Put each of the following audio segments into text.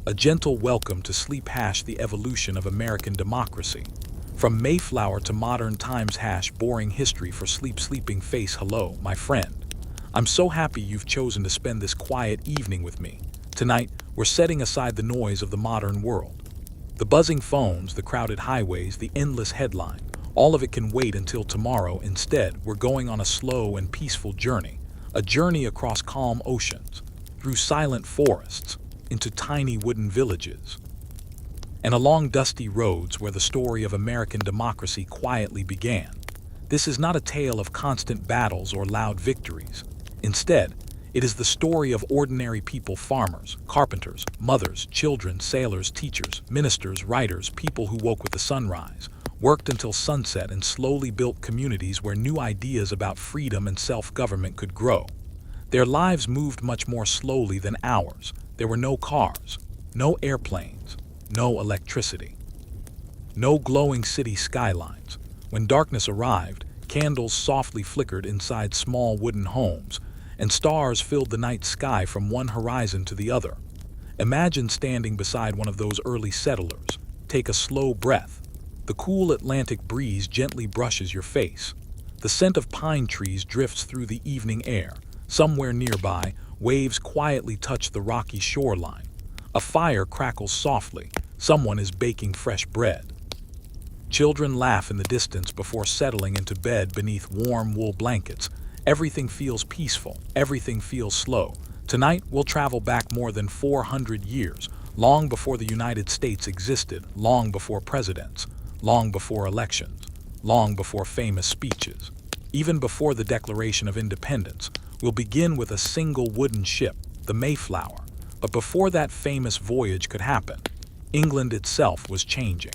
a gentle welcome to the evolution of American democracy. From Mayflower to modern times boring history for sleeping face. Hello, my friend. I'm so happy you've chosen to spend this quiet evening with me. Tonight, we're setting aside the noise of the modern world. The buzzing phones, the crowded highways, the endless headline, all of it can wait until tomorrow. Instead, we're going on a slow and peaceful journey. A journey across calm oceans, through silent forests, into tiny wooden villages, and along dusty roads where the story of American democracy quietly began. This is not a tale of constant battles or loud victories. Instead, it is the story of ordinary people: farmers, carpenters, mothers, children, sailors, teachers, ministers, writers, people who woke with the sunrise, worked until sunset, and slowly built communities where new ideas about freedom and self-government could grow. Their lives moved much more slowly than ours. There were no cars, no airplanes, no electricity, no glowing city skylines. When darkness arrived, candles softly flickered inside small wooden homes, and stars filled the night sky from one horizon to the other. Imagine standing beside one of those early settlers. Take a slow breath. The cool Atlantic breeze gently brushes your face. The scent of pine trees drifts through the evening air. Somewhere nearby, waves quietly touch the rocky shoreline. A fire crackles softly. Someone is baking fresh bread. Children laugh in the distance before settling into bed beneath warm wool blankets. Everything feels peaceful. Everything feels slow. Tonight, we'll travel back more than 400 years, long before the United States existed, long before presidents, long before elections, long before famous speeches. Even before the Declaration of Independence, we'll begin with a single wooden ship, the Mayflower. But before that famous voyage could happen, England itself was changing.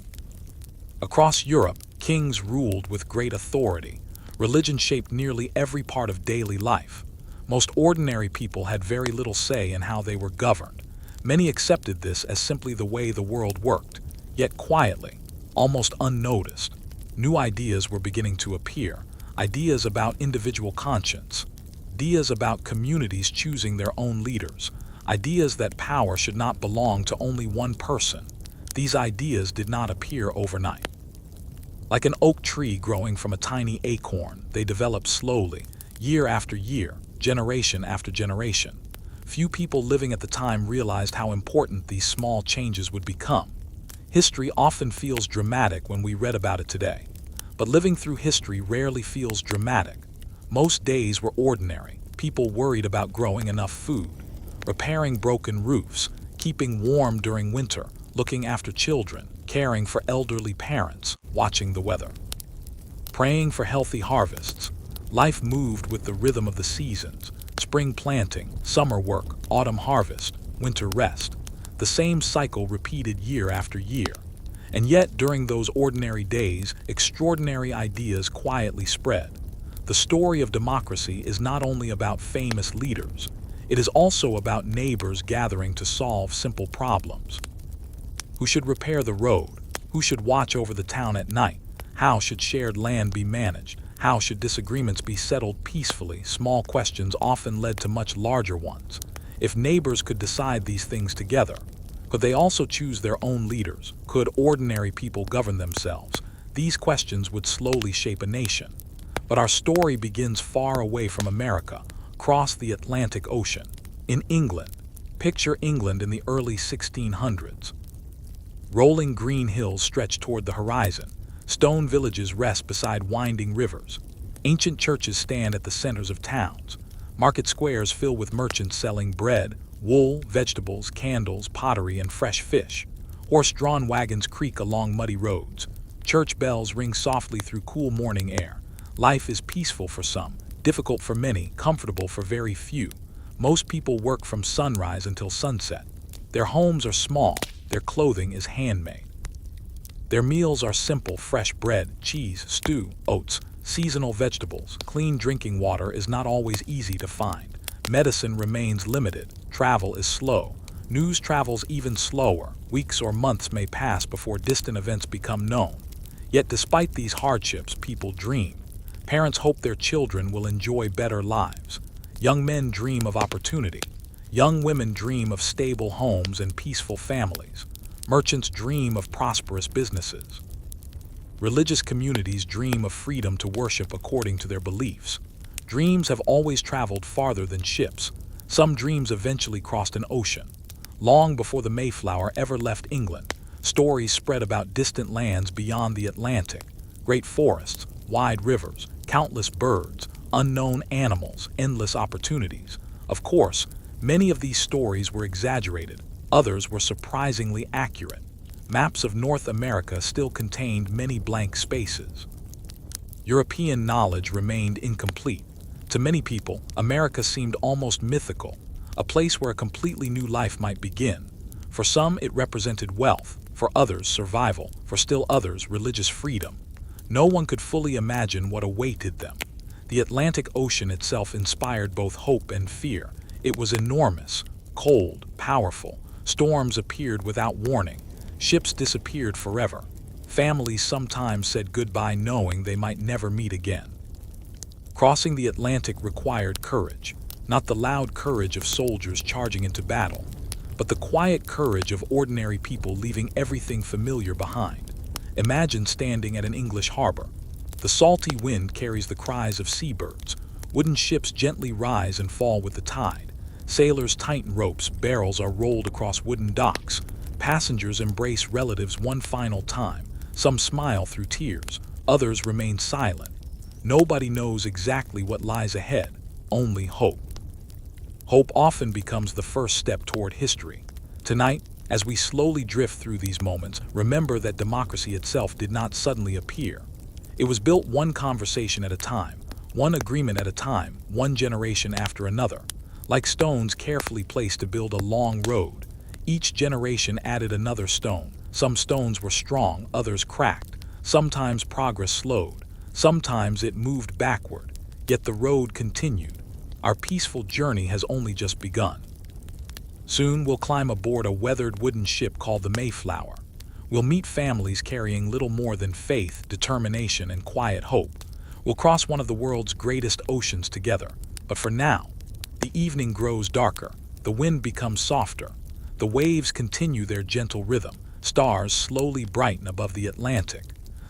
Across Europe, kings ruled with great authority. Religion shaped nearly every part of daily life. Most ordinary people had very little say in how they were governed. Many accepted this as simply the way the world worked. Yet quietly, almost unnoticed, new ideas were beginning to appear. Ideas about individual conscience. Ideas about communities choosing their own leaders. Ideas that power should not belong to only one person. These ideas did not appear overnight. Like an oak tree growing from a tiny acorn, they developed slowly, year after year, generation after generation. Few people living at the time realized how important these small changes would become. History often feels dramatic when we read about it today. But living through history rarely feels dramatic. Most days were ordinary. People worried about growing enough food, repairing broken roofs, keeping warm during winter, looking after children, caring for elderly parents, watching the weather, praying for healthy harvests. Life moved with the rhythm of the seasons: spring planting, summer work, autumn harvest, winter rest. The same cycle repeated year after year. And yet, during those ordinary days, extraordinary ideas quietly spread. The story of democracy is not only about famous leaders, it is also about neighbors gathering to solve simple problems. Who should repair the road? Who should watch over the town at night? How should shared land be managed? How should disagreements be settled peacefully? Small questions often led to much larger ones. If neighbors could decide these things together, could they also choose their own leaders? Could ordinary people govern themselves? These questions would slowly shape a nation. But our story begins far away from America, across the Atlantic Ocean, in England. Picture England in the early 1600s. Rolling green hills stretch toward the horizon. Stone villages rest beside winding rivers. Ancient churches stand at the centers of towns. Market squares fill with merchants selling bread, wool, vegetables, candles, pottery, and fresh fish. Horse-drawn wagons creak along muddy roads. Church bells ring softly through cool morning air. Life is peaceful for some, difficult for many, comfortable for very few. Most people work from sunrise until sunset. Their homes are small. Their clothing is handmade. Their meals are simple: fresh bread, cheese, stew, oats, seasonal vegetables. Clean drinking water is not always easy to find. Medicine remains limited. Travel is slow. News travels even slower. Weeks or months may pass before distant events become known. Yet despite these hardships, people dream. Parents hope their children will enjoy better lives. Young men dream of opportunity. Young women dream of stable homes and peaceful families. Merchants dream of prosperous businesses. Religious communities dream of freedom to worship according to their beliefs. Dreams have always traveled farther than ships. Some dreams eventually crossed an ocean. Long before the Mayflower ever left England, stories spread about distant lands beyond the Atlantic. Great forests, wide rivers, countless birds, unknown animals, endless opportunities. Of course, many of these stories were exaggerated. Others were surprisingly accurate. Maps of North America still contained many blank spaces. European knowledge remained incomplete. To many people, America seemed almost mythical, a place where a completely new life might begin. For some, it represented wealth, for others, survival, for still others, religious freedom. No one could fully imagine what awaited them. The Atlantic Ocean itself inspired both hope and fear. It was enormous, cold, powerful. Storms appeared without warning. Ships disappeared forever. Families sometimes said goodbye knowing they might never meet again. Crossing the Atlantic required courage, not the loud courage of soldiers charging into battle, but the quiet courage of ordinary people leaving everything familiar behind. Imagine standing at an English harbor. The salty wind carries the cries of seabirds. Wooden ships gently rise and fall with the tide. Sailors tighten ropes, barrels are rolled across wooden docks. Passengers embrace relatives one final time. Some smile through tears, others remain silent. Nobody knows exactly what lies ahead, only hope. Hope often becomes the first step toward history. Tonight, as we slowly drift through these moments, remember that democracy itself did not suddenly appear. It was built one conversation at a time, one agreement at a time, one generation after another, like stones carefully placed to build a long road. Each generation added another stone. Some stones were strong, others cracked. Sometimes progress slowed. Sometimes it moved backward. Yet the road continued. Our peaceful journey has only just begun. Soon we'll climb aboard a weathered wooden ship called the Mayflower. We'll meet families carrying little more than faith, determination, and quiet hope. We'll cross one of the world's greatest oceans together. But for now, the evening grows darker. The wind becomes softer. The waves continue their gentle rhythm. Stars slowly brighten above the Atlantic.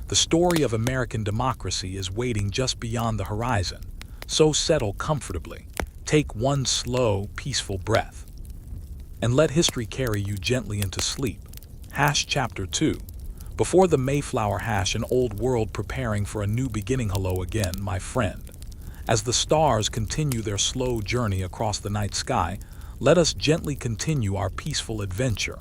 The story of American democracy is waiting just beyond the horizon. So settle comfortably. Take one slow, peaceful breath. And let history carry you gently into sleep. Chapter 2. Before the Mayflower, an old world preparing for a new beginning. Hello again, my friend. As the stars continue their slow journey across the night sky, let us gently continue our peaceful adventure.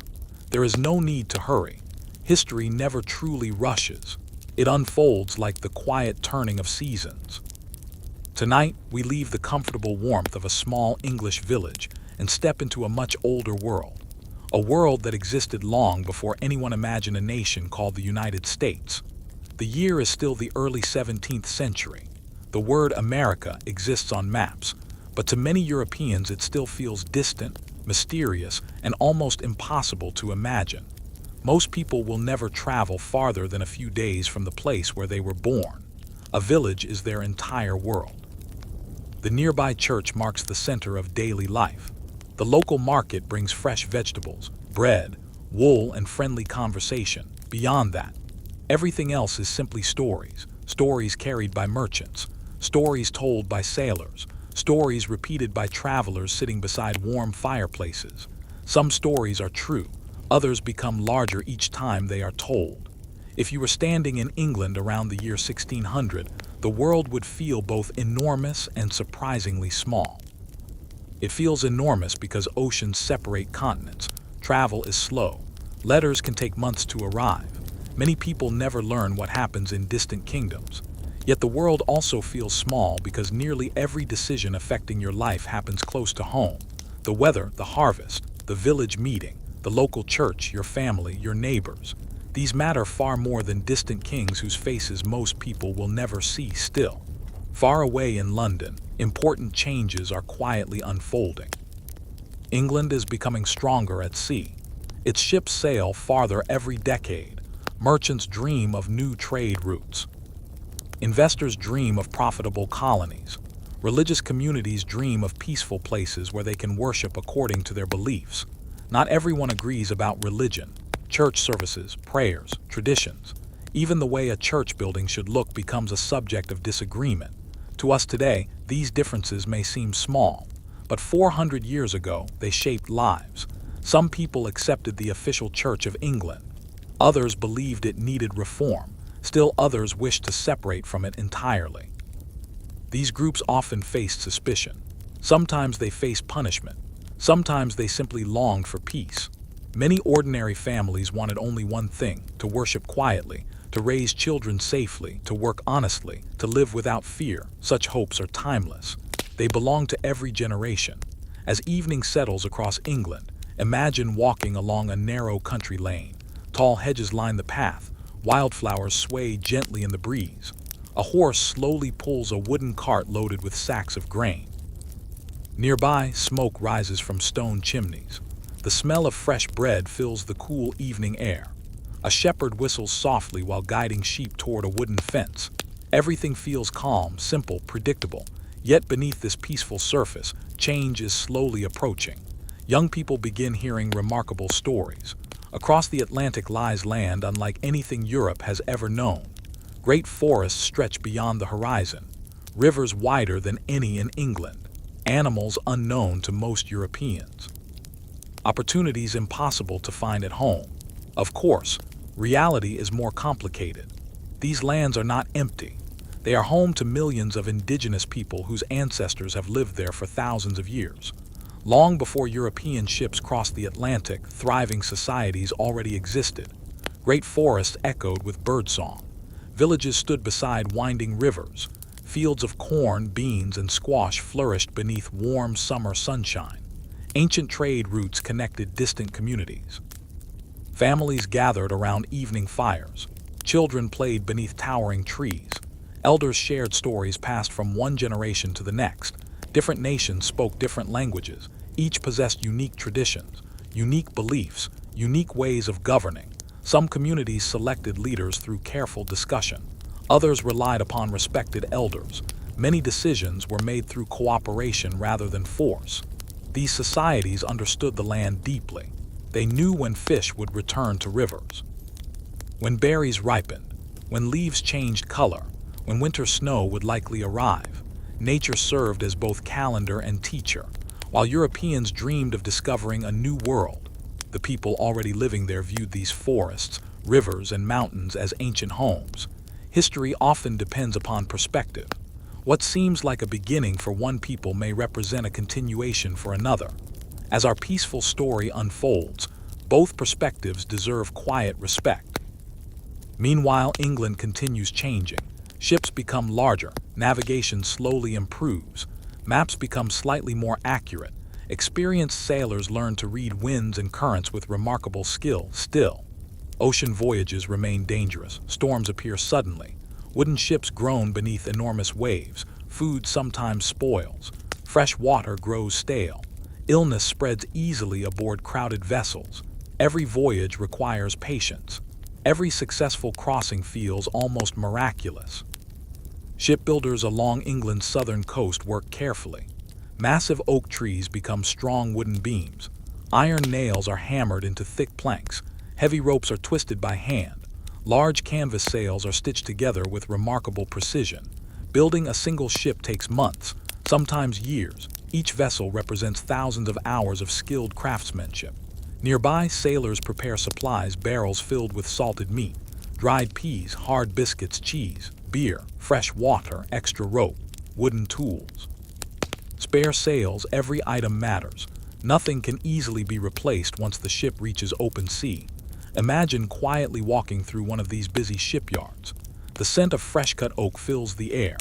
There is no need to hurry. History never truly rushes. It unfolds like the quiet turning of seasons. Tonight, we leave the comfortable warmth of a small English village and step into a much older world. A world that existed long before anyone imagined a nation called the United States. The year is still the early 17th century. The word America exists on maps, but to many Europeans it still feels distant, mysterious, and almost impossible to imagine. Most people will never travel farther than a few days from the place where they were born. A village is their entire world. The nearby church marks the center of daily life. The local market brings fresh vegetables, bread, wool, and friendly conversation. Beyond that, everything else is simply stories. Stories carried by merchants, stories told by sailors, stories repeated by travelers sitting beside warm fireplaces. Some stories are true, others become larger each time they are told. If you were standing in England around the year 1600, the world would feel both enormous and surprisingly small. It feels enormous because oceans separate continents. Travel is slow. Letters can take months to arrive. Many people never learn what happens in distant kingdoms. Yet the world also feels small because nearly every decision affecting your life happens close to home. The weather, the harvest, the village meeting, the local church, your family, your neighbors. These matter far more than distant kings whose faces most people will never see still. Far away in London, important changes are quietly unfolding. England is becoming stronger at sea. Its ships sail farther every decade. Merchants dream of new trade routes. Investors dream of profitable colonies. Religious communities dream of peaceful places where they can worship according to their beliefs. Not everyone agrees about religion, church services, prayers, traditions. Even the way a church building should look becomes a subject of disagreement. To us today, these differences may seem small, but 400 years ago, they shaped lives. Some people accepted the official Church of England. Others believed it needed reform. Still others wished to separate from it entirely. These groups often faced suspicion. Sometimes they faced punishment. Sometimes they simply longed for peace. Many ordinary families wanted only one thing: to worship quietly, to raise children safely, to work honestly, to live without fear. Such hopes are timeless. They belong to every generation. As evening settles across England, imagine walking along a narrow country lane. Tall hedges line the path. Wildflowers sway gently in the breeze. A horse slowly pulls a wooden cart loaded with sacks of grain. Nearby, smoke rises from stone chimneys. The smell of fresh bread fills the cool evening air. A shepherd whistles softly while guiding sheep toward a wooden fence. Everything feels calm, simple, predictable. Yet beneath this peaceful surface, change is slowly approaching. Young people begin hearing remarkable stories. Across the Atlantic lies land unlike anything Europe has ever known. Great forests stretch beyond the horizon. Rivers wider than any in England. Animals unknown to most Europeans. Opportunities impossible to find at home. Of course, reality is more complicated. These lands are not empty. They are home to millions of indigenous people whose ancestors have lived there for thousands of years. Long before European ships crossed the Atlantic, thriving societies already existed. Great forests echoed with birdsong. Villages stood beside winding rivers. Fields of corn, beans, and squash flourished beneath warm summer sunshine. Ancient trade routes connected distant communities. Families gathered around evening fires. Children played beneath towering trees. Elders shared stories passed from one generation to the next. Different nations spoke different languages. Each possessed unique traditions, unique beliefs, unique ways of governing. Some communities selected leaders through careful discussion. Others relied upon respected elders. Many decisions were made through cooperation rather than force. These societies understood the land deeply. They knew when fish would return to rivers, when berries ripened, when leaves changed color, when winter snow would likely arrive. Nature served as both calendar and teacher. While Europeans dreamed of discovering a new world, the people already living there viewed these forests, rivers, and mountains as ancient homes. History often depends upon perspective. What seems like a beginning for one people may represent a continuation for another. As our peaceful story unfolds, both perspectives deserve quiet respect. Meanwhile, England continues changing. Ships become larger, navigation slowly improves, maps become slightly more accurate. Experienced sailors learn to read winds and currents with remarkable skill. Still, ocean voyages remain dangerous. Storms appear suddenly. Wooden ships groan beneath enormous waves. Food sometimes spoils. Fresh water grows stale. Illness spreads easily aboard crowded vessels. Every voyage requires patience. Every successful crossing feels almost miraculous. Shipbuilders along England's southern coast work carefully. Massive oak trees become strong wooden beams. Iron nails are hammered into thick planks. Heavy ropes are twisted by hand. Large canvas sails are stitched together with remarkable precision. Building a single ship takes months, sometimes years. Each vessel represents thousands of hours of skilled craftsmanship. Nearby, sailors prepare supplies, barrels filled with salted meat, dried peas, hard biscuits, cheese, beer, fresh water, extra rope, wooden tools. Spare sails, every item matters. Nothing can easily be replaced once the ship reaches open sea. Imagine quietly walking through one of these busy shipyards. The scent of fresh-cut oak fills the air.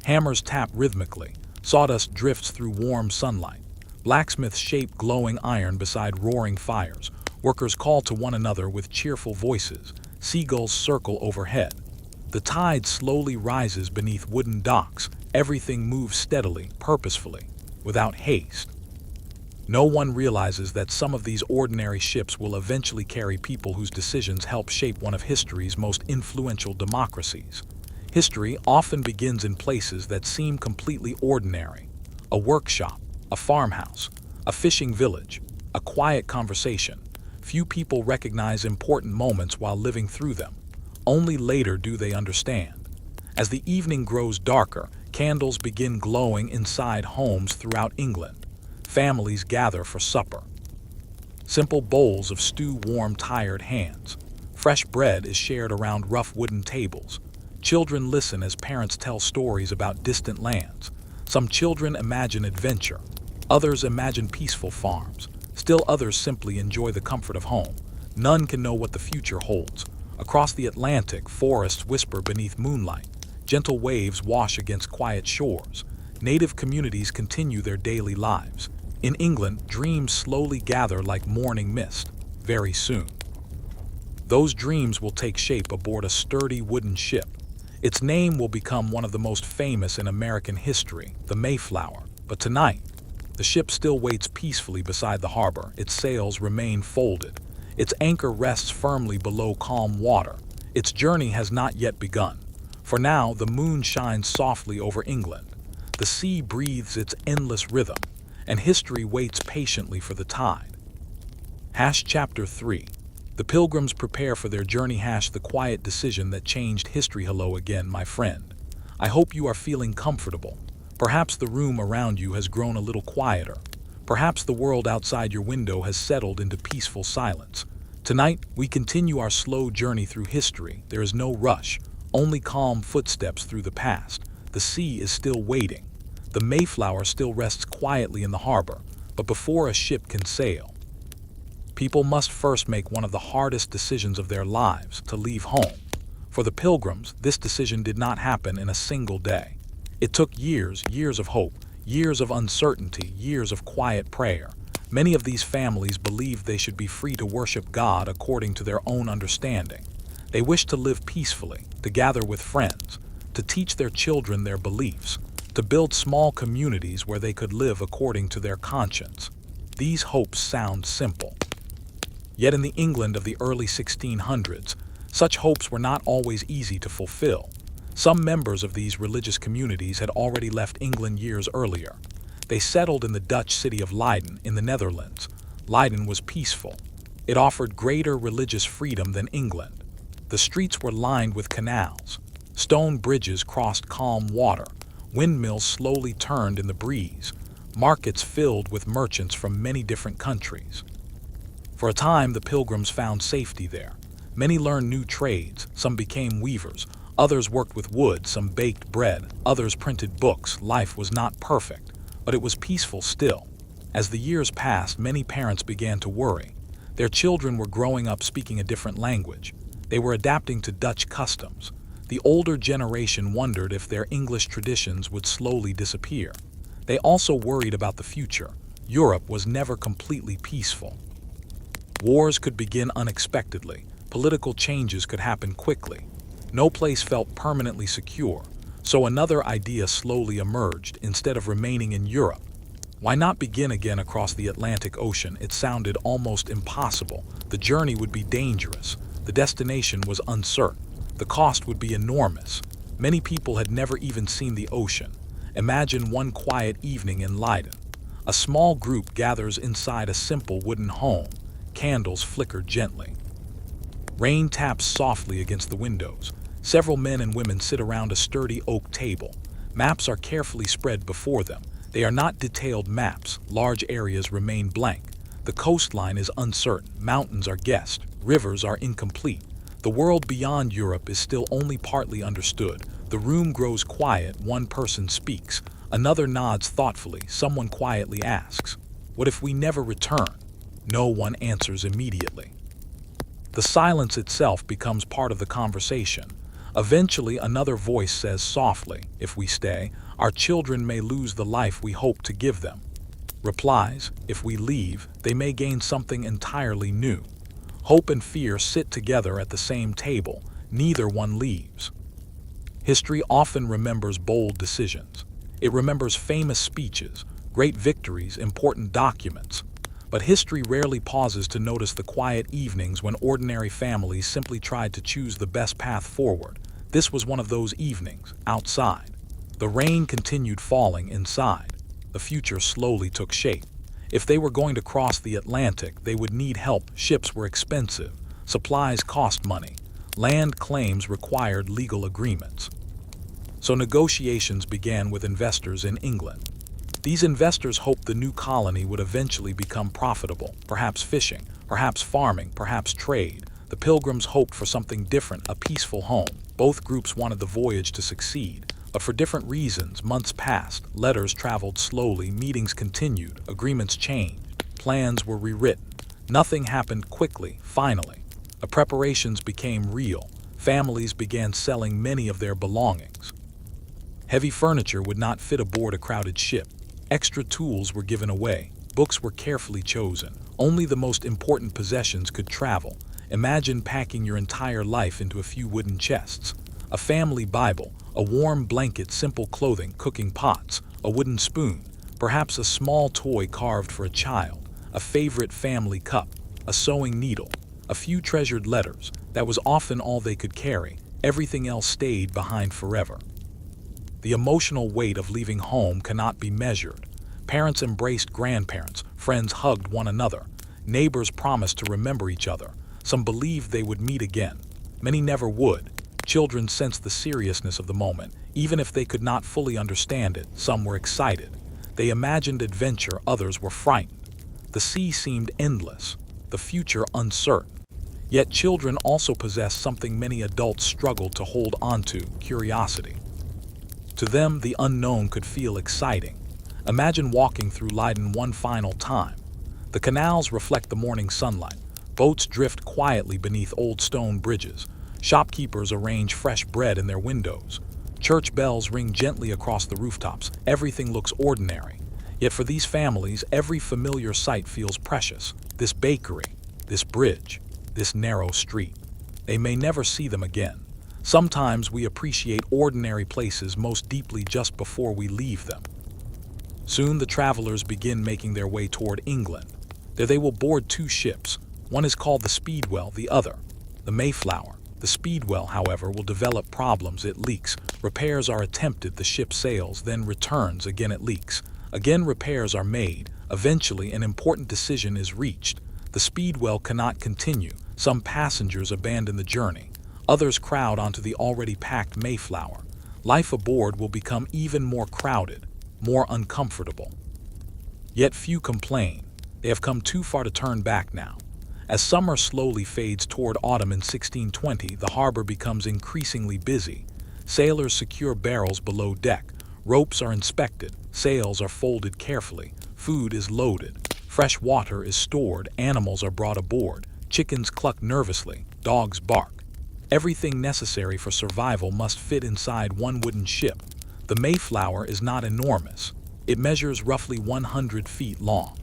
Hammers tap rhythmically. Sawdust drifts through warm sunlight. Blacksmiths shape glowing iron beside roaring fires. Workers call to one another with cheerful voices. Seagulls circle overhead. The tide slowly rises beneath wooden docks. Everything moves steadily, purposefully, without haste. No one realizes that some of these ordinary ships will eventually carry people whose decisions help shape one of history's most influential democracies. History often begins in places that seem completely ordinary. A workshop, a farmhouse, a fishing village, a quiet conversation. Few people recognize important moments while living through them. Only later do they understand. As the evening grows darker, candles begin glowing inside homes throughout England. Families gather for supper. Simple bowls of stew warm tired hands. Fresh bread is shared around rough wooden tables. Children listen as parents tell stories about distant lands. Some children imagine adventure. Others imagine peaceful farms. Still others simply enjoy the comfort of home. None can know what the future holds. Across the Atlantic, forests whisper beneath moonlight. Gentle waves wash against quiet shores. Native communities continue their daily lives. In England, dreams slowly gather like morning mist. Very soon, those dreams will take shape aboard a sturdy wooden ship. Its name will become one of the most famous in American history, the Mayflower. But tonight, the ship still waits peacefully beside the harbor. Its sails remain folded. Its anchor rests firmly below calm water. Its journey has not yet begun. For now, the moon shines softly over England. The sea breathes its endless rhythm, and history waits patiently for the tide. Chapter 3. The Pilgrims prepare for their journey. The quiet decision that changed history. Hello again, my friend. I hope you are feeling comfortable. Perhaps the room around you has grown a little quieter. Perhaps the world outside your window has settled into peaceful silence. Tonight, we continue our slow journey through history. There is no rush, only calm footsteps through the past. The sea is still waiting. The Mayflower still rests quietly in the harbor, but before a ship can sail, people must first make one of the hardest decisions of their lives, to leave home. For the Pilgrims, this decision did not happen in a single day. It took years of hope, years of uncertainty, years of quiet prayer. Many of these families believed they should be free to worship God according to their own understanding. They wished to live peacefully, to gather with friends, to teach their children their beliefs, to build small communities where they could live according to their conscience. These hopes sound simple. Yet in the England of the early 1600s, such hopes were not always easy to fulfill. Some members of these religious communities had already left England years earlier. They settled in the Dutch city of Leiden in the Netherlands. Leiden was peaceful. It offered greater religious freedom than England. The streets were lined with canals. Stone bridges crossed calm water. Windmills slowly turned in the breeze. Markets filled with merchants from many different countries. For a time, the Pilgrims found safety there. Many learned new trades. Some became weavers. Others worked with wood. Some baked bread. Others printed books. Life was not perfect, but it was peaceful still. As the years passed, many parents began to worry. Their children were growing up speaking a different language. They were adapting to Dutch customs. The older generation wondered if their English traditions would slowly disappear. They also worried about the future. Europe was never completely peaceful. Wars could begin unexpectedly. Political changes could happen quickly. No place felt permanently secure, so another idea slowly emerged. Instead of remaining in Europe, why not begin again across the Atlantic Ocean? It sounded almost impossible. The journey would be dangerous. The destination was uncertain. The cost would be enormous. Many people had never even seen the ocean. Imagine one quiet evening in Leiden. A small group gathers inside a simple wooden home. Candles flicker gently. Rain taps softly against the windows. Several men and women sit around a sturdy oak table. Maps are carefully spread before them. They are not detailed maps. Large areas remain blank. The coastline is uncertain. Mountains are guessed. Rivers are incomplete. The world beyond Europe is still only partly understood. The room grows quiet. One person speaks. Another nods thoughtfully. Someone quietly asks, "What if we never return?" No one answers immediately. The silence itself becomes part of the conversation. Eventually, another voice says softly, "If we stay, our children may lose the life we hope to give them." Replies, "If we leave, they may gain something entirely new." Hope and fear sit together at the same table. Neither one leaves. History often remembers bold decisions. It remembers famous speeches, great victories, important documents. But history rarely pauses to notice the quiet evenings when ordinary families simply tried to choose the best path forward. This was one of those evenings, outside. The rain continued falling inside. The future slowly took shape. If they were going to cross the Atlantic, they would need help. Ships were expensive. Supplies cost money. Land claims required legal agreements. So negotiations began with investors in England. These investors hoped the new colony would eventually become profitable, perhaps fishing, perhaps farming, perhaps trade. The Pilgrims hoped for something different, a peaceful home. Both groups wanted the voyage to succeed, but for different reasons. Months passed, letters traveled slowly, meetings continued, agreements changed, plans were rewritten. Nothing happened quickly. Finally, the preparations became real. Families began selling many of their belongings. Heavy furniture would not fit aboard a crowded ship. Extra tools were given away. Books were carefully chosen. Only the most important possessions could travel. Imagine packing your entire life into a few wooden chests. A family Bible, a warm blanket, simple clothing, cooking pots, a wooden spoon, perhaps a small toy carved for a child, a favorite family cup, a sewing needle, a few treasured letters. That was often all they could carry. Everything else stayed behind forever. The emotional weight of leaving home cannot be measured. Parents embraced grandparents, friends hugged one another, neighbors promised to remember each other. Some believed they would meet again. Many never would. Children sensed the seriousness of the moment, even if they could not fully understand it. Some were excited. They imagined adventure, others were frightened. The sea seemed endless, the future uncertain. Yet children also possessed something many adults struggled to hold onto: curiosity. To them, the unknown could feel exciting. Imagine walking through Leiden one final time. The canals reflect the morning sunlight. Boats drift quietly beneath old stone bridges. Shopkeepers arrange fresh bread in their windows. Church bells ring gently across the rooftops. Everything looks ordinary. Yet for these families, every familiar sight feels precious. This bakery, this bridge, this narrow street. They may never see them again. Sometimes we appreciate ordinary places most deeply just before we leave them. Soon the travelers begin making their way toward England. There they will board two ships. One is called the Speedwell, the other, the Mayflower. The Speedwell, however, will develop problems. It leaks. Repairs are attempted. The ship sails, then returns. Again it leaks. Again repairs are made. Eventually an important decision is reached. The Speedwell cannot continue. Some passengers abandon the journey. Others crowd onto the already packed Mayflower. Life aboard will become even more crowded, more uncomfortable. Yet few complain. They have come too far to turn back now. As summer slowly fades toward autumn in 1620, the harbor becomes increasingly busy. Sailors secure barrels below deck. Ropes are inspected. Sails are folded carefully. Food is loaded. Fresh water is stored. Animals are brought aboard. Chickens cluck nervously. Dogs bark. Everything necessary for survival must fit inside one wooden ship. The Mayflower is not enormous. It measures roughly 100 feet long.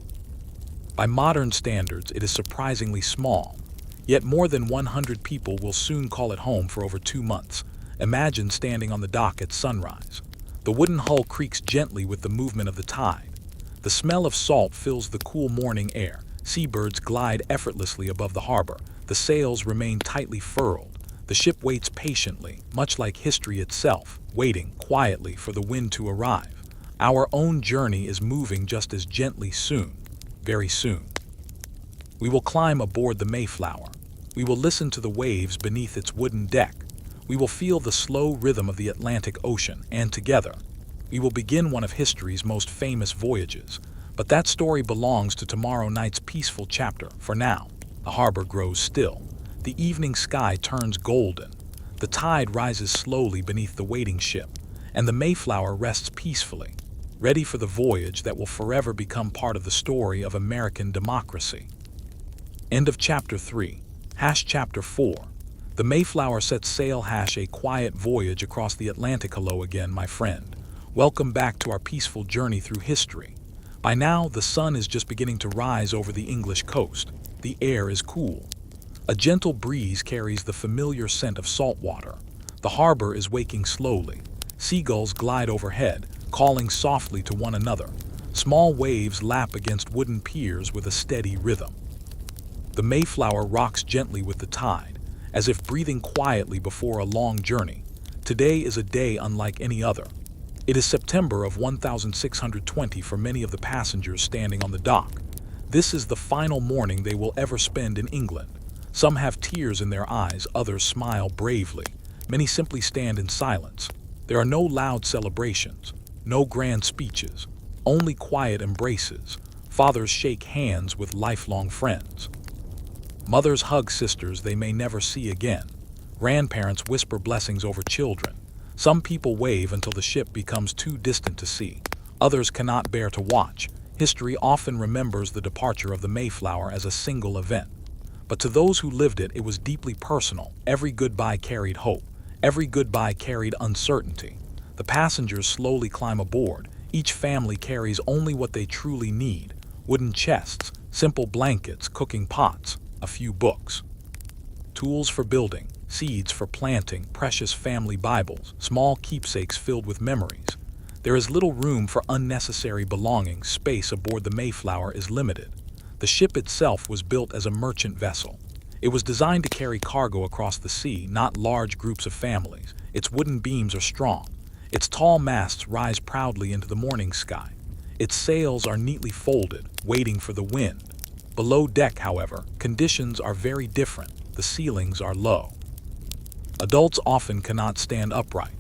By modern standards, it is surprisingly small. Yet more than 100 people will soon call it home for over 2 months. Imagine standing on the dock at sunrise. The wooden hull creaks gently with the movement of the tide. The smell of salt fills the cool morning air. Seabirds glide effortlessly above the harbor. The sails remain tightly furled. The ship waits patiently, much like history itself, waiting quietly for the wind to arrive. Our own journey is moving just as gently soon, very soon. We will climb aboard the Mayflower. We will listen to the waves beneath its wooden deck. We will feel the slow rhythm of the Atlantic Ocean, and together, we will begin one of history's most famous voyages. But that story belongs to tomorrow night's peaceful chapter. For now, the harbor grows still. The evening sky turns golden. The tide rises slowly beneath the waiting ship, and the Mayflower rests peacefully, ready for the voyage that will forever become part of the story of American democracy. End of Chapter 3. Chapter 4. The Mayflower sets sail. A quiet voyage across the Atlantic. Hello again, my friend. Welcome back to our peaceful journey through history. By now, the sun is just beginning to rise over the English coast. The air is cool. A gentle breeze carries the familiar scent of salt water. The harbor is waking slowly. Seagulls glide overhead, calling softly to one another. Small waves lap against wooden piers with a steady rhythm. The Mayflower rocks gently with the tide, as if breathing quietly before a long journey. Today is a day unlike any other. It is September of 1620 for many of the passengers standing on the dock. This is the final morning they will ever spend in England. Some have tears in their eyes, others smile bravely. Many simply stand in silence. There are no loud celebrations, no grand speeches, only quiet embraces. Fathers shake hands with lifelong friends. Mothers hug sisters they may never see again. Grandparents whisper blessings over children. Some people wave until the ship becomes too distant to see. Others cannot bear to watch. History often remembers the departure of the Mayflower as a single event. But to those who lived it, it was deeply personal. Every goodbye carried hope. Every goodbye carried uncertainty. The passengers slowly climb aboard. Each family carries only what they truly need: wooden chests, simple blankets, cooking pots, a few books. Tools for building, seeds for planting, precious family Bibles, small keepsakes filled with memories. There is little room for unnecessary belongings. Space aboard the Mayflower is limited. The ship itself was built as a merchant vessel. It was designed to carry cargo across the sea, not large groups of families. Its wooden beams are strong. Its tall masts rise proudly into the morning sky. Its sails are neatly folded, waiting for the wind. Below deck, however, conditions are very different. The ceilings are low. Adults often cannot stand upright.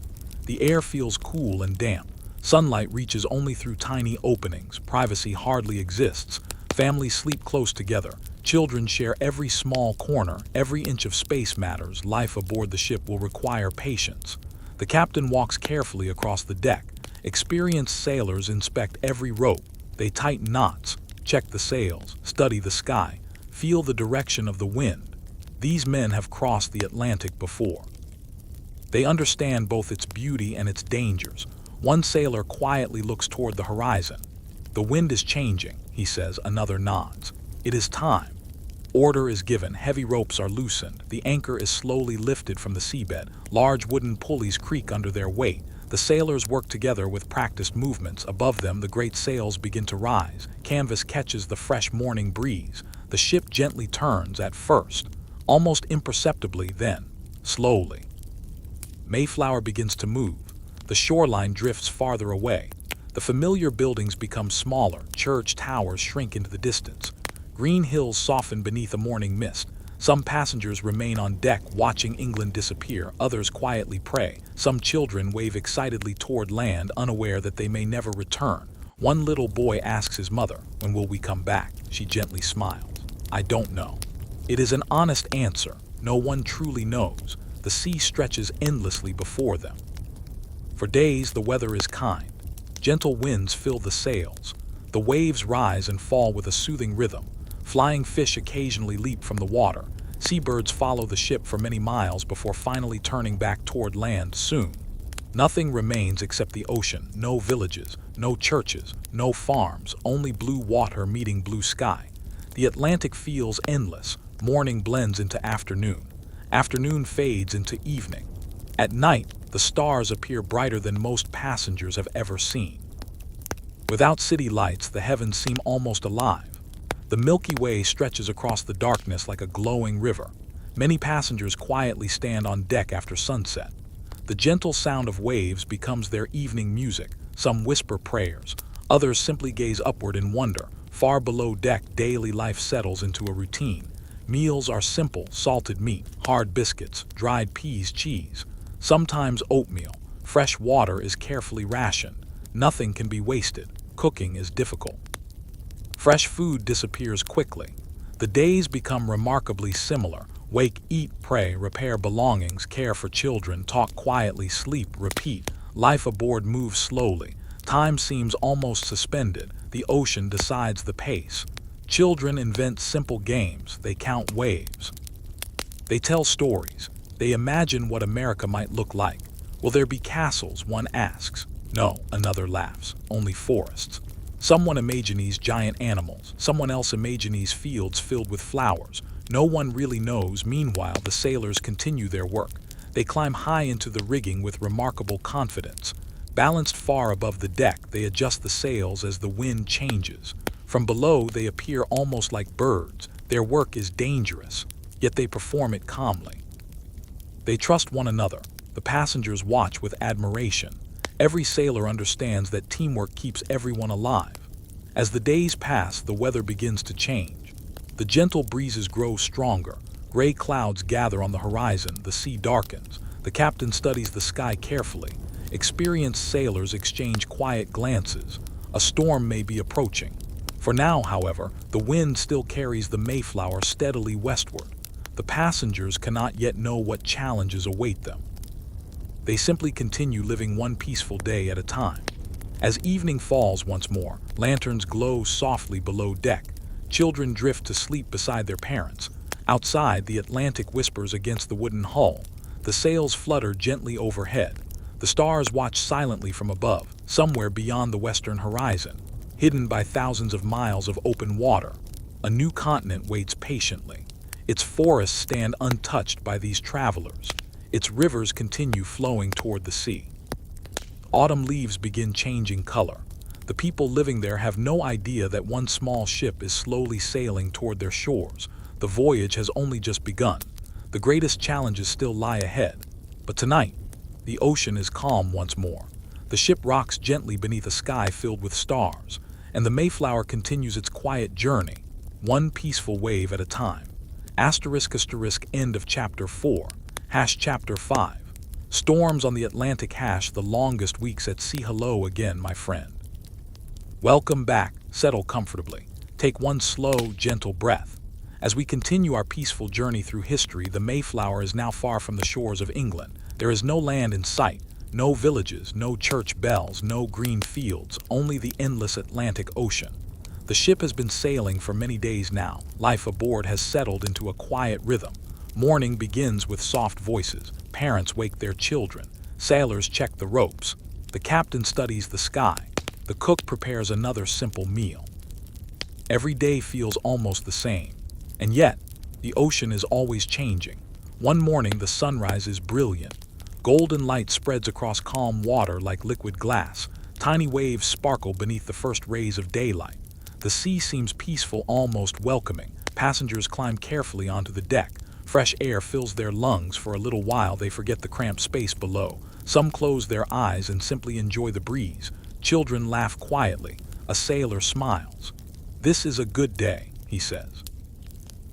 The air feels cool and damp. Sunlight reaches only through tiny openings. Privacy hardly exists. Families sleep close together. Children share every small corner. Every inch of space matters. Life aboard the ship will require patience. The captain walks carefully across the deck. Experienced sailors inspect every rope. They tighten knots, check the sails, study the sky, feel the direction of the wind. These men have crossed the Atlantic before. They understand both its beauty and its dangers. One sailor quietly looks toward the horizon. "The wind is changing," he says. Another nods. "It is time." Order is given. Heavy ropes are loosened. The anchor is slowly lifted from the seabed. Large wooden pulleys creak under their weight. The sailors work together with practiced movements. Above them, the great sails begin to rise. Canvas catches the fresh morning breeze. The ship gently turns at first, almost imperceptibly, then slowly. Mayflower begins to move. The shoreline drifts farther away. The familiar buildings become smaller. Church towers shrink into the distance. Green hills soften beneath a morning mist. Some passengers remain on deck watching England disappear. Others quietly pray. Some children wave excitedly toward land, unaware that they may never return. One little boy asks his mother, "When will we come back?" She gently smiles. "I don't know." It is an honest answer. No one truly knows. The sea stretches endlessly before them. For days, the weather is kind. Gentle winds fill the sails. The waves rise and fall with a soothing rhythm. Flying fish occasionally leap from the water. Seabirds follow the ship for many miles before finally turning back toward land soon. Nothing remains except the ocean. No villages, no churches, no farms, only blue water meeting blue sky. The Atlantic feels endless. Morning blends into afternoon. Afternoon fades into evening. At night, the stars appear brighter than most passengers have ever seen. Without city lights, the heavens seem almost alive. The Milky Way stretches across the darkness like a glowing river. Many passengers quietly stand on deck after sunset. The gentle sound of waves becomes their evening music. Some whisper prayers. Others simply gaze upward in wonder. Far below deck, daily life settles into a routine. Meals are simple: salted meat, hard biscuits, dried peas, cheese. Sometimes oatmeal. Fresh water is carefully rationed. Nothing can be wasted. Cooking is difficult. Fresh food disappears quickly. The days become remarkably similar. Wake, eat, pray, repair belongings, care for children, talk quietly, sleep, repeat. Life aboard moves slowly. Time seems almost suspended. The ocean decides the pace. Children invent simple games. They count waves. They tell stories. They imagine what America might look like. Will there be castles? One asks. No, another laughs. Only forests. Someone imagines giant animals. Someone else imagines fields filled with flowers. No one really knows. Meanwhile, the sailors continue their work. They climb high into the rigging with remarkable confidence. Balanced far above the deck, they adjust the sails as the wind changes. From below, they appear almost like birds. Their work is dangerous, yet they perform it calmly. They trust one another. The passengers watch with admiration. Every sailor understands that teamwork keeps everyone alive. As the days pass, the weather begins to change. The gentle breezes grow stronger. Gray clouds gather on the horizon. The sea darkens. The captain studies the sky carefully. Experienced sailors exchange quiet glances. A storm may be approaching. For now, however, the wind still carries the Mayflower steadily westward. The passengers cannot yet know what challenges await them. They simply continue living one peaceful day at a time. As evening falls once more, lanterns glow softly below deck. Children drift to sleep beside their parents. Outside, the Atlantic whispers against the wooden hull. The sails flutter gently overhead. The stars watch silently from above, somewhere beyond the western horizon, hidden by thousands of miles of open water. A new continent waits patiently. Its forests stand untouched by these travelers. Its rivers continue flowing toward the sea. Autumn leaves begin changing color. The people living there have no idea that one small ship is slowly sailing toward their shores. The voyage has only just begun. The greatest challenges still lie ahead. But tonight, the ocean is calm once more. The ship rocks gently beneath a sky filled with stars, and the Mayflower continues its quiet journey, one peaceful wave at a time. End of Chapter 4. Chapter 5. Storms on the Atlantic. The longest weeks at sea. Hello again, my friend. Welcome back. Settle comfortably. Take one slow, gentle breath. As we continue our peaceful journey through history, the Mayflower is now far from the shores of England. There is no land in sight, no villages, no church bells, no green fields, only the endless Atlantic Ocean. The ship has been sailing for many days now. Life aboard has settled into a quiet rhythm. Morning begins with soft voices. Parents wake their children. Sailors check the ropes. The captain studies the sky. The cook prepares another simple meal. Every day feels almost the same. And yet, the ocean is always changing. One morning, the sunrise is brilliant. Golden light spreads across calm water like liquid glass. Tiny waves sparkle beneath the first rays of daylight. The sea seems peaceful, almost welcoming. Passengers climb carefully onto the deck. Fresh air fills their lungs. For a little while, they forget the cramped space below. Some close their eyes and simply enjoy the breeze. Children laugh quietly. A sailor smiles. "This is a good day," he says.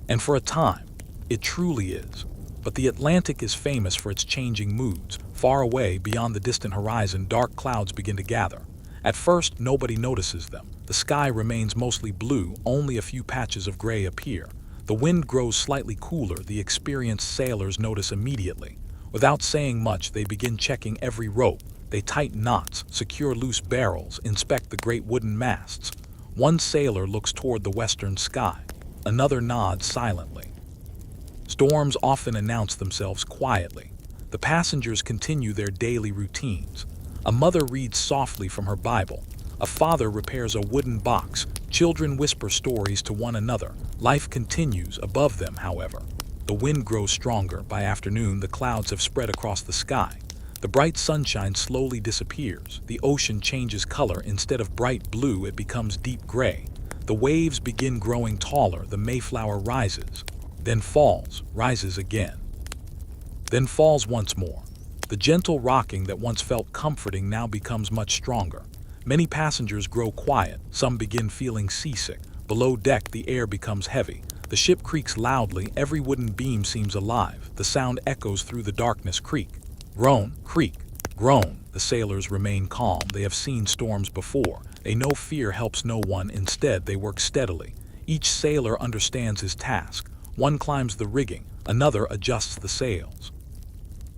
And for a time, it truly is. But the Atlantic is famous for its changing moods. Far away, beyond the distant horizon, dark clouds begin to gather. At first, nobody notices them. The sky remains mostly blue, only a few patches of gray appear. The wind grows slightly cooler. The experienced sailors notice immediately. Without saying much, they begin checking every rope. They tighten knots, secure loose barrels, inspect the great wooden masts. One sailor looks toward the western sky. Another nods silently. Storms often announce themselves quietly. The passengers continue their daily routines. A mother reads softly from her Bible. A father repairs a wooden box. Children whisper stories to one another. Life continues above them, however. The wind grows stronger. By afternoon, the clouds have spread across the sky. The bright sunshine slowly disappears. The ocean changes color. Instead of bright blue, it becomes deep gray. The waves begin growing taller. The Mayflower rises, then falls, rises again, then falls once more. The gentle rocking that once felt comforting now becomes much stronger. Many passengers grow quiet. Some begin feeling seasick. Below deck, the air becomes heavy. The ship creaks loudly. Every wooden beam seems alive. The sound echoes through the darkness. Creak, groan, creak, groan. The sailors remain calm. They have seen storms before. They know fear helps no one. Instead, they work steadily. Each sailor understands his task. One climbs the rigging. Another adjusts the sails.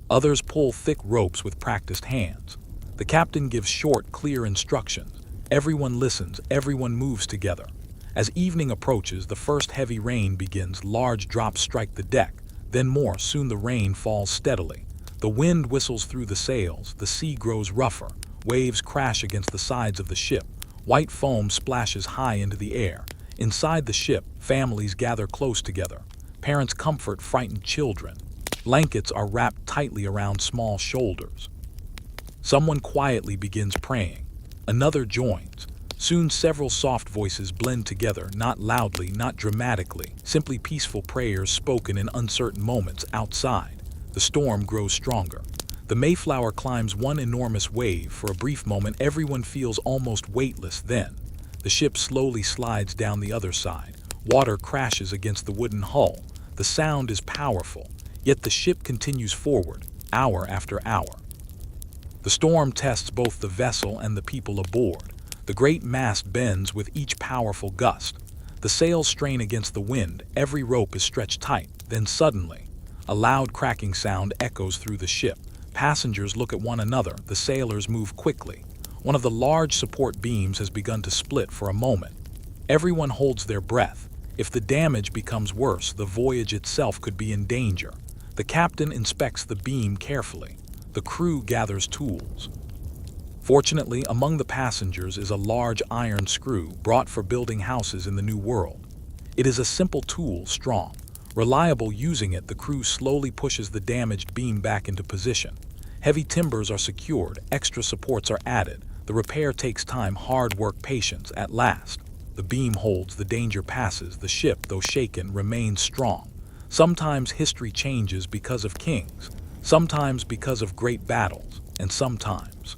Others pull thick ropes with practiced hands. The captain gives short, clear instructions. Everyone listens. Everyone moves together. As evening approaches, the first heavy rain begins. Large drops strike the deck. Then more. Soon the rain falls steadily. The wind whistles through the sails. The sea grows rougher. Waves crash against the sides of the ship. White foam splashes high into the air. Inside the ship, families gather close together. Parents comfort frightened children. Blankets are wrapped tightly around small shoulders. Someone quietly begins praying. Another joins. Soon several soft voices blend together, not loudly, not dramatically, simply peaceful prayers spoken in uncertain moments. Outside, the storm grows stronger. The Mayflower climbs one enormous wave. For a brief moment, everyone feels almost weightless. Then, the ship slowly slides down the other side. Water crashes against the wooden hull. The sound is powerful, yet the ship continues forward, hour after hour. The storm tests both the vessel and the people aboard. The great mast bends with each powerful gust. The sails strain against the wind. Every rope is stretched tight. Then suddenly, a loud cracking sound echoes through the ship. Passengers look at one another. The sailors move quickly. One of the large support beams has begun to split for a moment. Everyone holds their breath. If the damage becomes worse, the voyage itself could be in danger. The captain inspects the beam carefully. The crew gathers tools. Fortunately, among the passengers is a large iron screw brought for building houses in the New World. It is a simple tool, strong, reliable. Using it, the crew slowly pushes the damaged beam back into position. Heavy timbers are secured, extra supports are added. The repair takes time, hard work, patience. At last, the beam holds, the danger passes. The ship, though shaken, remains strong. Sometimes history changes because of kings, sometimes because of great battles, and sometimes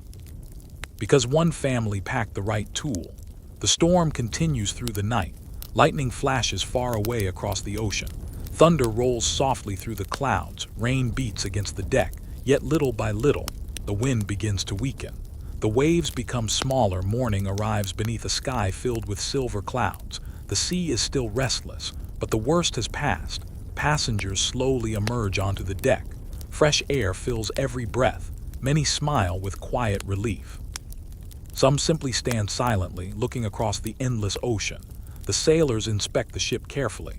because one family packed the right tool. The storm continues through the night. Lightning flashes far away across the ocean. Thunder rolls softly through the clouds. Rain beats against the deck. Yet little by little, the wind begins to weaken. The waves become smaller. Morning arrives beneath a sky filled with silver clouds. The sea is still restless, but the worst has passed. Passengers slowly emerge onto the deck. Fresh air fills every breath. Many smile with quiet relief. Some simply stand silently, looking across the endless ocean. The sailors inspect the ship carefully.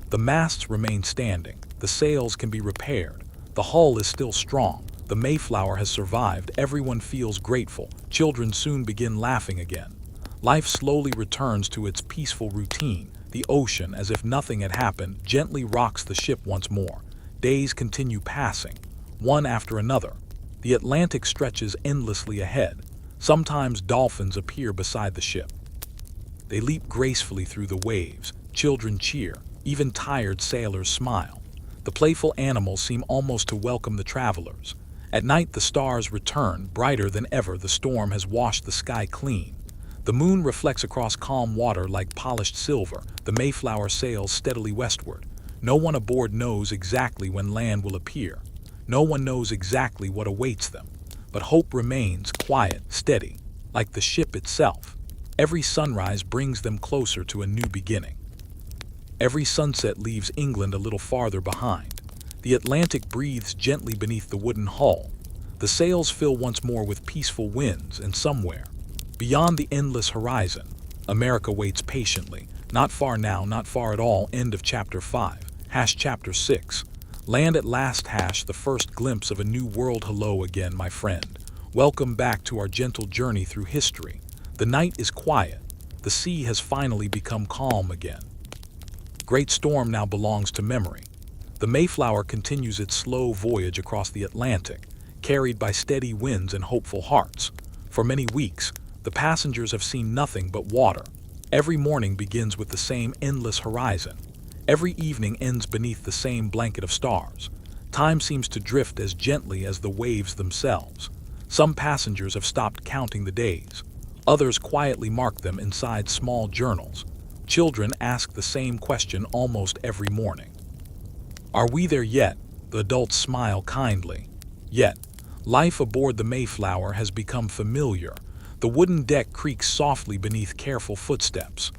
The masts remain standing. The sails can be repaired. The hull is still strong. The Mayflower has survived. Everyone feels grateful. Children soon begin laughing again. Life slowly returns to its peaceful routine. The ocean, as if nothing had happened, gently rocks the ship once more. Days continue passing, one after another. The Atlantic stretches endlessly ahead. Sometimes dolphins appear beside the ship. They leap gracefully through the waves. Children cheer. Even tired sailors smile. The playful animals seem almost to welcome the travelers. At night, the stars return, brighter than ever. The storm has washed the sky clean. The moon reflects across calm water like polished silver. The Mayflower sails steadily westward. No one aboard knows exactly when land will appear. No one knows exactly what awaits them. But hope remains, quiet, steady, like the ship itself. Every sunrise brings them closer to a new beginning. Every sunset leaves England a little farther behind. The Atlantic breathes gently beneath the wooden hull. The sails fill once more with peaceful winds, and somewhere, beyond the endless horizon, America waits patiently. Not far now, not far at all. End of Chapter 5. Chapter 6. Land at last. The first glimpse of a new world. Hello again, my friend. Welcome back to our gentle journey through history. The night is quiet. The sea has finally become calm again. Great storm now belongs to memory. The Mayflower continues its slow voyage across the Atlantic, carried by steady winds and hopeful hearts. For many weeks, the passengers have seen nothing but water. Every morning begins with the same endless horizon. Every evening ends beneath the same blanket of stars. Time seems to drift as gently as the waves themselves. Some passengers have stopped counting the days. Others quietly mark them inside small journals. Children ask the same question almost every morning. Are we there yet? The adults smile kindly. Yet, life aboard the Mayflower has become familiar. The wooden deck creaks softly beneath careful footsteps.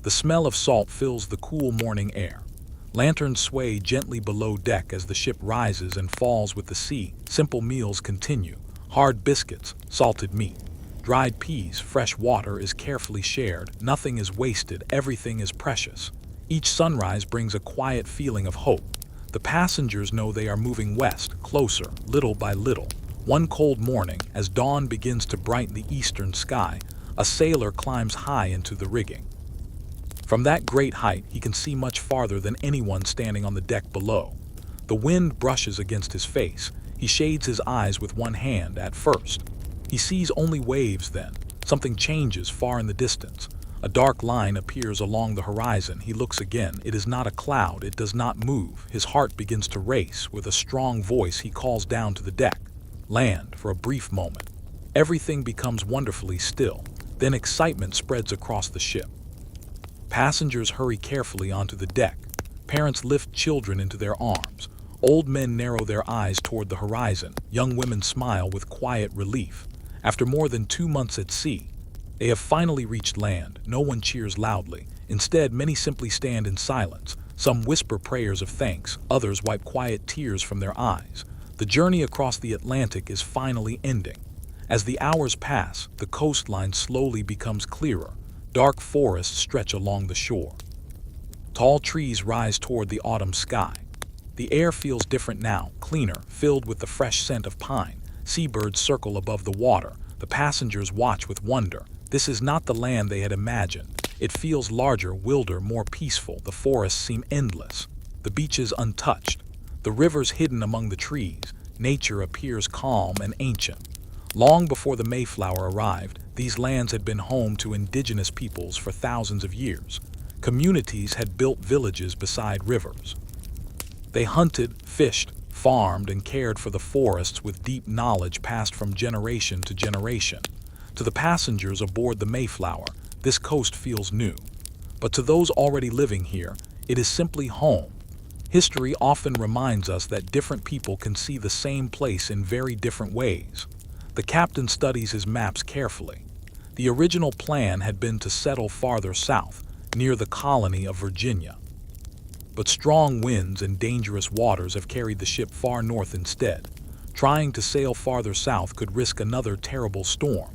The smell of salt fills the cool morning air. Lanterns sway gently below deck as the ship rises and falls with the sea. Simple meals continue. Hard biscuits, salted meat, dried peas, fresh water is carefully shared. Nothing is wasted, everything is precious. Each sunrise brings a quiet feeling of hope. The passengers know they are moving west, closer, little by little. One cold morning, as dawn begins to brighten the eastern sky, a sailor climbs high into the rigging. From that great height, he can see much farther than anyone standing on the deck below. The wind brushes against his face. He shades his eyes with one hand at first. He sees only waves then. Something changes far in the distance. A dark line appears along the horizon. He looks again. It is not a cloud. It does not move. His heart begins to race. With a strong voice, he calls down to the deck. land for a brief moment. Everything becomes wonderfully still, then excitement spreads across the ship. Passengers hurry carefully onto the deck. Parents lift children into their arms. Old men narrow their eyes toward the horizon. Young women smile with quiet relief. After more than 2 months at sea, they have finally reached land. No one cheers loudly. Instead, many simply stand in silence. Some whisper prayers of thanks. Others wipe quiet tears from their eyes. The journey across the Atlantic is finally ending. As the hours pass, the coastline slowly becomes clearer. Dark forests stretch along the shore. Tall trees rise toward the autumn sky. The air feels different now, cleaner, filled with the fresh scent of pine. Seabirds circle above the water. The passengers watch with wonder. This is not the land they had imagined. It feels larger, wilder, more peaceful. The forests seem endless. The beaches untouched. The rivers hidden among the trees. Nature appears calm and ancient. Long before the Mayflower arrived, these lands had been home to indigenous peoples for thousands of years. Communities had built villages beside rivers. They hunted, fished, farmed, and cared for the forests with deep knowledge passed from generation to generation. To the passengers aboard the Mayflower, this coast feels new. But to those already living here, it is simply home. History often reminds us that different people can see the same place in very different ways. The captain studies his maps carefully. The original plan had been to settle farther south, near the colony of Virginia. But strong winds and dangerous waters have carried the ship far north instead. Trying to sail farther south could risk another terrible storm.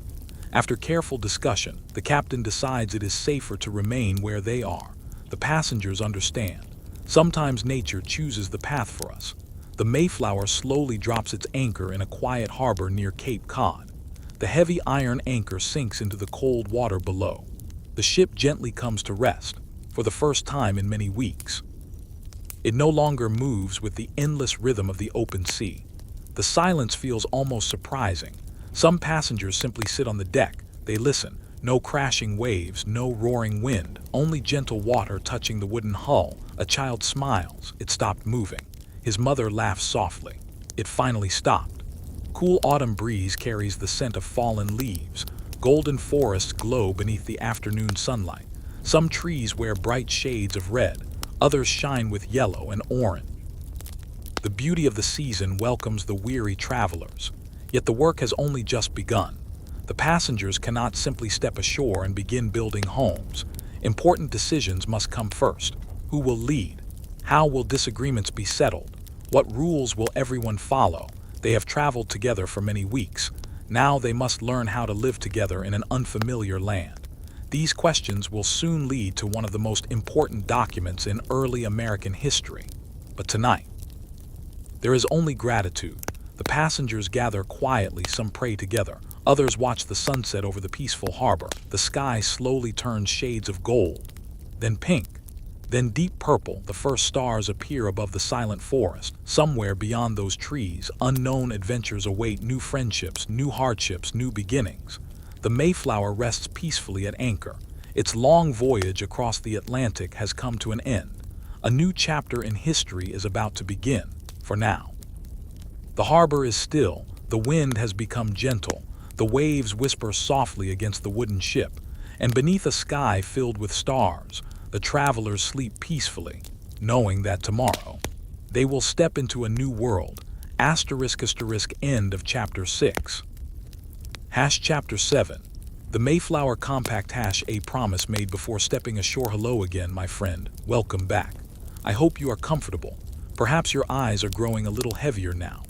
After careful discussion, the captain decides it is safer to remain where they are. The passengers understand. Sometimes nature chooses the path for us. The Mayflower slowly drops its anchor in a quiet harbor near Cape Cod. The heavy iron anchor sinks into the cold water below. The ship gently comes to rest, for the first time in many weeks. It no longer moves with the endless rhythm of the open sea. The silence feels almost surprising. Some passengers simply sit on the deck. They listen. No crashing waves, no roaring wind, only gentle water touching the wooden hull. A child smiles. It stopped moving. His mother laughs softly. It finally stopped. Cool autumn breeze carries the scent of fallen leaves. Golden forests glow beneath the afternoon sunlight. Some trees wear bright shades of red. Others shine with yellow and orange. The beauty of the season welcomes the weary travelers. Yet the work has only just begun. The passengers cannot simply step ashore and begin building homes. Important decisions must come first. Who will lead? How will disagreements be settled? What rules will everyone follow? They have traveled together for many weeks. Now they must learn how to live together in an unfamiliar land. These questions will soon lead to one of the most important documents in early American history. But tonight, there is only gratitude. The passengers gather quietly, some pray together. Others watch the sunset over the peaceful harbor. The sky slowly turns shades of gold, then pink, then deep purple. The first stars appear above the silent forest. Somewhere beyond those trees, unknown adventures await, new friendships, new hardships, new beginnings. The Mayflower rests peacefully at anchor. Its long voyage across the Atlantic has come to an end. A new chapter in history is about to begin, for now. The harbor is still. The wind has become gentle. The waves whisper softly against the wooden ship. And beneath a sky filled with stars, the travelers sleep peacefully, knowing that tomorrow they will step into a new world. End of Chapter 6. Chapter 7. The Mayflower Compact. A promise made before stepping ashore. Hello again, my friend. Welcome back. I hope you are comfortable. Perhaps your eyes are growing a little heavier now.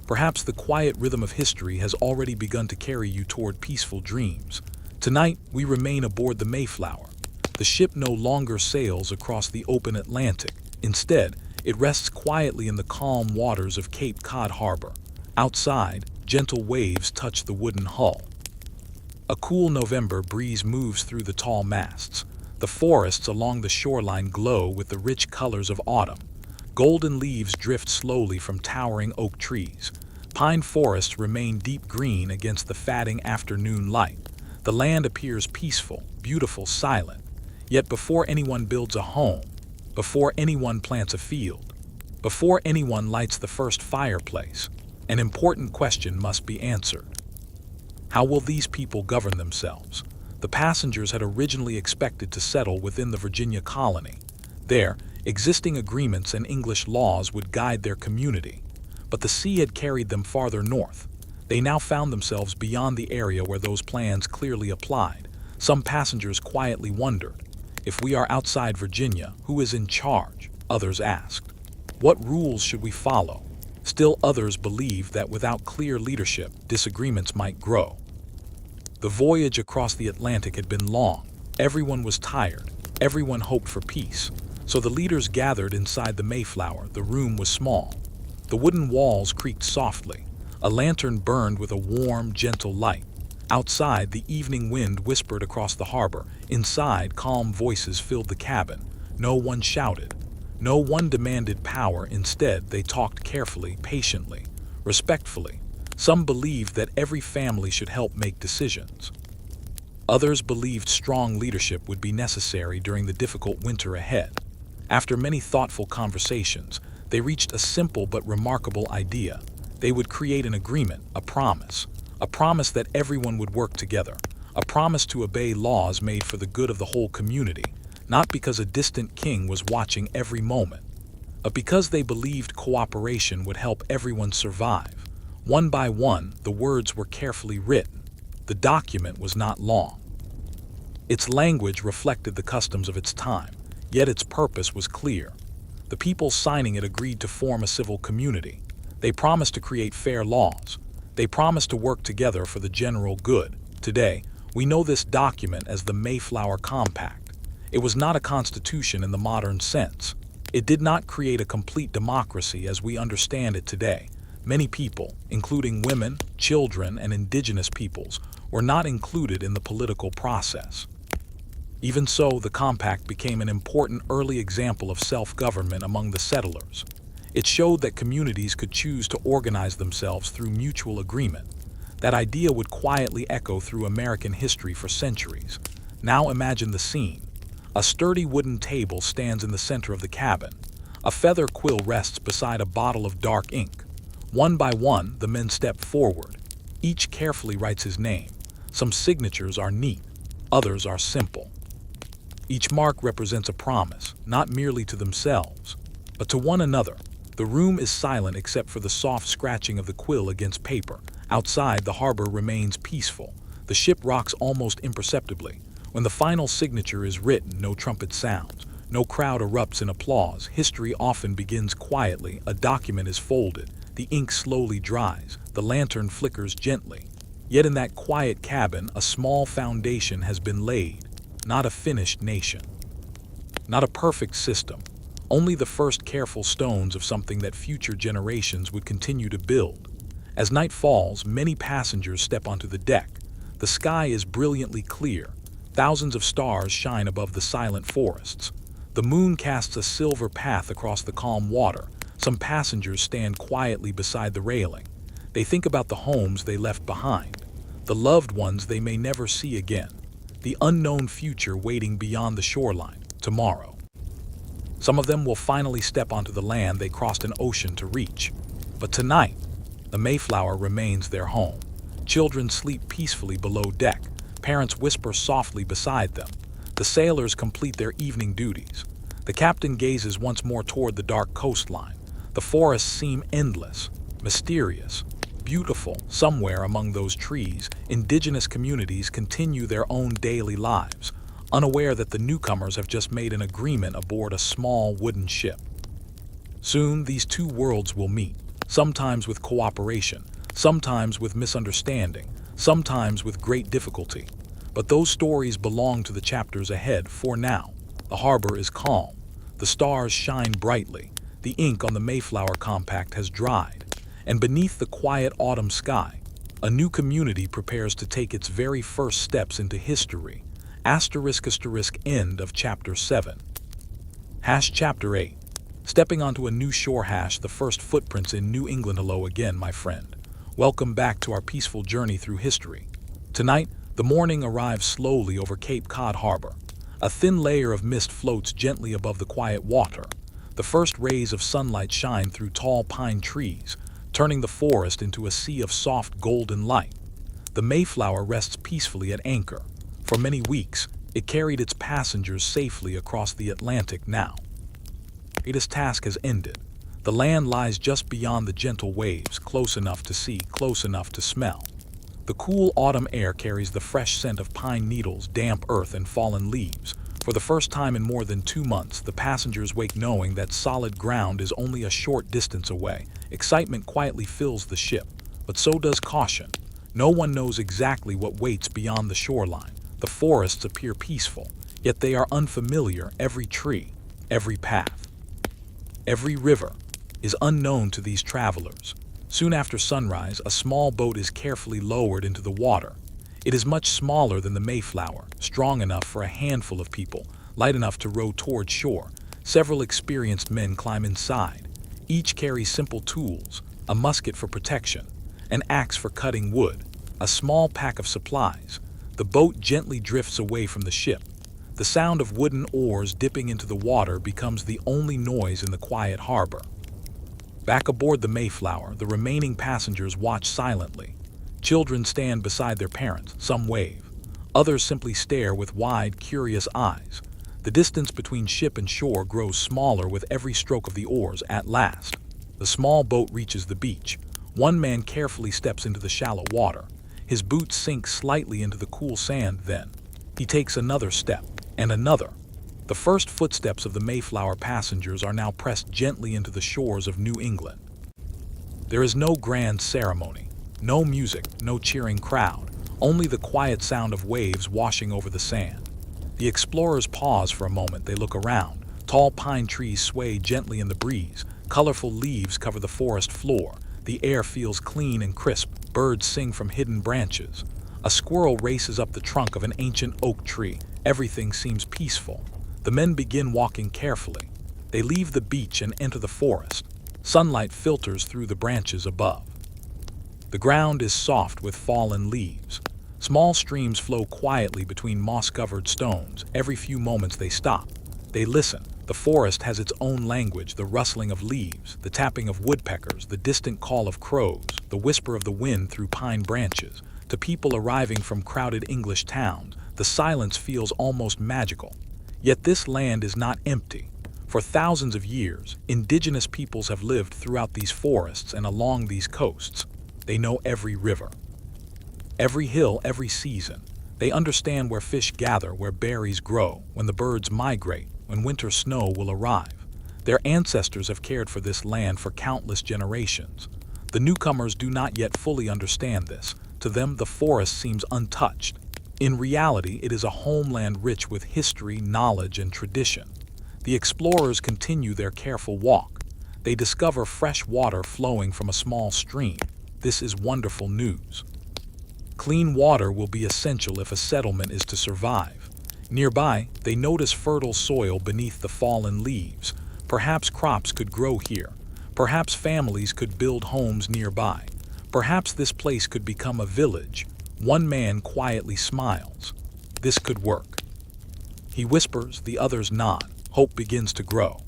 Perhaps the quiet rhythm of history has already begun to carry you toward peaceful dreams. Tonight, we remain aboard the Mayflower. The ship no longer sails across the open Atlantic. Instead, it rests quietly in the calm waters of Cape Cod Harbor. Outside, gentle waves touch the wooden hull. A cool November breeze moves through the tall masts. The forests along the shoreline glow with the rich colors of autumn. Golden leaves drift slowly from towering oak trees. Pine forests remain deep green against the fading afternoon light. The land appears peaceful, beautiful, silent. Yet before anyone builds a home, before anyone plants a field, before anyone lights the first fireplace, An important question must be answered. How will these people govern themselves? The passengers had originally expected to settle within the Virginia colony. There, existing agreements and English laws would guide their community. But the sea had carried them farther north. They now found themselves beyond the area where those plans clearly applied. Some passengers quietly wondered, if we are outside Virginia, who is in charge? Others asked. What rules should we follow? Still others believed that without clear leadership, disagreements might grow. The voyage across the Atlantic had been long. Everyone was tired. Everyone hoped for peace. So the leaders gathered inside the Mayflower. The room was small. The wooden walls creaked softly. A lantern burned with a warm, gentle light. Outside, the evening wind whispered across the harbor. Inside, calm voices filled the cabin. No one shouted. No one demanded power. Instead, they talked carefully, patiently, respectfully. Some believed that every family should help make decisions. Others believed strong leadership would be necessary during the difficult winter ahead. After many thoughtful conversations, they reached a simple but remarkable idea. They would create an agreement, a promise that everyone would work together, a promise to obey laws made for the good of the whole community, not because a distant king was watching every moment, but because they believed cooperation would help everyone survive. One by one, the words were carefully written. The document was not long. Its language reflected the customs of its time, yet its purpose was clear. The people signing it agreed to form a civil community. They promised to create fair laws. They promised to work together for the general good. Today, we know this document as the Mayflower Compact. It was not a constitution in the modern sense. It did not create a complete democracy as we understand it today. Many people, including women, children, and indigenous peoples, were not included in the political process. Even so, the compact became an important early example of self-government among the settlers. It showed that communities could choose to organize themselves through mutual agreement. That idea would quietly echo through American history for centuries. Now imagine the scene. A sturdy wooden table stands in the center of the cabin. A feather quill rests beside a bottle of dark ink. One by one, the men step forward. Each carefully writes his name. Some signatures are neat, others are simple. Each mark represents a promise, not merely to themselves, but to one another. The room is silent except for the soft scratching of the quill against paper. Outside, the harbor remains peaceful. The ship rocks almost imperceptibly. When the final signature is written, no trumpet sounds. No crowd erupts in applause. History often begins quietly. A document is folded. The ink slowly dries. The lantern flickers gently. Yet in that quiet cabin, a small foundation has been laid. Not a finished nation. Not a perfect system. Only the first careful stones of something that future generations would continue to build. As night falls, many passengers step onto the deck. The sky is brilliantly clear. Thousands of stars shine above the silent forests. The moon casts a silver path across the calm water. Some passengers stand quietly beside the railing. They think about the homes they left behind, the loved ones they may never see again, the unknown future waiting beyond the shoreline, tomorrow. Some of them will finally step onto the land they crossed an ocean to reach. But tonight, the Mayflower remains their home. Children sleep peacefully below deck. Parents whisper softly beside them. The sailors complete their evening duties. The captain gazes once more toward the dark coastline. The forests seem endless, mysterious, beautiful. Somewhere among those trees, indigenous communities continue their own daily lives, unaware that the newcomers have just made an agreement aboard a small wooden ship. Soon, these two worlds will meet, sometimes with cooperation, sometimes with misunderstanding, sometimes with great difficulty. But those stories belong to the chapters ahead. For now, the harbor is calm. The stars shine brightly. The ink on the Mayflower Compact has dried. And beneath the quiet autumn sky, a new community prepares to take its very first steps into history. End of Chapter 7. Chapter 8. Stepping onto a new shore. The first footprints in New England. Hello again, my friend. Welcome back to our peaceful journey through history. Tonight, the morning arrives slowly over Cape Cod Harbor. A thin layer of mist floats gently above the quiet water. The first rays of sunlight shine through tall pine trees, turning the forest into a sea of soft golden light. The Mayflower rests peacefully at anchor. For many weeks, it carried its passengers safely across the Atlantic now. Its task has ended. The land lies just beyond the gentle waves, close enough to see, close enough to smell. The cool autumn air carries the fresh scent of pine needles, damp earth, and fallen leaves. For the first time in more than 2 months, the passengers wake knowing that solid ground is only a short distance away. Excitement quietly fills the ship, but so does caution. No one knows exactly what waits beyond the shoreline. The forests appear peaceful, yet they are unfamiliar. Every tree, every path, every river is unknown to these travelers. Soon after sunrise, a small boat is carefully lowered into the water. It is much smaller than the Mayflower, strong enough for a handful of people, light enough to row toward shore. Several experienced men climb inside. Each carries simple tools: a musket for protection, an axe for cutting wood, a small pack of supplies. The boat gently drifts away from the ship. The sound of wooden oars dipping into the water becomes the only noise in the quiet harbor. Back aboard the Mayflower, the remaining passengers watch silently. Children stand beside their parents, some wave. Others simply stare with wide, curious eyes. The distance between ship and shore grows smaller with every stroke of the oars. At last, the small boat reaches the beach. One man carefully steps into the shallow water. His boots sink slightly into the cool sand. Then he takes another step, and another. The first footsteps of the Mayflower passengers are now pressed gently into the shores of New England. There is no grand ceremony, no music, no cheering crowd, only the quiet sound of waves washing over the sand. The explorers pause for a moment. They look around. Tall pine trees sway gently in the breeze. Colorful leaves cover the forest floor. The air feels clean and crisp. Birds sing from hidden branches. A squirrel races up the trunk of an ancient oak tree. Everything seems peaceful. The men begin walking carefully. They leave the beach and enter the forest. Sunlight filters through the branches above. The ground is soft with fallen leaves. Small streams flow quietly between moss-covered stones. Every few moments they stop. They listen. The forest has its own language: the rustling of leaves, the tapping of woodpeckers, the distant call of crows, the whisper of the wind through pine branches. To people arriving from crowded English towns, the silence feels almost magical. Yet this land is not empty. For thousands of years, indigenous peoples have lived throughout these forests and along these coasts. They know every river, every hill, every season. They understand where fish gather, where berries grow, when the birds migrate, when winter snow will arrive. Their ancestors have cared for this land for countless generations. The newcomers do not yet fully understand this. To them, the forest seems untouched. In reality, it is a homeland rich with history, knowledge, and tradition. The explorers continue their careful walk. They discover fresh water flowing from a small stream. This is wonderful news. Clean water will be essential if a settlement is to survive. Nearby, they notice fertile soil beneath the fallen leaves. Perhaps crops could grow here. Perhaps families could build homes nearby. Perhaps this place could become a village. One man quietly smiles. This could work. He whispers, the others nod. Hope begins to grow.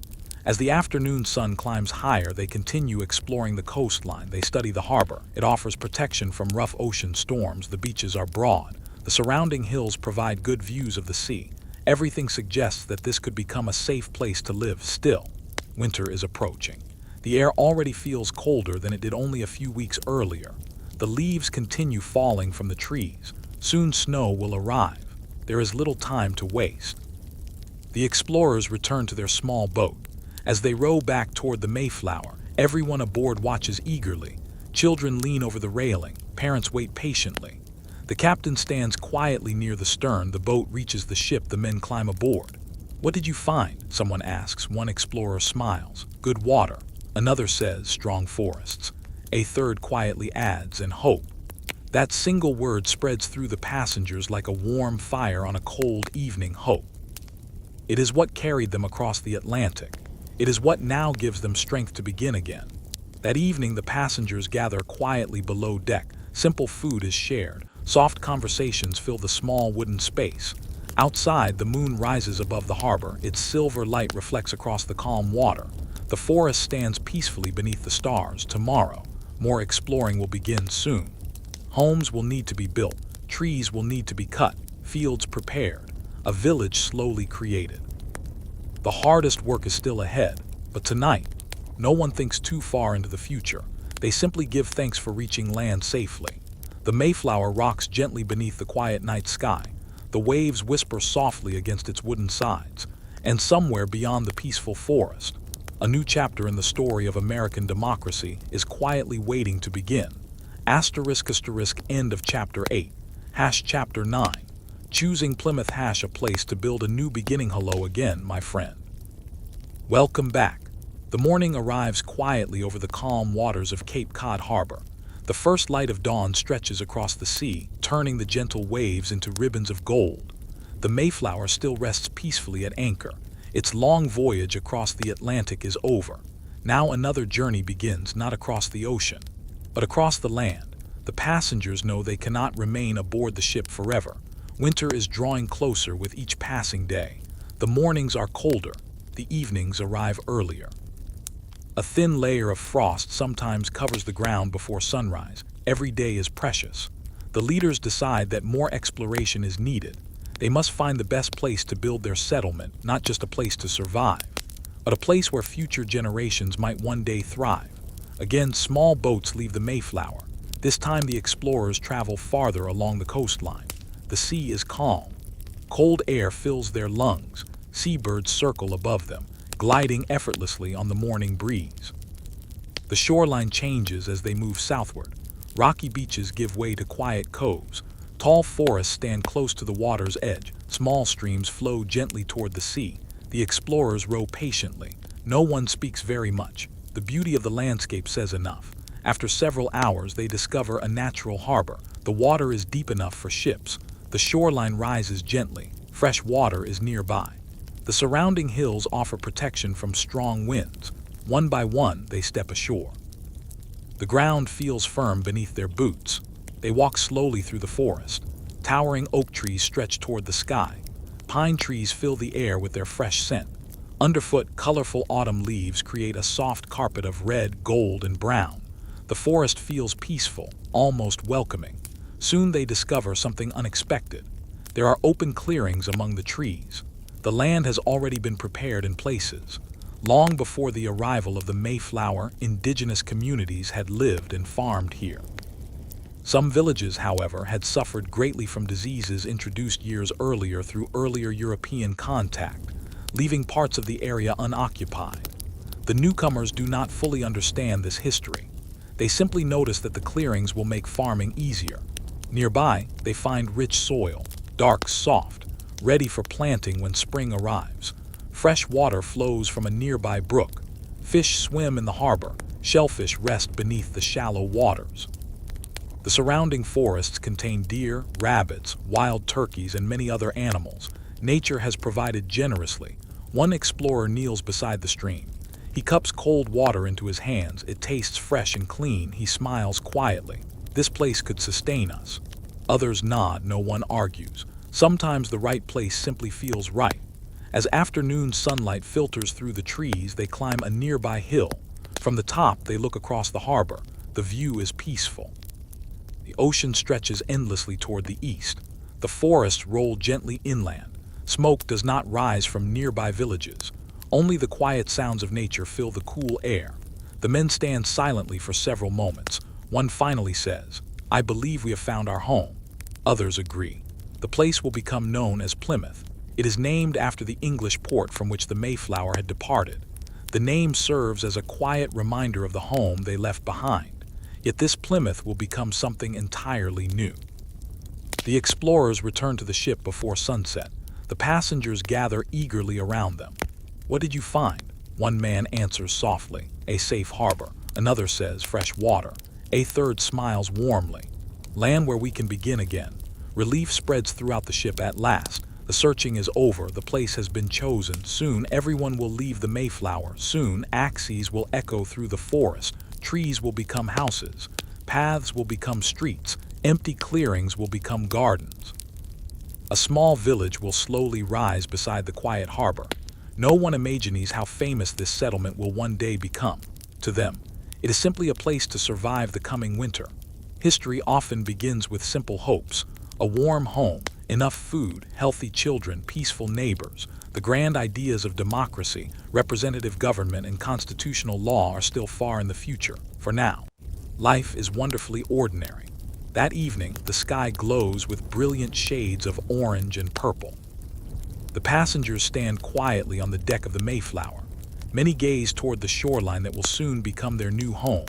As the afternoon sun climbs higher, they continue exploring the coastline. They study the harbor. It offers protection from rough ocean storms. The beaches are broad. The surrounding hills provide good views of the sea. Everything suggests that this could become a safe place to live. Still, winter is approaching. The air already feels colder than it did only a few weeks earlier. The leaves continue falling from the trees. Soon snow will arrive. There is little time to waste. The explorers return to their small boat. As they row back toward the Mayflower, everyone aboard watches eagerly. Children lean over the railing. Parents wait patiently. The captain stands quietly near the stern. The boat reaches the ship. The men climb aboard. What did you find? Someone asks. One explorer smiles. Good water. Another says, strong forests. A third quietly adds, and hope. That single word spreads through the passengers like a warm fire on a cold evening. Hope. It is what carried them across the Atlantic. It is what now gives them strength to begin again. That evening, the passengers gather quietly below deck. Simple food is shared. Soft conversations fill the small wooden space. Outside, the moon rises above the harbor. Its silver light reflects across the calm water. The forest stands peacefully beneath the stars. Tomorrow, More exploring will begin soon. Homes will need to be built, trees will need to be cut, fields prepared, a village slowly created. The hardest work is still ahead, but tonight, no one thinks too far into the future. They simply give thanks for reaching land safely. The Mayflower rocks gently beneath the quiet night sky. The waves whisper softly against its wooden sides. And somewhere beyond the peaceful forest, a new chapter in the story of American democracy is quietly waiting to begin. *** End of Chapter 8. Chapter 9. Choosing Plymouth # a place to build a new beginning. Hello again, my friend. Welcome back. The morning arrives quietly over the calm waters of Cape Cod Harbor. The first light of dawn stretches across the sea, turning the gentle waves into ribbons of gold. The Mayflower still rests peacefully at anchor. Its long voyage across the Atlantic is over. Now another journey begins, not across the ocean, but across the land. The passengers know they cannot remain aboard the ship forever. Winter is drawing closer with each passing day. The mornings are colder, the evenings arrive earlier. A thin layer of frost sometimes covers the ground before sunrise. Every day is precious. The leaders decide that more exploration is needed. They must find the best place to build their settlement, not just a place to survive, but a place where future generations might one day thrive. Again, small boats leave the Mayflower. This time the explorers travel farther along the coastline. The sea is calm. Cold air fills their lungs. Seabirds circle above them, gliding effortlessly on the morning breeze. The shoreline changes as they move southward. Rocky beaches give way to quiet coves. Tall forests stand close to the water's edge. Small streams flow gently toward the sea. The explorers row patiently. No one speaks very much. The beauty of the landscape says enough. After several hours, they discover a natural harbor. The water is deep enough for ships. The shoreline rises gently. Fresh water is nearby. The surrounding hills offer protection from strong winds. One by one, they step ashore. The ground feels firm beneath their boots. They walk slowly through the forest. Towering oak trees stretch toward the sky. Pine trees fill the air with their fresh scent. Underfoot, colorful autumn leaves create a soft carpet of red, gold, and brown. The forest feels peaceful, almost welcoming. Soon they discover something unexpected. There are open clearings among the trees. The land has already been prepared in places. Long before the arrival of the Mayflower, indigenous communities had lived and farmed here. Some villages, however, had suffered greatly from diseases introduced years earlier through earlier European contact, leaving parts of the area unoccupied. The newcomers do not fully understand this history. They simply notice that the clearings will make farming easier. Nearby, they find rich soil, dark, soft, ready for planting when spring arrives. Fresh water flows from a nearby brook. Fish swim in the harbor. Shellfish rest beneath the shallow waters. The surrounding forests contain deer, rabbits, wild turkeys, and many other animals. Nature has provided generously. One explorer kneels beside the stream. He cups cold water into his hands. It tastes fresh and clean. He smiles quietly. This place could sustain us. Others nod. No one argues. Sometimes the right place simply feels right. As afternoon sunlight filters through the trees, they climb a nearby hill. From the top, they look across the harbor. The view is peaceful. The ocean stretches endlessly toward the east. The forests roll gently inland. Smoke does not rise from nearby villages. Only the quiet sounds of nature fill the cool air. The men stand silently for several moments. One finally says, "I believe we have found our home." Others agree. The place will become known as Plymouth. It is named after the English port from which the Mayflower had departed. The name serves as a quiet reminder of the home they left behind. Yet this Plymouth will become something entirely new. The explorers return to the ship before sunset. The passengers gather eagerly around them. "What did you find?" One man answers softly, "A safe harbor." Another says, "Fresh water." A third smiles warmly, "Land where we can begin again." Relief spreads throughout the ship at last. The searching is over. The place has been chosen. Soon everyone will leave the Mayflower. Soon axes will echo through the forest. Trees will become houses. Paths will become streets. Empty clearings will become gardens. A small village will slowly rise beside the quiet harbor. No one imagines how famous this settlement will one day become. To them, It is simply a place to survive the coming winter. History often begins with simple hopes: a warm home, enough food, healthy children, peaceful neighbors. The grand ideas of democracy, representative government, and constitutional law are still far in the future. For now, life is wonderfully ordinary. That evening, the sky glows with brilliant shades of orange and purple. The passengers stand quietly on the deck of the Mayflower. Many gaze toward the shoreline that will soon become their new home.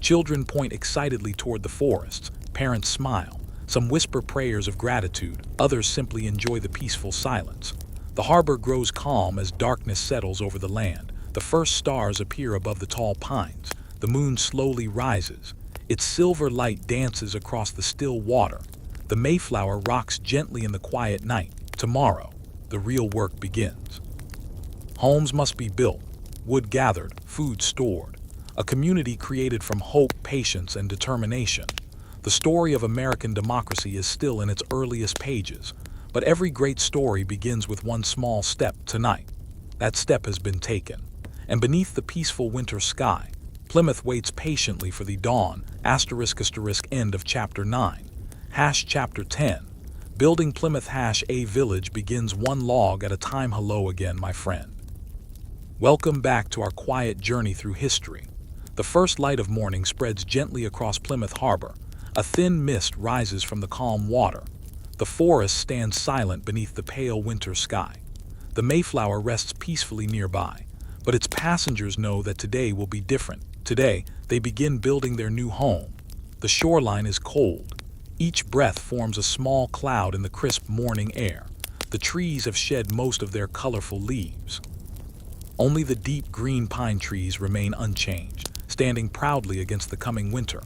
Children point excitedly toward the forests. Parents smile. Some whisper prayers of gratitude. Others simply enjoy the peaceful silence. The harbor grows calm as darkness settles over the land. The first stars appear above the tall pines. The moon slowly rises. Its silver light dances across the still water. The Mayflower rocks gently in the quiet night. Tomorrow, the real work begins. Homes must be built, wood gathered, food stored. A community created from hope, patience, and determination. The story of American democracy is still in its earliest pages, but every great story begins with one small step. Tonight, that step has been taken, and beneath the peaceful winter sky, Plymouth waits patiently for the dawn. End of Chapter 9. Chapter 10. Building Plymouth. A village begins one log at a time. Hello again, my friend. Welcome back to our quiet journey through history. The first light of morning spreads gently across Plymouth Harbor. A thin mist rises from the calm water. The forest stands silent beneath the pale winter sky. The Mayflower rests peacefully nearby, but its passengers know that today will be different. Today, they begin building their new home. The shoreline is cold. Each breath forms a small cloud in the crisp morning air. The trees have shed most of their colorful leaves. Only the deep green pine trees remain unchanged, standing proudly against the coming winter.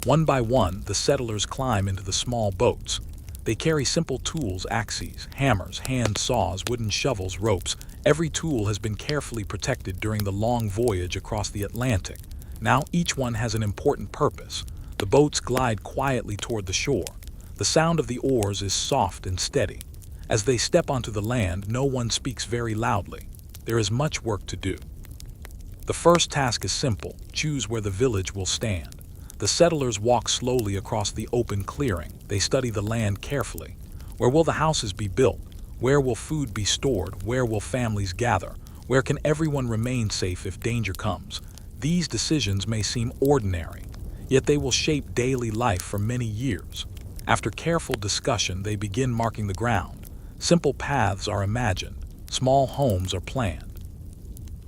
One by one, the settlers climb into the small boats. They carry simple tools: axes, hammers, hand saws, wooden shovels, ropes. Every tool has been carefully protected during the long voyage across the Atlantic. Now each one has an important purpose. The boats glide quietly toward the shore. The sound of the oars is soft and steady. As they step onto the land, no one speaks very loudly. There is much work to do. The first task is simple: choose where the village will stand. The settlers walk slowly across the open clearing. They study the land carefully. Where will the houses be built? Where will food be stored? Where will families gather? Where can everyone remain safe if danger comes? These decisions may seem ordinary, yet they will shape daily life for many years. After careful discussion, they begin marking the ground. Simple paths are imagined. Small homes are planned.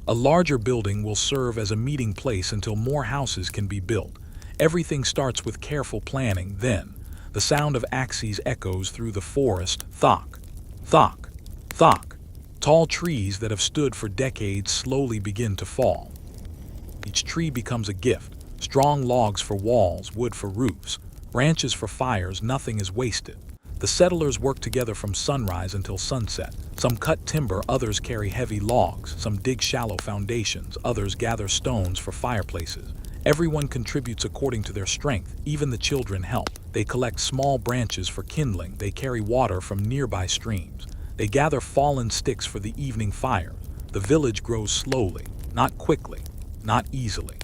A larger building will serve as a meeting place until more houses can be built. Everything starts with careful planning. Then, the sound of axes echoes through the forest. Thok, thok, thok. Tall trees that have stood for decades slowly begin to fall. Each tree becomes a gift. Strong logs for walls, wood for roofs, branches for fires. Nothing is wasted. The settlers work together from sunrise until sunset. Some cut timber, others carry heavy logs. Some dig shallow foundations, others gather stones for fireplaces. Everyone contributes according to their strength. Even the children help. They collect small branches for kindling. They carry water from nearby streams. They gather fallen sticks for the evening fire. The village grows slowly, not quickly, not easily,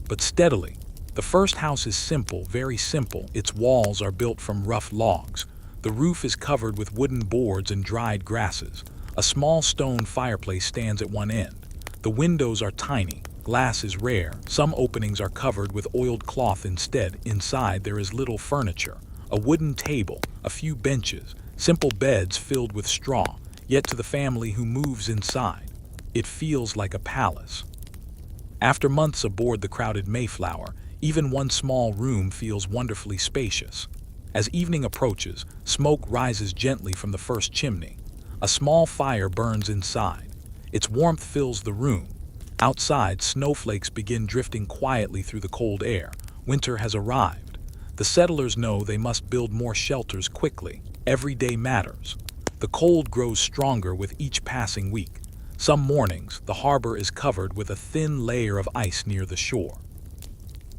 but steadily. The first house is simple, very simple. Its walls are built from rough logs. The roof is covered with wooden boards and dried grasses. A small stone fireplace stands at one end. The windows are tiny. Glass is rare. Some openings are covered with oiled cloth instead. Inside there is little furniture. A wooden table, a few benches, simple beds filled with straw. Yet to the family who moves inside, it feels like a palace. After months aboard the crowded Mayflower, even one small room feels wonderfully spacious. As evening approaches, smoke rises gently from the first chimney. A small fire burns inside. Its warmth fills the room. Outside, snowflakes begin drifting quietly through the cold air. Winter has arrived. The settlers know they must build more shelters quickly. Every day matters. The cold grows stronger with each passing week. Some mornings, the harbor is covered with a thin layer of ice near the shore.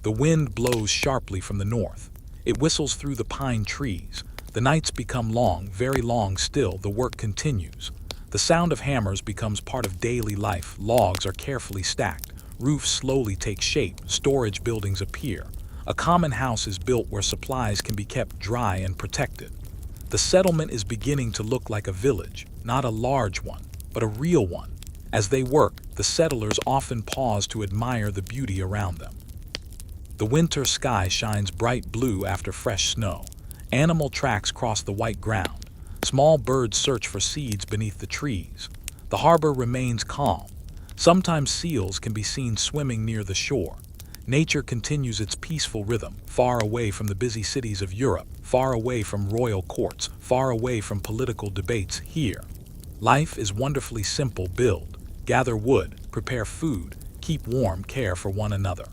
The wind blows sharply from the north. It whistles through the pine trees. The nights become long, very long. Still, the work continues. The sound of hammers becomes part of daily life. Logs are carefully stacked. Roofs slowly take shape, storage buildings appear. A common house is built where supplies can be kept dry and protected. The settlement is beginning to look like a village, not a large one, but a real one. As they work, the settlers often pause to admire the beauty around them. The winter sky shines bright blue after fresh snow. Animal tracks cross the white ground. Small birds search for seeds beneath the trees. The harbor remains calm. Sometimes seals can be seen swimming near the shore. Nature continues its peaceful rhythm, far away from the busy cities of Europe, far away from royal courts, far away from political debates here. Life is wonderfully simple. Build, gather wood, prepare food, keep warm, care for one another.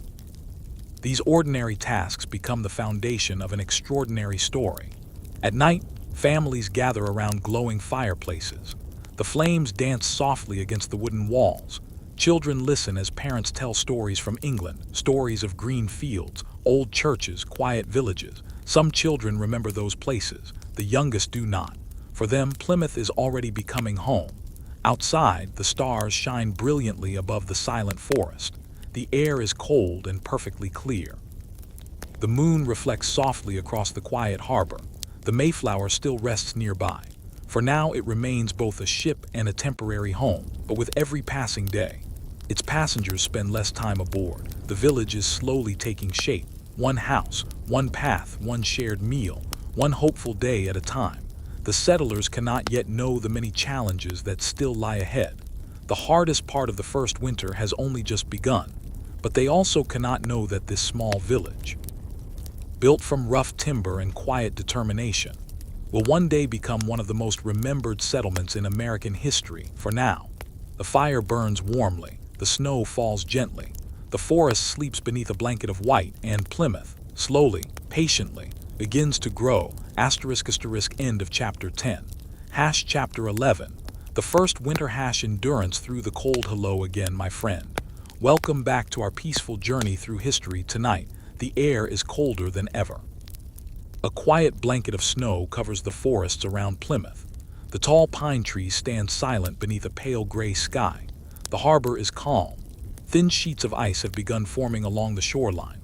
These ordinary tasks become the foundation of an extraordinary story. At night, families gather around glowing fireplaces. The flames dance softly against the wooden walls. Children listen as parents tell stories from England, stories of green fields, old churches, quiet villages. Some children remember those places, the youngest do not. For them, Plymouth is already becoming home. Outside, the stars shine brilliantly above the silent forest. The air is cold and perfectly clear. The moon reflects softly across the quiet harbor. The Mayflower still rests nearby. For now, it remains both a ship and a temporary home, but with every passing day, its passengers spend less time aboard. The village is slowly taking shape. One house, one path, one shared meal, one hopeful day at a time. The settlers cannot yet know the many challenges that still lie ahead. The hardest part of the first winter has only just begun, but they also cannot know that this small village, built from rough timber and quiet determination, will one day become one of the most remembered settlements in American history. For now, the fire burns warmly, the snow falls gently, the forest sleeps beneath a blanket of white, and Plymouth, slowly, patiently, begins to grow. End of Chapter 10. Chapter 11. The first winter. Endurance through the cold. Hello again, my friend. Welcome back to our peaceful journey through history. Tonight, the air is colder than ever. A quiet blanket of snow covers the forests around Plymouth. The tall pine trees stand silent beneath a pale gray sky. The harbor is calm. Thin sheets of ice have begun forming along the shoreline.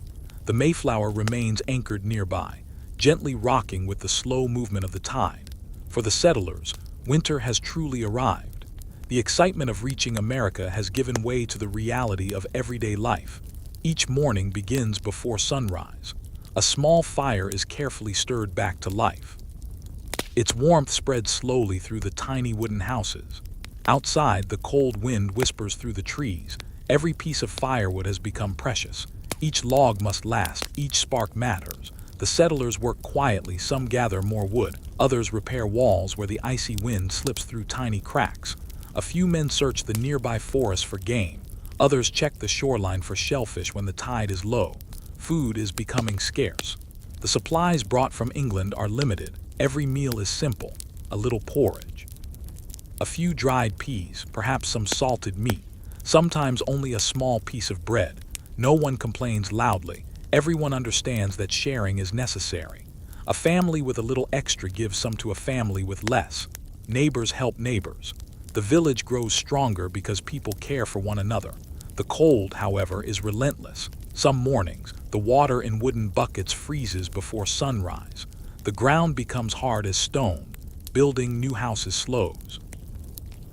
The Mayflower remains anchored nearby, gently rocking with the slow movement of the tide. For the settlers, winter has truly arrived. The excitement of reaching America has given way to the reality of everyday life. Each morning begins before sunrise. A small fire is carefully stirred back to life. Its warmth spreads slowly through the tiny wooden houses. Outside, the cold wind whispers through the trees. Every piece of firewood has become precious. Each log must last, each spark matters. The settlers work quietly. Some gather more wood, others repair walls where the icy wind slips through tiny cracks. A few men search the nearby forest for game. Others check the shoreline for shellfish when the tide is low. Food is becoming scarce. The supplies brought from England are limited. Every meal is simple, a little porridge, a few dried peas, perhaps some salted meat, sometimes only a small piece of bread. No one complains loudly. Everyone understands that sharing is necessary. A family with a little extra gives some to a family with less. Neighbors help neighbors. The village grows stronger because people care for one another. The cold, however, is relentless. Some mornings, the water in wooden buckets freezes before sunrise. The ground becomes hard as stone. Building new houses slows.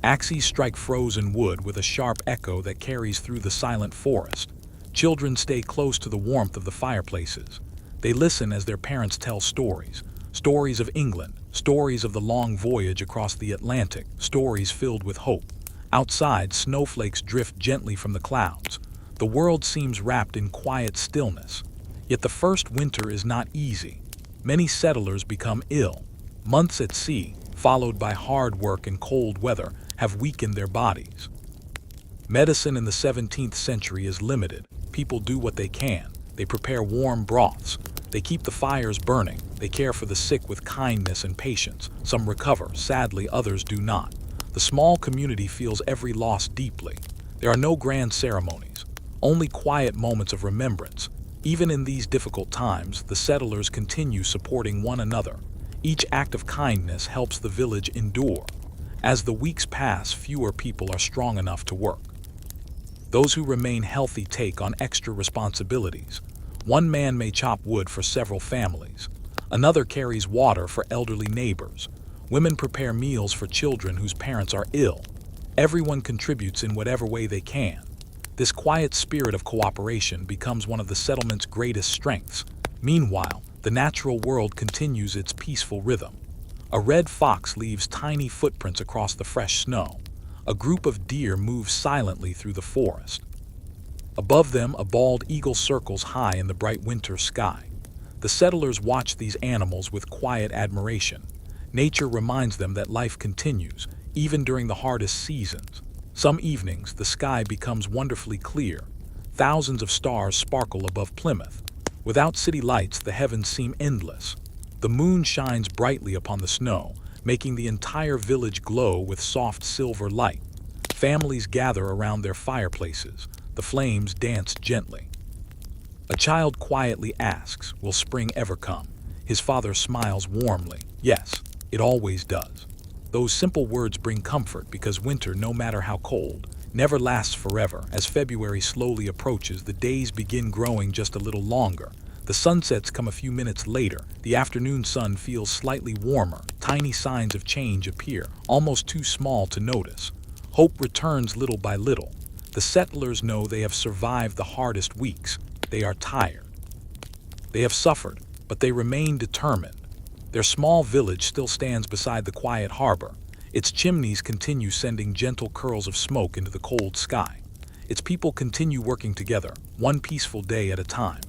Axes strike frozen wood with a sharp echo that carries through the silent forest. Children stay close to the warmth of the fireplaces. They listen as their parents tell stories. Stories of England, stories of the long voyage across the Atlantic, stories filled with hope. Outside, snowflakes drift gently from the clouds. The world seems wrapped in quiet stillness. Yet the first winter is not easy. Many settlers become ill. Months at sea, followed by hard work and cold weather, have weakened their bodies. Medicine in the 17th century is limited. People do what they can. They prepare warm broths. They keep the fires burning. They care for the sick with kindness and patience. Some recover. Sadly, others do not. The small community feels every loss deeply. There are no grand ceremonies, only quiet moments of remembrance. Even in these difficult times, the settlers continue supporting one another. Each act of kindness helps the village endure. As the weeks pass, fewer people are strong enough to work. Those who remain healthy take on extra responsibilities. One man may chop wood for several families. Another carries water for elderly neighbors. Women prepare meals for children whose parents are ill. Everyone contributes in whatever way they can. This quiet spirit of cooperation becomes one of the settlement's greatest strengths. Meanwhile, the natural world continues its peaceful rhythm. A red fox leaves tiny footprints across the fresh snow. A group of deer moves silently through the forest. Above them, a bald eagle circles high in the bright winter sky. The settlers watch these animals with quiet admiration. Nature reminds them that life continues, even during the hardest seasons. Some evenings, the sky becomes wonderfully clear. Thousands of stars sparkle above Plymouth. Without city lights, the heavens seem endless. The moon shines brightly upon the snow, making the entire village glow with soft silver light. Families gather around their fireplaces. The flames dance gently. A child quietly asks, "Will spring ever come?" His father smiles warmly. "Yes, it always does." Those simple words bring comfort because winter, no matter how cold, never lasts forever. As February slowly approaches, the days begin growing just a little longer. The sunsets come a few minutes later. The afternoon sun feels slightly warmer. Tiny signs of change appear, almost too small to notice. Hope returns little by little. The settlers know they have survived the hardest weeks. They are tired. They have suffered, but they remain determined. Their small village still stands beside the quiet harbor. Its chimneys continue sending gentle curls of smoke into the cold sky. Its people continue working together, one peaceful day at a time.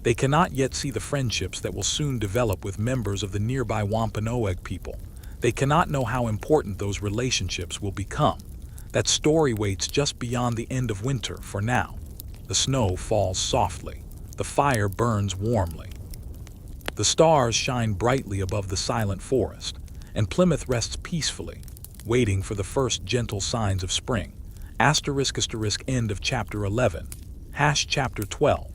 They cannot yet see the friendships that will soon develop with members of the nearby Wampanoag people. They cannot know how important those relationships will become. That story waits just beyond the end of winter for now. The snow falls softly. The fire burns warmly. The stars shine brightly above the silent forest, and Plymouth rests peacefully, waiting for the first gentle signs of spring. End of chapter 11. Chapter 12.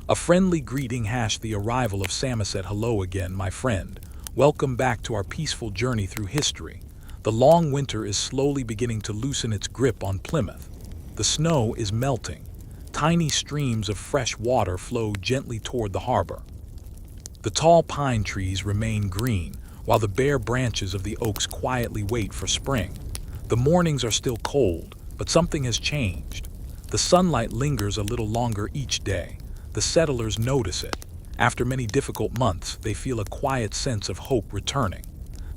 A friendly greeting. The arrival of Samoset. Hello again, my friend. Welcome back to our peaceful journey through history. The long winter is slowly beginning to loosen its grip on Plymouth. The snow is melting. Tiny streams of fresh water flow gently toward the harbor. The tall pine trees remain green, while the bare branches of the oaks quietly wait for spring. The mornings are still cold, but something has changed. The sunlight lingers a little longer each day. The settlers notice it. After many difficult months, they feel a quiet sense of hope returning.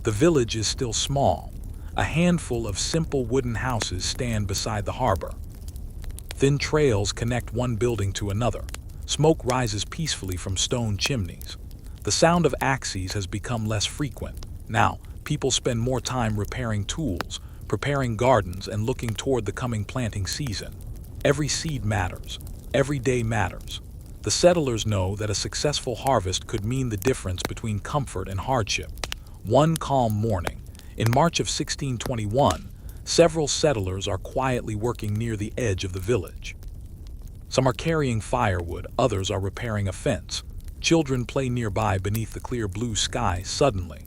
The village is still small. A handful of simple wooden houses stand beside the harbor. Thin trails connect one building to another. Smoke rises peacefully from stone chimneys. The sound of axes has become less frequent. Now, people spend more time repairing tools, preparing gardens, and looking toward the coming planting season. Every seed matters. Every day matters. The settlers know that a successful harvest could mean the difference between comfort and hardship. One calm morning, in March of 1621, several settlers are quietly working near the edge of the village. Some are carrying firewood, others are repairing a fence. Children play nearby beneath the clear blue sky. Suddenly,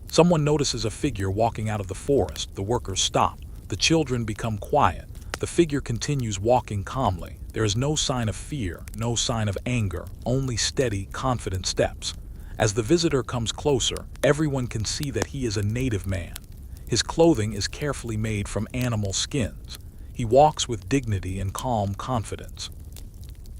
someone notices a figure walking out of the forest. The workers stop. The children become quiet. The figure continues walking calmly. There is no sign of fear, no sign of anger, only steady, confident steps. As the visitor comes closer, everyone can see that he is a native man. His clothing is carefully made from animal skins. He walks with dignity and calm confidence.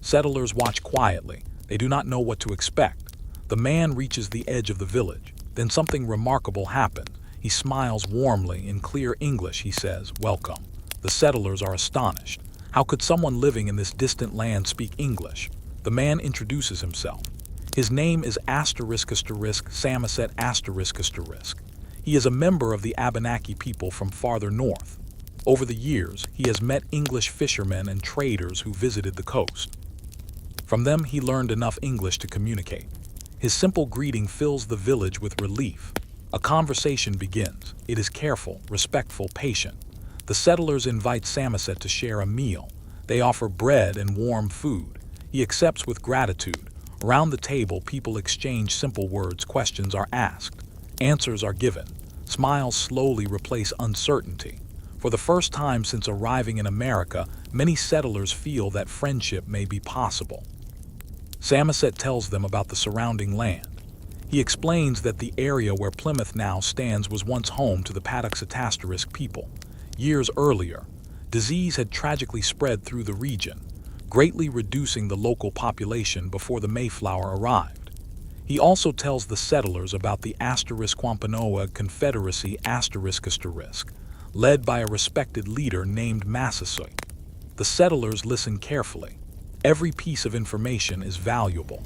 Settlers watch quietly. They do not know what to expect. The man reaches the edge of the village. Then something remarkable happens. He smiles warmly. In clear English, he says, "Welcome." The settlers are astonished. How could someone living in this distant land speak English? The man introduces himself. His name is Samoset**. He is a member of the Abenaki people from farther north. Over the years, he has met English fishermen and traders who visited the coast. From them, he learned enough English to communicate. His simple greeting fills the village with relief. A conversation begins. It is careful, respectful, patient. The settlers invite Samoset to share a meal. They offer bread and warm food. He accepts with gratitude. Around the table, people exchange simple words. Questions are asked. Answers are given. Smiles slowly replace uncertainty. For the first time since arriving in America, many settlers feel that friendship may be possible. Samoset tells them about the surrounding land. He explains that the area where Plymouth now stands was once home to the Patuxet people. Years earlier, disease had tragically spread through the region, greatly reducing the local population before the Mayflower arrived. He also tells the settlers about the Wampanoag Confederacy led by a respected leader named Massasoit. The settlers listen carefully. Every piece of information is valuable.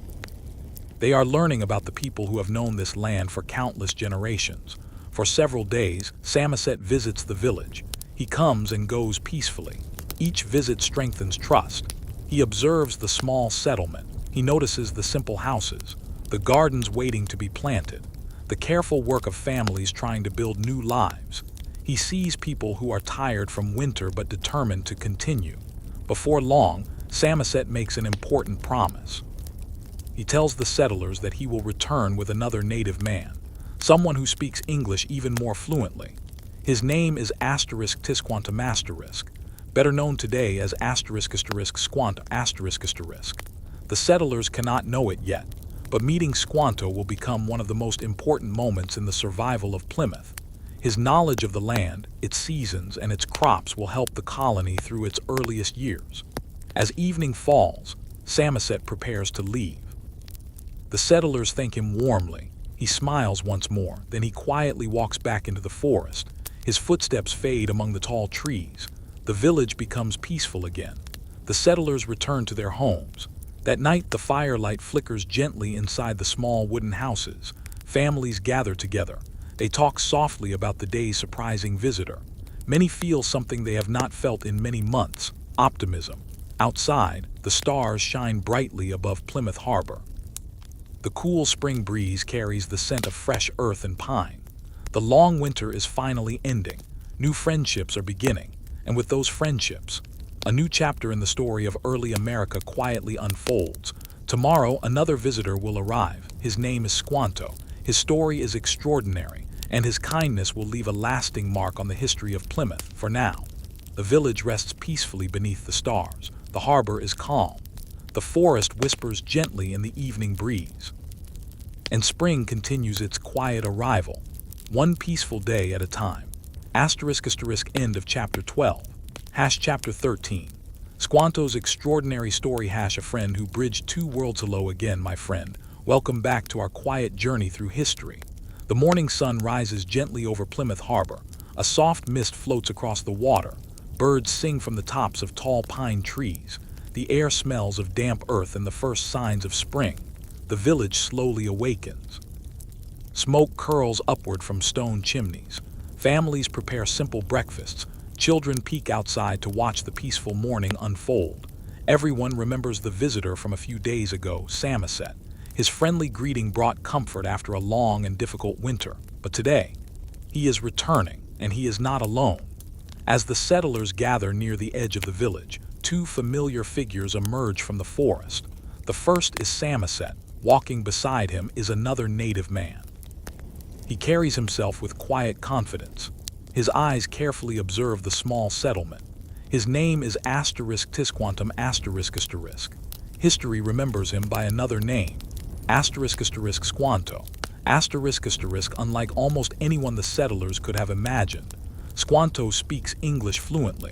They are learning about the people who have known this land for countless generations. For several days, Samoset visits the village. He comes and goes peacefully. Each visit strengthens trust. He observes the small settlement. He notices the simple houses, the gardens waiting to be planted, the careful work of families trying to build new lives. He sees people who are tired from winter but determined to continue. Before long, Samoset makes an important promise. He tells the settlers that he will return with another native man, someone who speaks English even more fluently. His name is *Tisquantum*, better known today as *Squanto*. The settlers cannot know it yet, but meeting Squanto will become one of the most important moments in the survival of Plymouth. His knowledge of the land, its seasons, and its crops will help the colony through its earliest years. As evening falls, Samoset prepares to leave. The settlers thank him warmly. He smiles once more, then he quietly walks back into the forest. His footsteps fade among the tall trees. The village becomes peaceful again. The settlers return to their homes. That night, the firelight flickers gently inside the small wooden houses. Families gather together. They talk softly about the day's surprising visitor. Many feel something they have not felt in many months: optimism. Outside, the stars shine brightly above Plymouth Harbor. The cool spring breeze carries the scent of fresh earth and pine. The long winter is finally ending. New friendships are beginning, and with those friendships, a new chapter in the story of early America quietly unfolds. Tomorrow, another visitor will arrive. His name is Squanto. His story is extraordinary, and his kindness will leave a lasting mark on the history of Plymouth. For now, the village rests peacefully beneath the stars. The harbor is calm. The forest whispers gently in the evening breeze. And spring continues its quiet arrival, one peaceful day at a time. End of Chapter 12. Chapter 13. Squanto's extraordinary story. A friend who bridged two worlds. Hello again, my friend. Welcome back to our quiet journey through history. The morning sun rises gently over Plymouth Harbor. A soft mist floats across the water. Birds sing from the tops of tall pine trees. The air smells of damp earth and the first signs of spring. The village slowly awakens. Smoke curls upward from stone chimneys. Families prepare simple breakfasts. Children peek outside to watch the peaceful morning unfold. Everyone remembers the visitor from a few days ago, Samoset. His friendly greeting brought comfort after a long and difficult winter. But today, he is returning, and he is not alone. As the settlers gather near the edge of the village, two familiar figures emerge from the forest. The first is Samoset. Walking beside him is another native man. He carries himself with quiet confidence. His eyes carefully observe the small settlement. His name is *Tisquantum*. History remembers him by another name, Squanto. Unlike almost anyone the settlers could have imagined, Squanto speaks English fluently.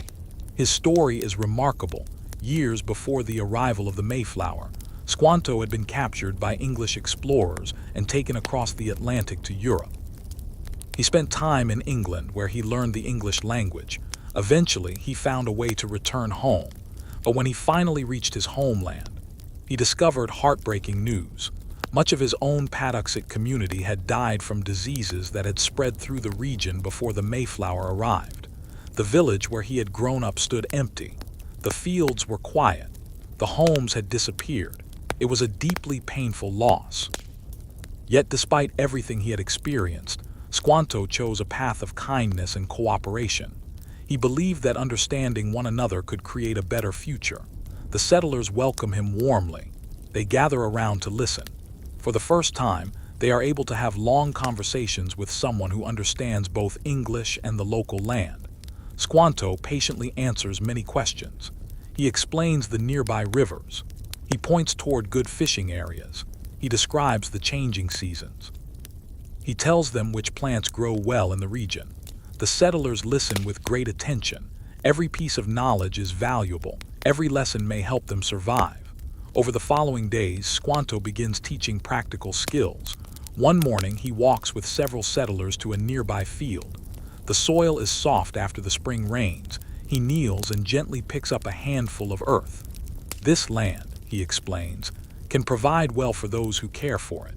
His story is remarkable. Years before the arrival of the Mayflower, Squanto had been captured by English explorers and taken across the Atlantic to Europe. He spent time in England where he learned the English language. Eventually, he found a way to return home. But when he finally reached his homeland, he discovered heartbreaking news. Much of his own Patuxet community had died from diseases that had spread through the region before the Mayflower arrived. The village where he had grown up stood empty. The fields were quiet. The homes had disappeared. It was a deeply painful loss. Yet despite everything he had experienced, Squanto chose a path of kindness and cooperation. He believed that understanding one another could create a better future. The settlers welcome him warmly. They gather around to listen. For the first time, they are able to have long conversations with someone who understands both English and the local land. Squanto patiently answers many questions. He explains the nearby rivers. He points toward good fishing areas. He describes the changing seasons. He tells them which plants grow well in the region. The settlers listen with great attention. Every piece of knowledge is valuable. Every lesson may help them survive. Over the following days, Squanto begins teaching practical skills. One morning, he walks with several settlers to a nearby field. The soil is soft after the spring rains. He kneels and gently picks up a handful of earth. This land, he explains, can provide well for those who care for it.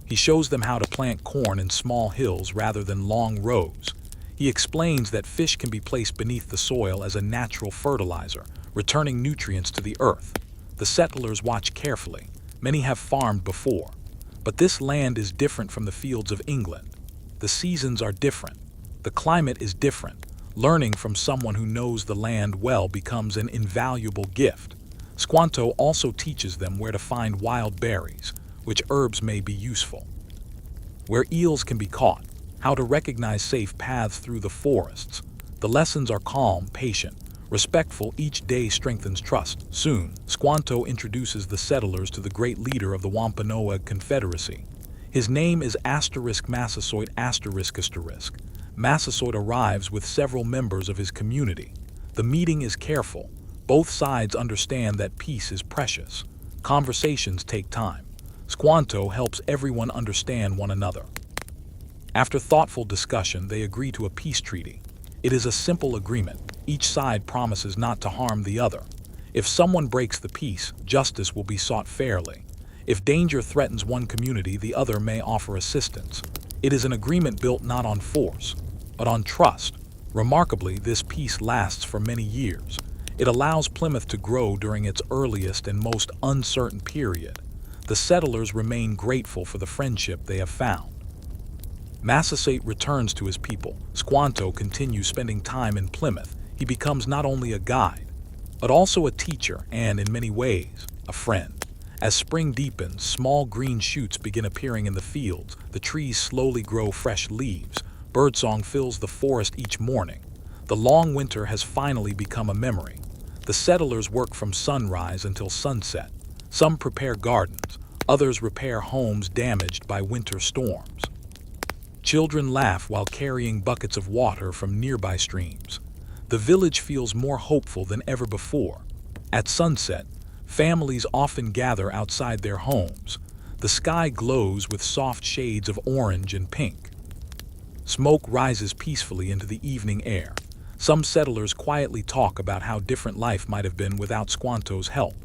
He shows them how to plant corn in small hills rather than long rows. He explains that fish can be placed beneath the soil as a natural fertilizer, returning nutrients to the earth. The settlers watch carefully. Many have farmed before. But this land is different from the fields of England. The seasons are different. The climate is different. Learning from someone who knows the land well becomes an invaluable gift. Squanto also teaches them where to find wild berries, which herbs may be useful, where eels can be caught, how to recognize safe paths through the forests. The lessons are calm, patient, respectful. Each day strengthens trust. Soon, Squanto introduces the settlers to the great leader of the Wampanoag Confederacy. His name is Massasoit. Massasoit arrives with several members of his community. The meeting is careful. Both sides understand that peace is precious. Conversations take time. Squanto helps everyone understand one another. After thoughtful discussion, they agree to a peace treaty. It is a simple agreement. Each side promises not to harm the other. If someone breaks the peace, justice will be sought fairly. If danger threatens one community, the other may offer assistance. It is an agreement built not on force, but on trust. Remarkably, this peace lasts for many years. It allows Plymouth to grow during its earliest and most uncertain period. The settlers remain grateful for the friendship they have found. Massasoit returns to his people. Squanto continues spending time in Plymouth. He becomes not only a guide, but also a teacher and, in many ways, a friend. As spring deepens, small green shoots begin appearing in the fields. The trees slowly grow fresh leaves. Birdsong fills the forest each morning. The long winter has finally become a memory. The settlers work from sunrise until sunset. Some prepare gardens. Others repair homes damaged by winter storms. Children laugh while carrying buckets of water from nearby streams. The village feels more hopeful than ever before. At sunset, families often gather outside their homes. The sky glows with soft shades of orange and pink. Smoke rises peacefully into the evening air. Some settlers quietly talk about how different life might have been without Squanto's help.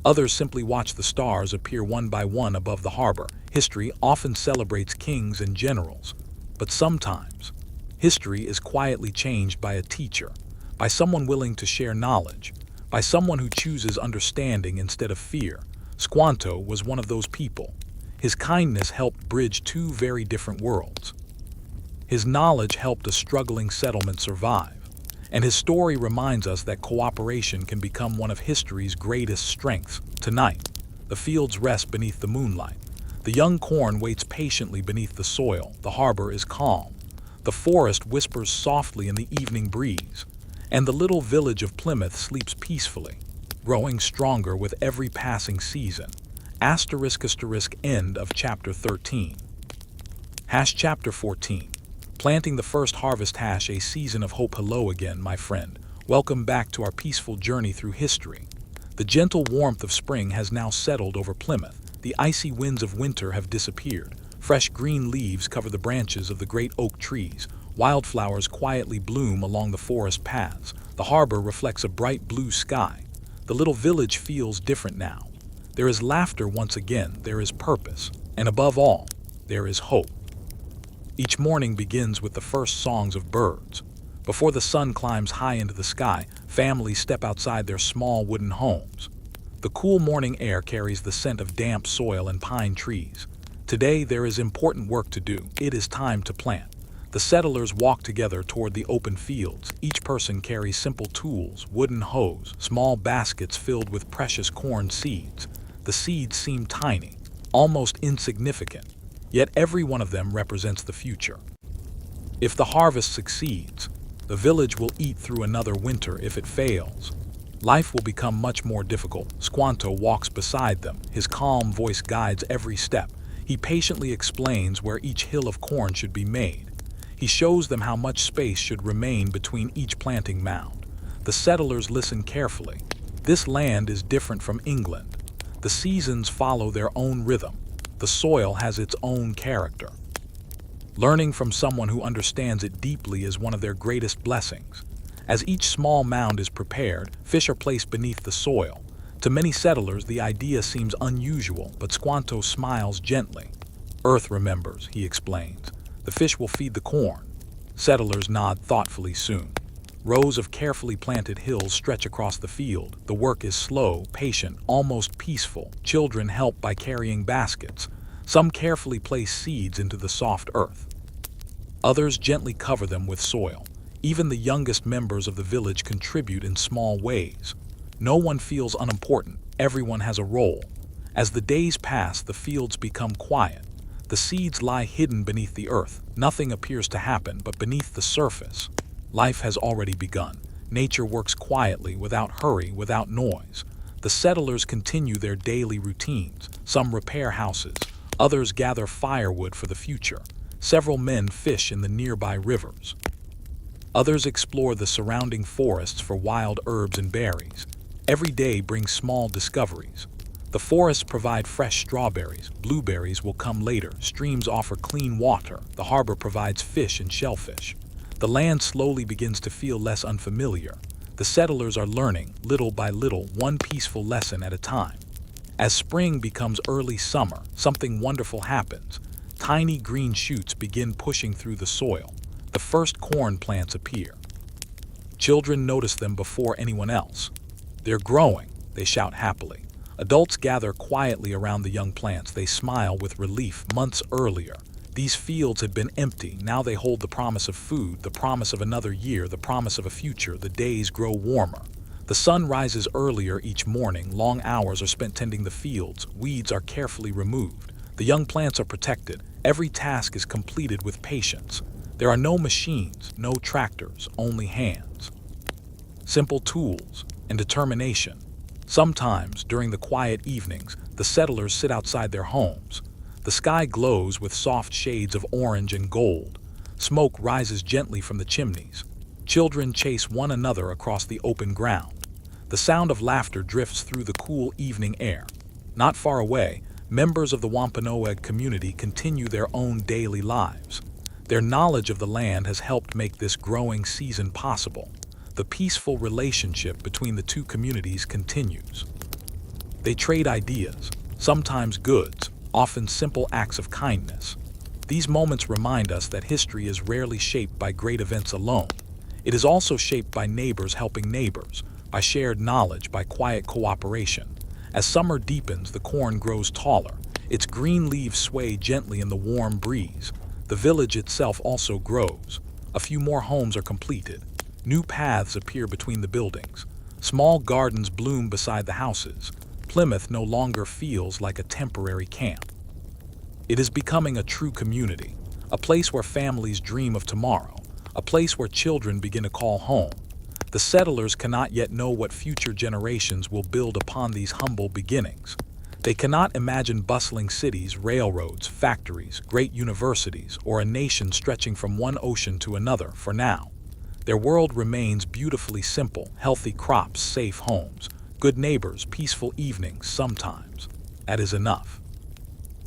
Others simply watch the stars appear one by one above the harbor. History often celebrates kings and generals, but sometimes history is quietly changed by a teacher, by someone willing to share knowledge, by someone who chooses understanding instead of fear. Squanto was one of those people. His kindness helped bridge two very different worlds. His knowledge helped a struggling settlement survive. And his story reminds us that cooperation can become one of history's greatest strengths. Tonight, the fields rest beneath the moonlight. The young corn waits patiently beneath the soil. The harbor is calm. The forest whispers softly in the evening breeze. And the little village of Plymouth sleeps peacefully, growing stronger with every passing season. End of chapter 13. Chapter 14. Planting the first harvest. A season of hope. Hello again, my friend. Welcome back to our peaceful journey through history. The gentle warmth of spring has now settled over Plymouth. The icy winds of winter have disappeared. Fresh green leaves cover the branches of the great oak trees. Wildflowers quietly bloom along the forest paths. The harbor reflects a bright blue sky. The little village feels different now. There is laughter once again. There is purpose. And above all, there is hope. Each morning begins with the first songs of birds. Before the sun climbs high into the sky, families step outside their small wooden homes. The cool morning air carries the scent of damp soil and pine trees. Today there is important work to do. It is time to plant. The settlers walk together toward the open fields. Each person carries simple tools, wooden hoes, small baskets filled with precious corn seeds. The seeds seem tiny, almost insignificant. Yet every one of them represents the future. If the harvest succeeds, The village will eat through another winter if it fails. Life will become much more difficult. Squanto walks beside them. His calm voice guides every step. He patiently explains where each hill of corn should be made. He shows them how much space should remain between each planting mound. The settlers listen carefully. This land is different from England. The seasons follow their own rhythm. The soil has its own character. Learning from someone who understands it deeply is one of their greatest blessings. As each small mound is prepared, fish are placed beneath the soil. To many settlers, the idea seems unusual, but Squanto smiles gently. Earth remembers, he explains. The fish will feed the corn. Settlers nod thoughtfully soon. Rows of carefully planted hills stretch across the field. The work is slow, patient, almost peaceful. Children help by carrying baskets. Some carefully place seeds into the soft earth. Others gently cover them with soil. Even the youngest members of the village contribute in small ways. No one feels unimportant. Everyone has a role. As the days pass, the fields become quiet. The seeds lie hidden beneath the earth. Nothing appears to happen, but beneath the surface, life has already begun. Nature works quietly, without hurry, without noise. The settlers continue their daily routines. Some repair houses. Others gather firewood for the future. Several men fish in the nearby rivers. Others explore the surrounding forests for wild herbs and berries. Every day brings small discoveries. The forests provide fresh strawberries. Blueberries will come later. Streams offer clean water. The harbor provides fish and shellfish. The land slowly begins to feel less unfamiliar. The settlers are learning, little by little, one peaceful lesson at a time. As spring becomes early summer, something wonderful happens. Tiny green shoots begin pushing through the soil. The first corn plants appear. Children notice them before anyone else. They're growing, they shout happily. Adults gather quietly around the young plants. They smile with relief. Months earlier, these fields had been empty. Now they hold the promise of food, the promise of another year, the promise of a future. The days grow warmer. The sun rises earlier each morning. Long hours are spent tending the fields. Weeds are carefully removed. The young plants are protected. Every task is completed with patience. There are no machines, no tractors, only hands. Simple tools and determination. Sometimes, during the quiet evenings, the settlers sit outside their homes. The sky glows with soft shades of orange and gold. Smoke rises gently from the chimneys. Children chase one another across the open ground. The sound of laughter drifts through the cool evening air. Not far away, members of the Wampanoag community continue their own daily lives. Their knowledge of the land has helped make this growing season possible. The peaceful relationship between the two communities continues. They trade ideas, sometimes goods, often simple acts of kindness. These moments remind us that history is rarely shaped by great events alone. It is also shaped by neighbors helping neighbors, by shared knowledge, by quiet cooperation. As summer deepens, the corn grows taller. Its green leaves sway gently in the warm breeze. The village itself also grows. A few more homes are completed. New paths appear between the buildings. Small gardens bloom beside the houses. Plymouth no longer feels like a temporary camp. It is becoming a true community, a place where families dream of tomorrow, a place where children begin to call home. The settlers cannot yet know what future generations will build upon these humble beginnings. They cannot imagine bustling cities, railroads, factories, great universities, or a nation stretching from one ocean to another. For now, their world remains beautifully simple: healthy crops, safe homes, good neighbors, peaceful evenings. Sometimes that is enough.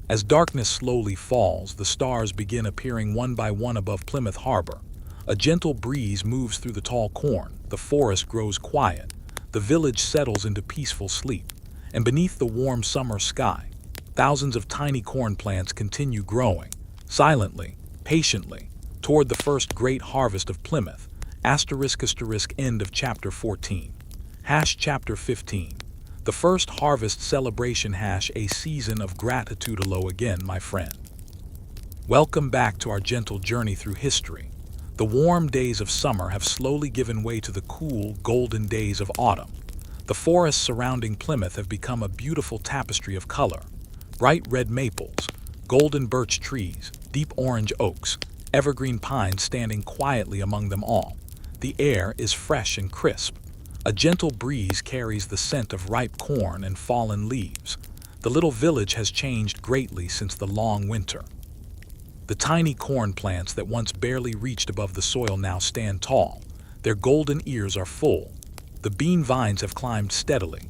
As darkness slowly falls, the stars begin appearing one by one above Plymouth Harbor. A gentle breeze moves through the tall corn. The forest grows quiet. The village settles into peaceful sleep. And beneath the warm summer sky, thousands of tiny corn plants continue growing, silently, patiently, toward the first great harvest of Plymouth. End of chapter 14. Chapter 15. The first harvest celebration. A season of gratitude. Hello again, my friend. Welcome back to our gentle journey through history. The warm days of summer have slowly given way to the cool, golden days of autumn. The forests surrounding Plymouth have become a beautiful tapestry of color. Bright red maples, golden birch trees, deep orange oaks, evergreen pines standing quietly among them all. The air is fresh and crisp. A gentle breeze carries the scent of ripe corn and fallen leaves. The little village has changed greatly since the long winter. The tiny corn plants that once barely reached above the soil now stand tall. Their golden ears are full. The bean vines have climbed steadily.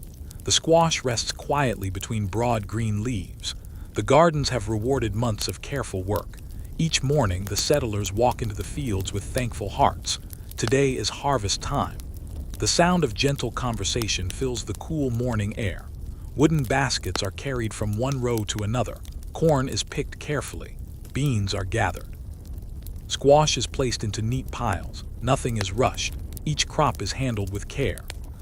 The squash rests quietly between broad green leaves. The gardens have rewarded months of careful work. Each morning, the settlers walk into the fields with thankful hearts. Today is harvest time. The sound of gentle conversation fills the cool morning air. Wooden baskets are carried from one row to another. Corn is picked carefully. Beans are gathered. Squash is placed into neat piles. Nothing is rushed. Each crop is handled with care.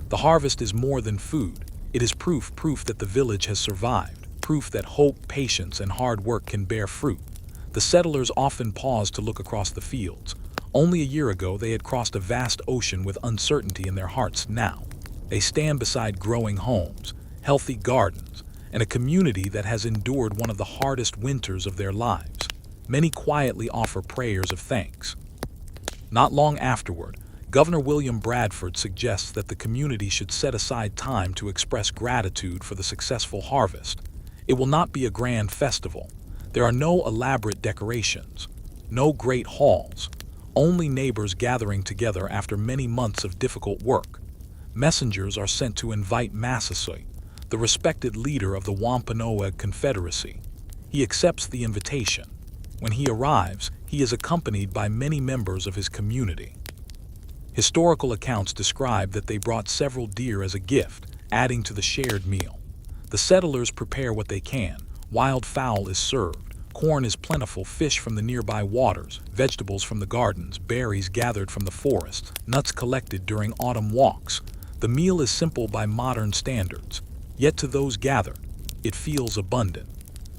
The harvest is more than food. It is proof that the village has survived, proof that hope, patience, and hard work can bear fruit. The settlers often pause to look across the fields. Only a year ago, they had crossed a vast ocean with uncertainty in their hearts. Now, they stand beside growing homes, healthy gardens, and a community that has endured one of the hardest winters of their lives. Many quietly offer prayers of thanks. Not long afterward, Governor William Bradford suggests that the community should set aside time to express gratitude for the successful harvest. It will not be a grand festival. There are no elaborate decorations, no great halls, only neighbors gathering together after many months of difficult work. Messengers are sent to invite Massasoit, the respected leader of the Wampanoag Confederacy. He accepts the invitation. When he arrives, he is accompanied by many members of his community. Historical accounts describe that they brought several deer as a gift, adding to the shared meal. The settlers prepare what they can. Wild fowl is served. Corn is plentiful, fish from the nearby waters, vegetables from the gardens, berries gathered from the forests, nuts collected during autumn walks. The meal is simple by modern standards, yet to those gathered, it feels abundant.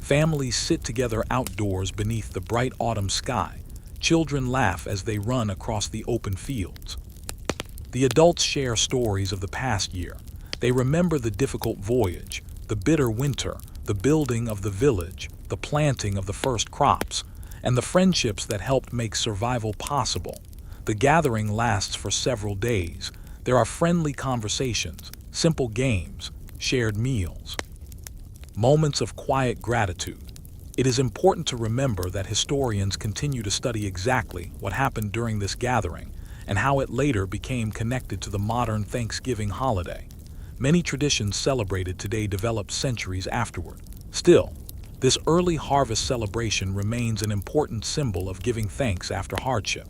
Families sit together outdoors beneath the bright autumn sky. Children laugh as they run across the open fields. The adults share stories of the past year. They remember the difficult voyage, the bitter winter, the building of the village, the planting of the first crops, and the friendships that helped make survival possible. The gathering lasts for several days. There are friendly conversations, simple games, shared meals, moments of quiet gratitude. It is important to remember that historians continue to study exactly what happened during this gathering and how it later became connected to the modern Thanksgiving holiday. Many traditions celebrated today developed centuries afterward. Still, this early harvest celebration remains an important symbol of giving thanks after hardship.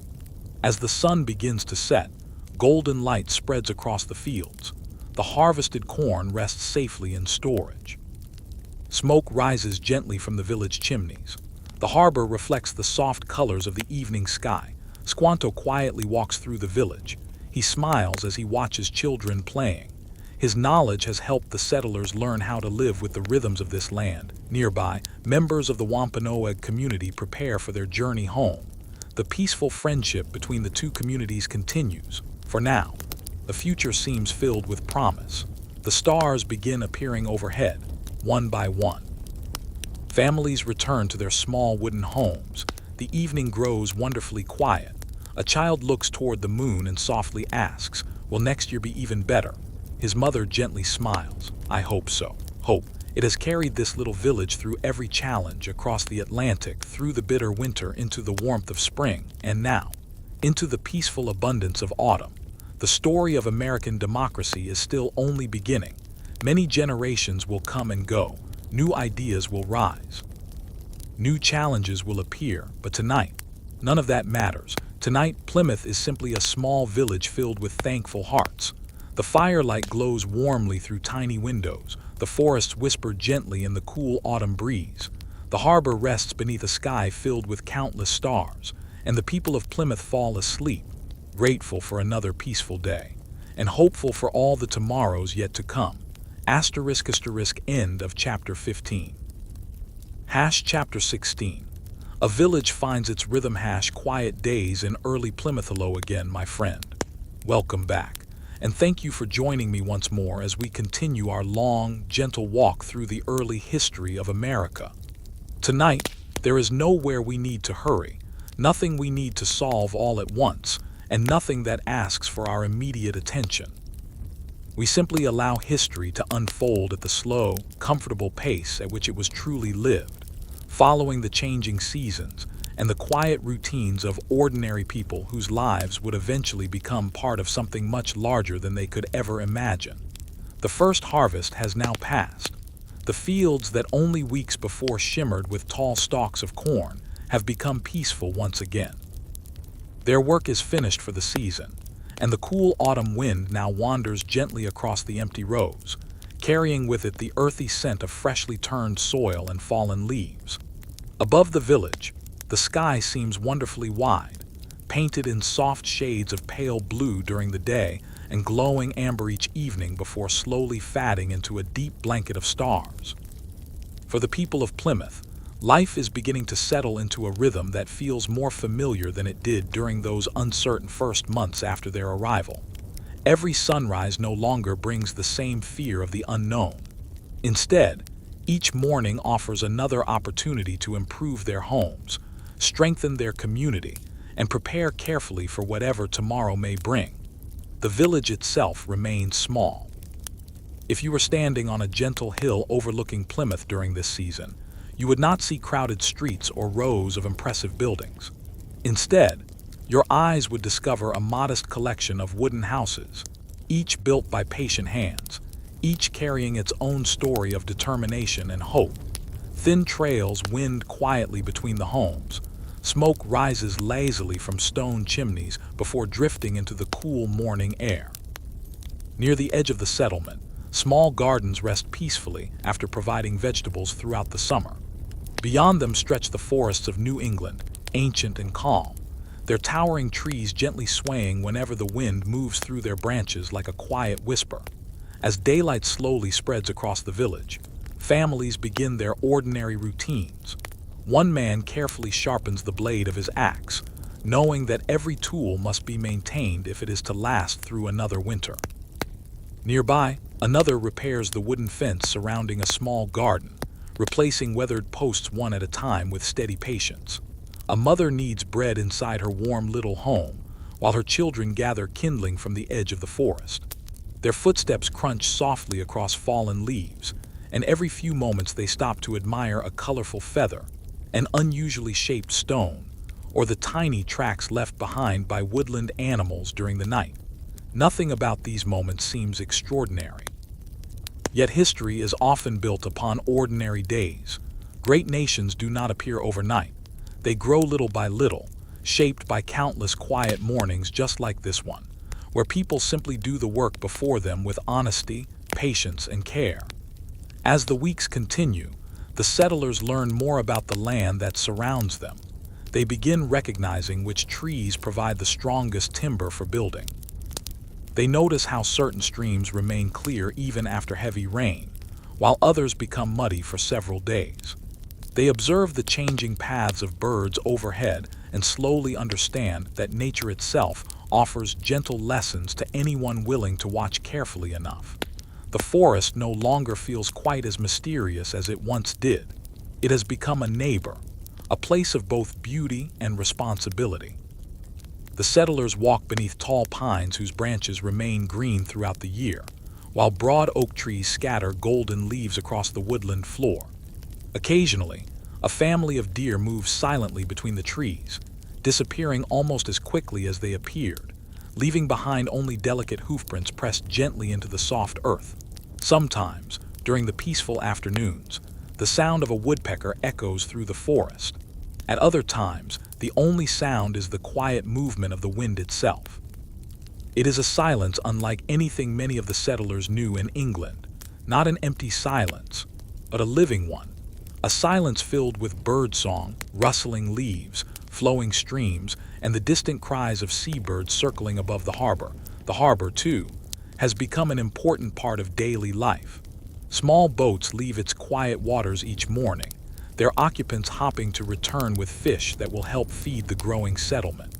As the sun begins to set, golden light spreads across the fields. The harvested corn rests safely in storage. Smoke rises gently from the village chimneys. The harbor reflects the soft colors of the evening sky. Squanto quietly walks through the village. He smiles as he watches children playing. His knowledge has helped the settlers learn how to live with the rhythms of this land. Nearby, members of the Wampanoag community prepare for their journey home. The peaceful friendship between the two communities continues. For now, the future seems filled with promise. The stars begin appearing overhead, one by one. Families return to their small wooden homes. The evening grows wonderfully quiet. A child looks toward the moon and softly asks, "Will next year be even better?" His mother gently smiles. "I hope so." Hope. It has carried this little village through every challenge, across the Atlantic, through the bitter winter, into the warmth of spring, and now, into the peaceful abundance of autumn. The story of American democracy is still only beginning. Many generations will come and go. New ideas will rise. New challenges will appear, but tonight, none of that matters. Tonight, Plymouth is simply a small village filled with thankful hearts. The firelight glows warmly through tiny windows. The forests whisper gently in the cool autumn breeze. The harbor rests beneath a sky filled with countless stars, and the people of Plymouth fall asleep, grateful for another peaceful day, and hopeful for all the tomorrows yet to come. End of chapter 15. Chapter 16. A village finds its rhythm. Quiet days in early Plymouth. Hello again, my friend. Welcome back, and thank you for joining me once more as we continue our long, gentle walk through the early history of America. Tonight, there is nowhere we need to hurry, nothing we need to solve all at once, and nothing that asks for our immediate attention. We simply allow history to unfold at the slow, comfortable pace at which it was truly lived, following the changing seasons and the quiet routines of ordinary people whose lives would eventually become part of something much larger than they could ever imagine. The first harvest has now passed. The fields that only weeks before shimmered with tall stalks of corn have become peaceful once again. Their work is finished for the season, and the cool autumn wind now wanders gently across the empty rows, carrying with it the earthy scent of freshly turned soil and fallen leaves. Above the village, the sky seems wonderfully wide, painted in soft shades of pale blue during the day and glowing amber each evening before slowly fading into a deep blanket of stars. For the people of Plymouth, life is beginning to settle into a rhythm that feels more familiar than it did during those uncertain first months after their arrival. Every sunrise no longer brings the same fear of the unknown. Instead, each morning offers another opportunity to improve their homes, strengthen their community, and prepare carefully for whatever tomorrow may bring. The village itself remains small. If you were standing on a gentle hill overlooking Plymouth during this season, you would not see crowded streets or rows of impressive buildings. Instead, your eyes would discover a modest collection of wooden houses, each built by patient hands, each carrying its own story of determination and hope. Thin trails wind quietly between the homes. Smoke rises lazily from stone chimneys before drifting into the cool morning air. Near the edge of the settlement, small gardens rest peacefully after providing vegetables throughout the summer. Beyond them stretch the forests of New England, ancient and calm, their towering trees gently swaying whenever the wind moves through their branches like a quiet whisper. As daylight slowly spreads across the village, families begin their ordinary routines. One man carefully sharpens the blade of his axe, knowing that every tool must be maintained if it is to last through another winter. Nearby, another repairs the wooden fence surrounding a small garden, replacing weathered posts one at a time with steady patience. A mother kneads bread inside her warm little home, while her children gather kindling from the edge of the forest. Their footsteps crunch softly across fallen leaves, and every few moments they stop to admire a colorful feather, an unusually shaped stone, or the tiny tracks left behind by woodland animals during the night. Nothing about these moments seems extraordinary. Yet history is often built upon ordinary days. Great nations do not appear overnight. They grow little by little, shaped by countless quiet mornings just like this one, where people simply do the work before them with honesty, patience, and care. As the weeks continue, the settlers learn more about the land that surrounds them. They begin recognizing which trees provide the strongest timber for building. They notice how certain streams remain clear even after heavy rain, while others become muddy for several days. They observe the changing paths of birds overhead and slowly understand that nature itself offers gentle lessons to anyone willing to watch carefully enough. The forest no longer feels quite as mysterious as it once did. It has become a neighbor, a place of both beauty and responsibility. The settlers walk beneath tall pines whose branches remain green throughout the year, while broad oak trees scatter golden leaves across the woodland floor. Occasionally, a family of deer moves silently between the trees, disappearing almost as quickly as they appeared, leaving behind only delicate hoofprints pressed gently into the soft earth. Sometimes, during the peaceful afternoons, the sound of a woodpecker echoes through the forest. At other times, the only sound is the quiet movement of the wind itself. It is a silence unlike anything many of the settlers knew in England, not an empty silence, but a living one. A silence filled with birdsong, rustling leaves, flowing streams, and the distant cries of seabirds circling above the harbor. The harbor, too, has become an important part of daily life. Small boats leave its quiet waters each morning, their occupants hopping to return with fish that will help feed the growing settlement.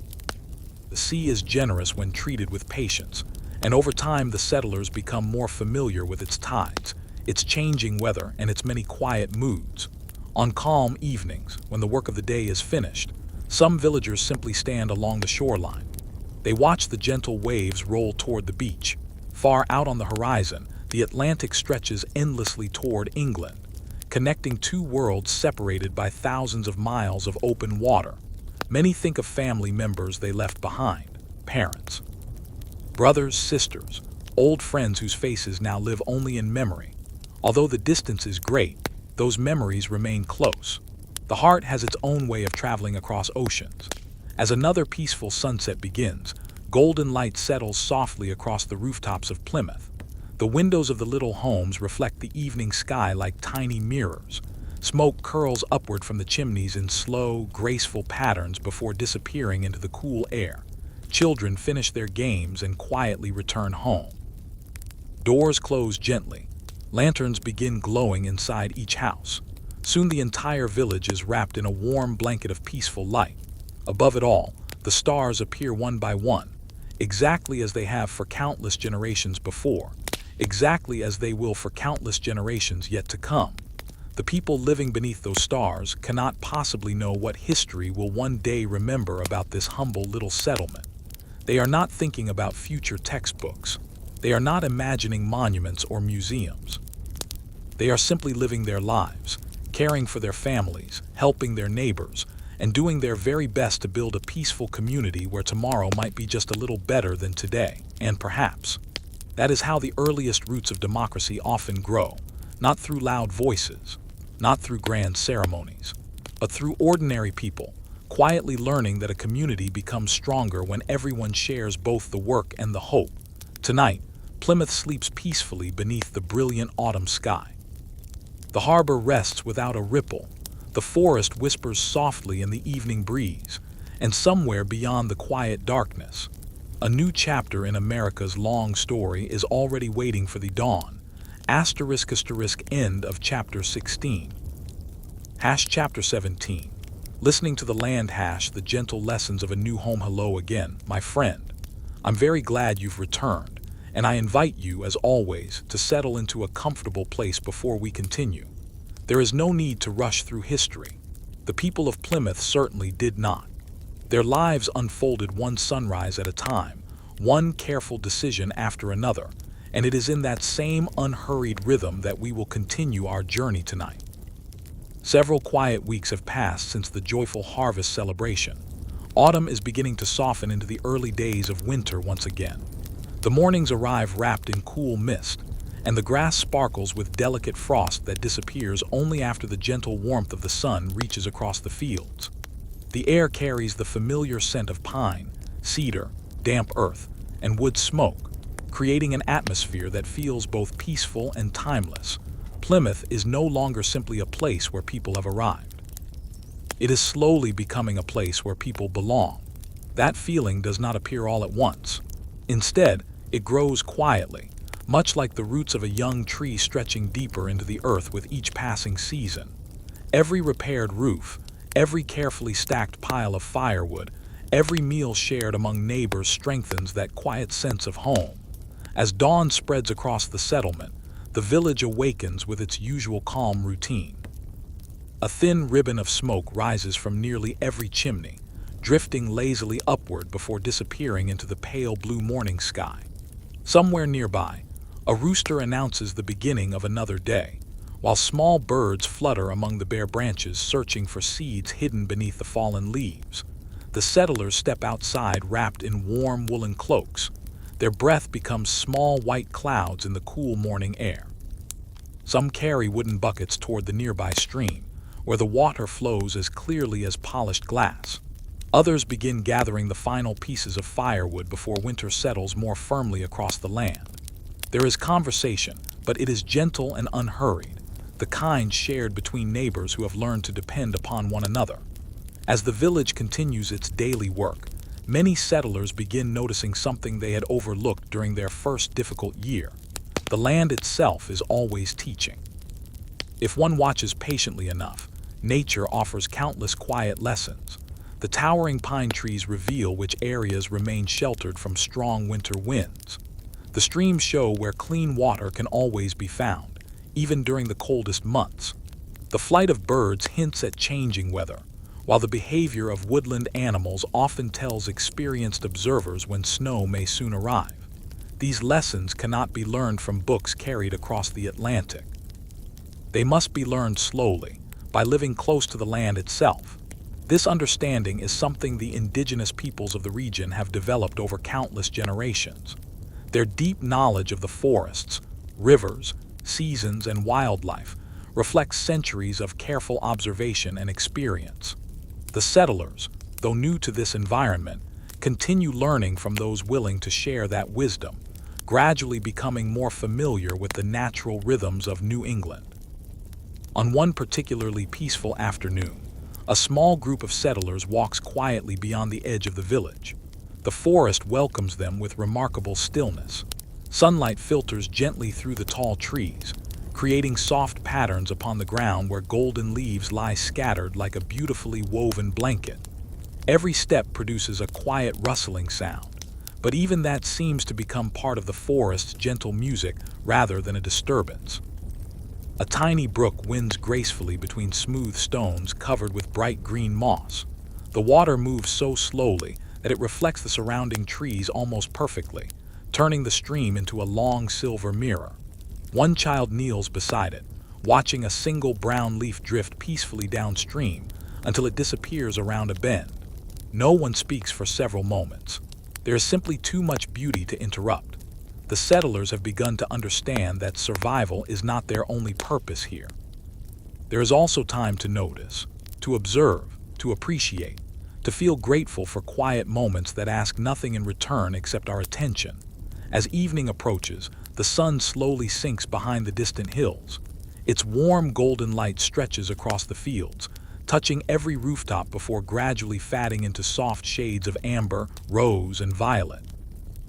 The sea is generous when treated with patience, and over time the settlers become more familiar with its tides, its changing weather, and its many quiet moods. On calm evenings, when the work of the day is finished, some villagers simply stand along the shoreline. They watch the gentle waves roll toward the beach. Far out on the horizon, the Atlantic stretches endlessly toward England, connecting two worlds separated by thousands of miles of open water. Many think of family members they left behind, parents, brothers, sisters, old friends whose faces now live only in memory. Although the distance is great, those memories remain close. The heart has its own way of traveling across oceans. As another peaceful sunset begins, golden light settles softly across the rooftops of Plymouth. The windows of the little homes reflect the evening sky like tiny mirrors. Smoke curls upward from the chimneys in slow, graceful patterns before disappearing into the cool air. Children finish their games and quietly return home. Doors close gently. Lanterns begin glowing inside each house. Soon the entire village is wrapped in a warm blanket of peaceful light. Above it all, the stars appear one by one, exactly as they have for countless generations before, exactly as they will for countless generations yet to come. The people living beneath those stars cannot possibly know what history will one day remember about this humble little settlement. They are not thinking about future textbooks. They are not imagining monuments or museums. They are simply living their lives, caring for their families, helping their neighbors, and doing their very best to build a peaceful community where tomorrow might be just a little better than today, and perhaps. That is how the earliest roots of democracy often grow, not through loud voices, not through grand ceremonies, but through ordinary people, quietly learning that a community becomes stronger when everyone shares both the work and the hope. Tonight, Plymouth sleeps peacefully beneath the brilliant autumn sky. The harbor rests without a ripple. The forest whispers softly in the evening breeze, and somewhere beyond the quiet darkness, a new chapter in America's long story is already waiting for the dawn. End of chapter 16. Chapter 17. Listening to the land the gentle lessons of a new home. Hello again, my friend. I'm very glad you've returned, and I invite you, as always, to settle into a comfortable place before we continue. There is no need to rush through history. The people of Plymouth certainly did not. Their lives unfolded one sunrise at a time, one careful decision after another, and it is in that same unhurried rhythm that we will continue our journey tonight. Several quiet weeks have passed since the joyful harvest celebration. Autumn is beginning to soften into the early days of winter once again. The mornings arrive wrapped in cool mist, and the grass sparkles with delicate frost that disappears only after the gentle warmth of the sun reaches across the fields. The air carries the familiar scent of pine, cedar, damp earth, and wood smoke, creating an atmosphere that feels both peaceful and timeless. Plymouth is no longer simply a place where people have arrived. It is slowly becoming a place where people belong. That feeling does not appear all at once. Instead, it grows quietly, much like the roots of a young tree stretching deeper into the earth with each passing season. Every repaired roof, every carefully stacked pile of firewood, every meal shared among neighbors strengthens that quiet sense of home. As dawn spreads across the settlement, the village awakens with its usual calm routine. A thin ribbon of smoke rises from nearly every chimney, drifting lazily upward before disappearing into the pale blue morning sky. Somewhere nearby, a rooster announces the beginning of another day, while small birds flutter among the bare branches searching for seeds hidden beneath the fallen leaves. The settlers step outside wrapped in warm woolen cloaks. Their breath becomes small white clouds in the cool morning air. Some carry wooden buckets toward the nearby stream, where the water flows as clearly as polished glass. Others begin gathering the final pieces of firewood before winter settles more firmly across the land. There is conversation, but it is gentle and unhurried, the kind shared between neighbors who have learned to depend upon one another. As the village continues its daily work, many settlers begin noticing something they had overlooked during their first difficult year. The land itself is always teaching. If one watches patiently enough, nature offers countless quiet lessons. The towering pine trees reveal which areas remain sheltered from strong winter winds. The streams show where clean water can always be found, even during the coldest months. The flight of birds hints at changing weather. while the behavior of woodland animals often tells experienced observers when snow may soon arrive. These lessons cannot be learned from books carried across the Atlantic. They must be learned slowly, by living close to the land itself. This understanding is something the indigenous peoples of the region have developed over countless generations. Their deep knowledge of the forests, rivers, seasons, and wildlife reflects centuries of careful observation and experience. The settlers, though new to this environment, continue learning from those willing to share that wisdom, gradually becoming more familiar with the natural rhythms of New England. On one particularly peaceful afternoon, a small group of settlers walks quietly beyond the edge of the village. The forest welcomes them with remarkable stillness. Sunlight filters gently through the tall trees, creating soft patterns upon the ground where golden leaves lie scattered like a beautifully woven blanket. Every step produces a quiet rustling sound, but even that seems to become part of the forest's gentle music rather than a disturbance. A tiny brook winds gracefully between smooth stones covered with bright green moss. The water moves so slowly that it reflects the surrounding trees almost perfectly, turning the stream into a long silver mirror. One child kneels beside it, watching a single brown leaf drift peacefully downstream until it disappears around a bend. No one speaks for several moments. There is simply too much beauty to interrupt. The settlers have begun to understand that survival is not their only purpose here. There is also time to notice, to observe, to appreciate, to feel grateful for quiet moments that ask nothing in return except our attention. As evening approaches, the sun slowly sinks behind the distant hills. Its warm golden light stretches across the fields, touching every rooftop before gradually fading into soft shades of amber, rose, and violet.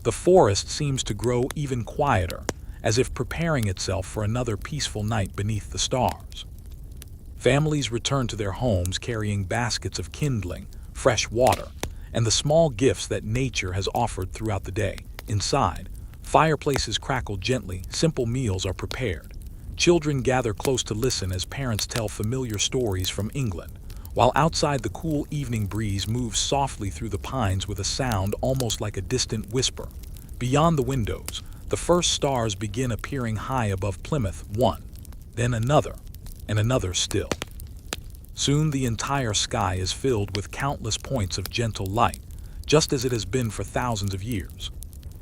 The forest seems to grow even quieter, as if preparing itself for another peaceful night beneath the stars. Families return to their homes carrying baskets of kindling, fresh water, and the small gifts that nature has offered throughout the day. Inside, fireplaces crackle gently, simple meals are prepared. Children gather close to listen as parents tell familiar stories from England, while outside the cool evening breeze moves softly through the pines with a sound almost like a distant whisper. Beyond the windows, the first stars begin appearing high above Plymouth, one, then another, and another still. Soon the entire sky is filled with countless points of gentle light, just as it has been for thousands of years.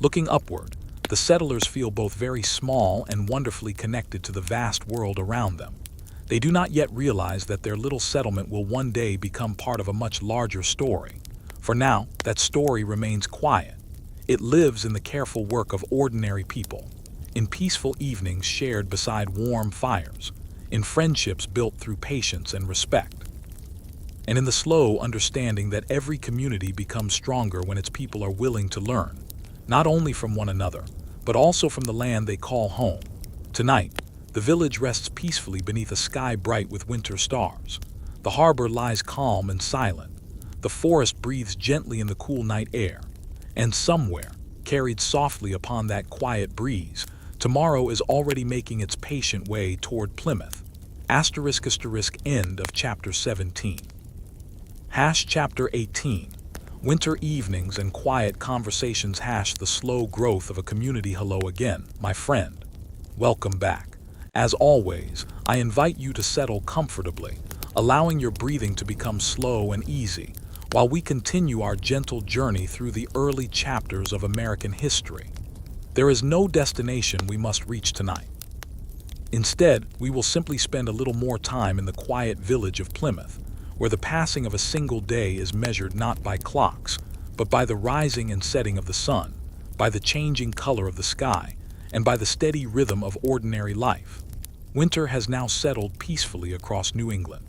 Looking upward, the settlers feel both very small and wonderfully connected to the vast world around them. They do not yet realize that their little settlement will one day become part of a much larger story. For now, that story remains quiet. It lives in the careful work of ordinary people, in peaceful evenings shared beside warm fires, in friendships built through patience and respect, and in the slow understanding that every community becomes stronger when its people are willing to learn, not only from one another, but also from the land they call home. Tonight, the village rests peacefully beneath a sky bright with winter stars. The harbor lies calm and silent. The forest breathes gently in the cool night air. And somewhere, carried softly upon that quiet breeze, tomorrow is already making its patient way toward Plymouth. End of Chapter 17. Chapter 18. Winter evenings and quiet conversations. The slow growth of a community. Hello again, my friend. Welcome back. As always, I invite you to settle comfortably, allowing your breathing to become slow and easy, while we continue our gentle journey through the early chapters of American history. There is no destination we must reach tonight. Instead, we will simply spend a little more time in the quiet village of Plymouth, where the passing of a single day is measured not by clocks, but by the rising and setting of the sun, by the changing color of the sky, and by the steady rhythm of ordinary life. Winter has now settled peacefully across New England.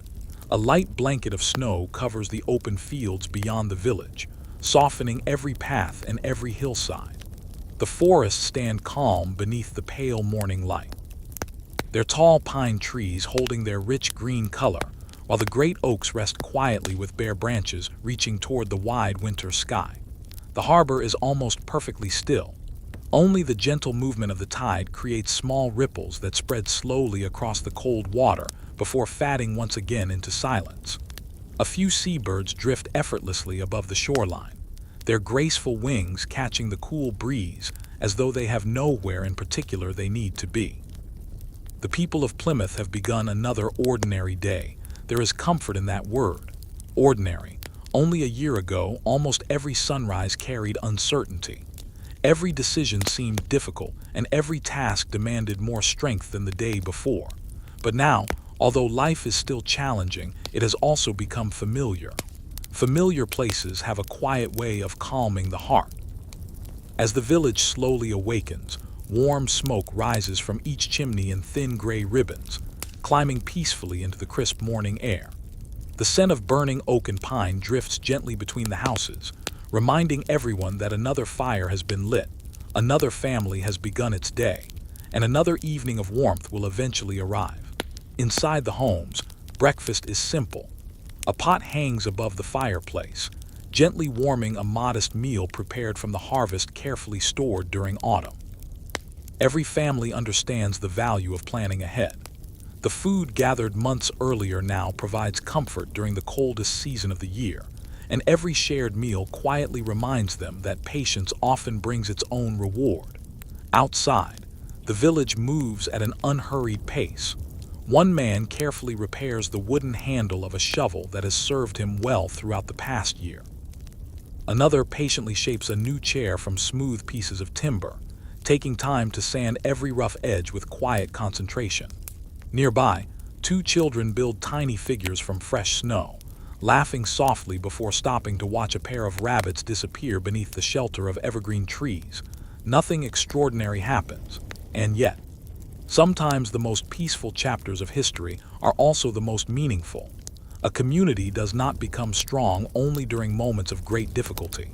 A light blanket of snow covers the open fields beyond the village, softening every path and every hillside. The forests stand calm beneath the pale morning light, their tall pine trees holding their rich green color, while the great oaks rest quietly with bare branches reaching toward the wide winter sky. The harbor is almost perfectly still. Only the gentle movement of the tide creates small ripples that spread slowly across the cold water before fading once again into silence. A few seabirds drift effortlessly above the shoreline, their graceful wings catching the cool breeze as though they have nowhere in particular they need to be. The people of Plymouth have begun another ordinary day. There is comfort in that word, ordinary. Only a year ago, almost every sunrise carried uncertainty. Every decision seemed difficult, and every task demanded more strength than the day before. But now, although life is still challenging, it has also become familiar. Familiar places have a quiet way of calming the heart. As the village slowly awakens, warm smoke rises from each chimney in thin gray ribbons, climbing peacefully into the crisp morning air. The scent of burning oak and pine drifts gently between the houses, reminding everyone that another fire has been lit, another family has begun its day, and another evening of warmth will eventually arrive. Inside the homes, breakfast is simple. A pot hangs above the fireplace, gently warming a modest meal prepared from the harvest carefully stored during autumn. Every family understands the value of planning ahead. The food gathered months earlier now provides comfort during the coldest season of the year, and every shared meal quietly reminds them that patience often brings its own reward. Outside, the village moves at an unhurried pace. One man carefully repairs the wooden handle of a shovel that has served him well throughout the past year. Another patiently shapes a new chair from smooth pieces of timber, taking time to sand every rough edge with quiet concentration. Nearby, two children build tiny figures from fresh snow, laughing softly before stopping to watch a pair of rabbits disappear beneath the shelter of evergreen trees. Nothing extraordinary happens, and yet, sometimes the most peaceful chapters of history are also the most meaningful. A community does not become strong only during moments of great difficulty.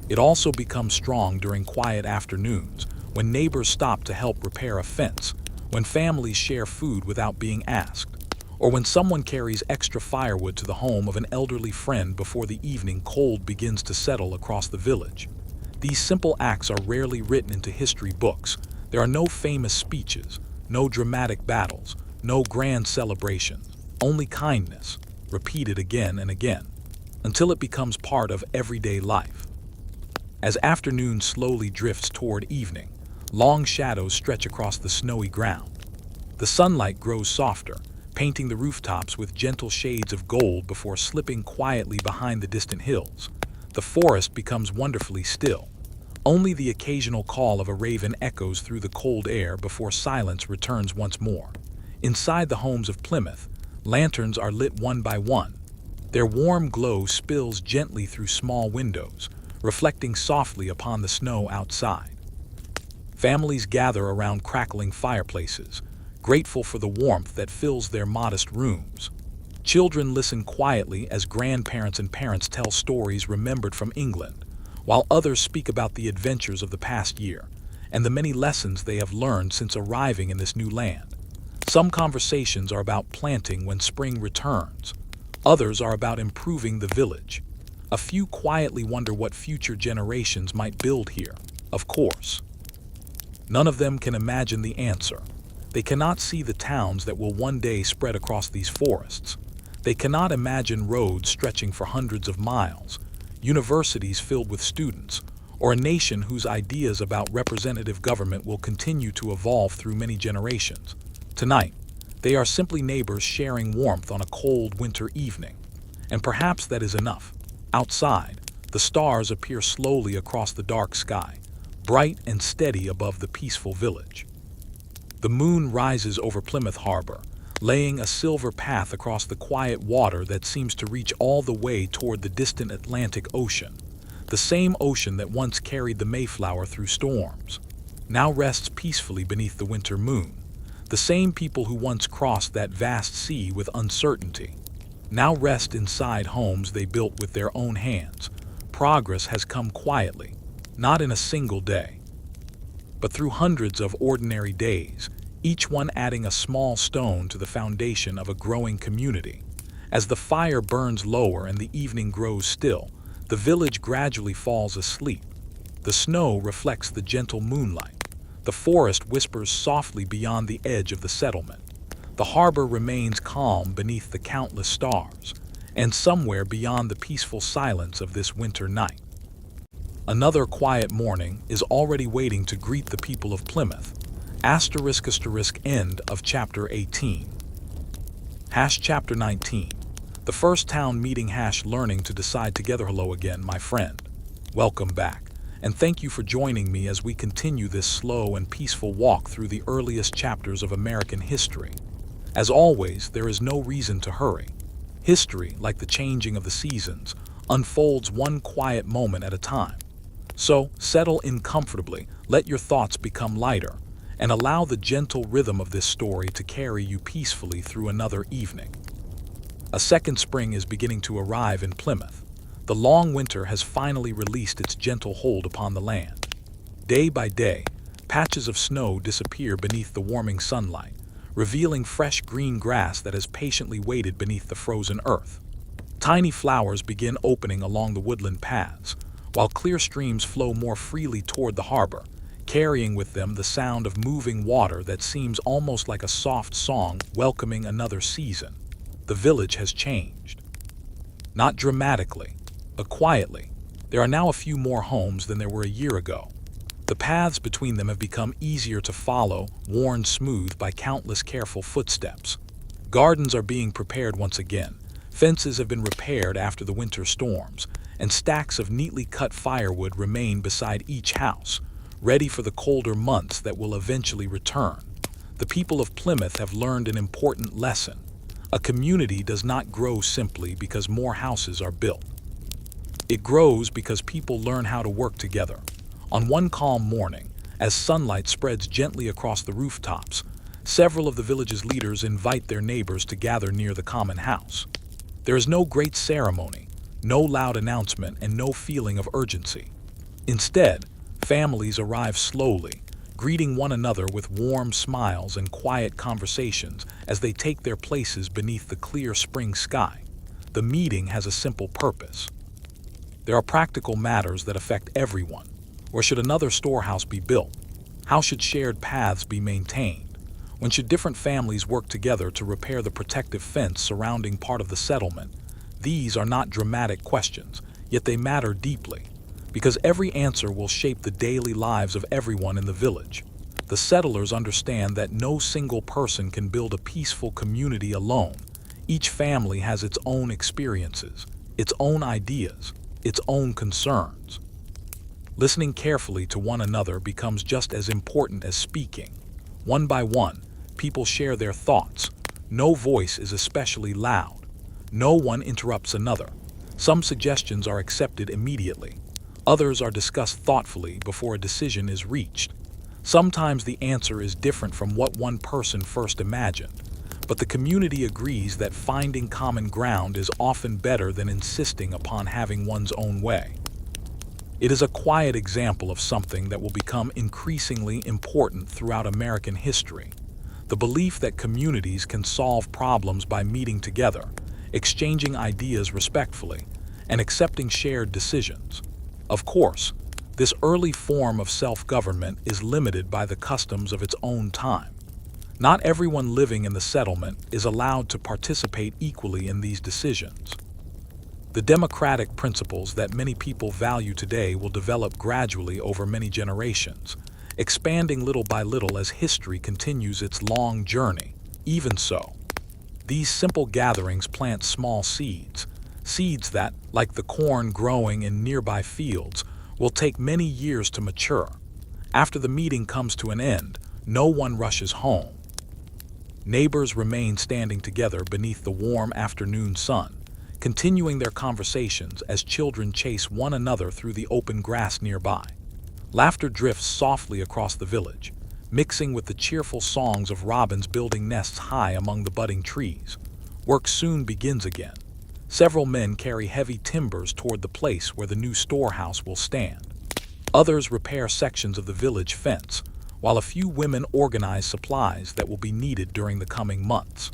It also becomes strong during quiet afternoons, when neighbors stop to help repair a fence, when families share food without being asked, or when someone carries extra firewood to the home of an elderly friend before the evening cold begins to settle across the village. These simple acts are rarely written into history books. There are no famous speeches, no dramatic battles, no grand celebrations, only kindness, repeated again and again, until it becomes part of everyday life. As afternoon slowly drifts toward evening, long shadows stretch across the snowy ground. The sunlight grows softer, painting the rooftops with gentle shades of gold before slipping quietly behind the distant hills. The forest becomes wonderfully still. Only the occasional call of a raven echoes through the cold air before silence returns once more. Inside the homes of Plymouth, lanterns are lit one by one. Their warm glow spills gently through small windows, reflecting softly upon the snow outside. Families gather around crackling fireplaces, grateful for the warmth that fills their modest rooms. Children listen quietly as grandparents and parents tell stories remembered from England, while others speak about the adventures of the past year and the many lessons they have learned since arriving in this new land. Some conversations are about planting when spring returns. Others are about improving the village. A few quietly wonder what future generations might build here, of course. None of them can imagine the answer. They cannot see the towns that will one day spread across these forests. They cannot imagine roads stretching for hundreds of miles, universities filled with students, or a nation whose ideas about representative government will continue to evolve through many generations. Tonight, they are simply neighbors sharing warmth on a cold winter evening. And perhaps that is enough. Outside, the stars appear slowly across the dark sky, bright and steady above the peaceful village. The moon rises over Plymouth Harbor, laying a silver path across the quiet water that seems to reach all the way toward the distant Atlantic Ocean. The same ocean that once carried the Mayflower through storms now rests peacefully beneath the winter moon. The same people who once crossed that vast sea with uncertainty now rest inside homes they built with their own hands. Progress has come quietly, not in a single day, but through hundreds of ordinary days, each one adding a small stone to the foundation of a growing community. As the fire burns lower and the evening grows still, the village gradually falls asleep. The snow reflects the gentle moonlight. The forest whispers softly beyond the edge of the settlement. The harbor remains calm beneath the countless stars, and somewhere beyond the peaceful silence of this winter night, another quiet morning is already waiting to greet the people of Plymouth. End of chapter 18. Chapter 19. The first town meeting learning to decide together. Hello again, my friend. Welcome back, and thank you for joining me as we continue this slow and peaceful walk through the earliest chapters of American history. As always, there is no reason to hurry. History, like the changing of the seasons, unfolds one quiet moment at a time. So, settle in comfortably, let your thoughts become lighter, and allow the gentle rhythm of this story to carry you peacefully through another evening. A second spring is beginning to arrive in Plymouth. The long winter has finally released its gentle hold upon the land. Day by day, patches of snow disappear beneath the warming sunlight, revealing fresh green grass that has patiently waited beneath the frozen earth. Tiny flowers begin opening along the woodland paths, while clear streams flow more freely toward the harbor, carrying with them the sound of moving water that seems almost like a soft song welcoming another season. The village has changed. Not dramatically, but quietly. There are now a few more homes than there were a year ago. The paths between them have become easier to follow, worn smooth by countless careful footsteps. Gardens are being prepared once again, fences have been repaired after the winter storms, and stacks of neatly cut firewood remain beside each house, ready for the colder months that will eventually return. The people of Plymouth have learned an important lesson. A community does not grow simply because more houses are built. It grows because people learn how to work together. On one calm morning, as sunlight spreads gently across the rooftops, several of the village's leaders invite their neighbors to gather near the common house. There is no great ceremony, no loud announcement, and no feeling of urgency. Instead, families arrive slowly, greeting one another with warm smiles and quiet conversations as they take their places beneath the clear spring sky. The meeting has a simple purpose. There are practical matters that affect everyone. Where should another storehouse be built? How should shared paths be maintained? When should different families work together to repair the protective fence surrounding part of the settlement? These are not dramatic questions, yet they matter deeply, because every answer will shape the daily lives of everyone in the village. The settlers understand that no single person can build a peaceful community alone. Each family has its own experiences, its own ideas, its own concerns. Listening carefully to one another becomes just as important as speaking. One by one, people share their thoughts. No voice is especially loud. No one interrupts another. Some suggestions are accepted immediately. Others are discussed thoughtfully before a decision is reached. Sometimes the answer is different from what one person first imagined, but the community agrees that finding common ground is often better than insisting upon having one's own way. It is a quiet example of something that will become increasingly important throughout American history: the belief that communities can solve problems by meeting together, exchanging ideas respectfully, and accepting shared decisions. Of course, this early form of self-government is limited by the customs of its own time. Not everyone living in the settlement is allowed to participate equally in these decisions. The democratic principles that many people value today will develop gradually over many generations, expanding little by little as history continues its long journey. Even so, these simple gatherings plant small seeds that, like the corn growing in nearby fields, will take many years to mature. After the meeting comes to an end, no one rushes home. Neighbors remain standing together beneath the warm afternoon sun, continuing their conversations as children chase one another through the open grass nearby. Laughter drifts softly across the village, mixing with the cheerful songs of robins building nests high among the budding trees. Work soon begins again. Several men carry heavy timbers toward the place where the new storehouse will stand. Others repair sections of the village fence, while a few women organize supplies that will be needed during the coming months.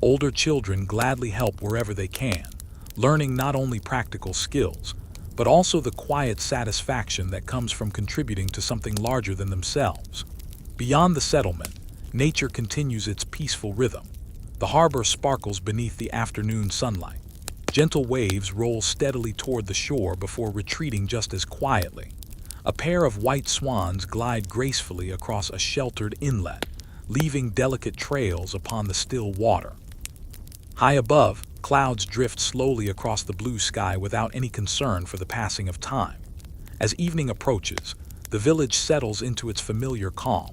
Older children gladly help wherever they can, learning not only practical skills, but also the quiet satisfaction that comes from contributing to something larger than themselves. Beyond the settlement, nature continues its peaceful rhythm. The harbor sparkles beneath the afternoon sunlight, Gentle waves roll steadily toward the shore before retreating just as quietly. A pair of white swans glide gracefully across a sheltered inlet, leaving delicate trails upon the still water. High above, clouds drift slowly across the blue sky without any concern for the passing of time. As evening approaches, the village settles into its familiar calm.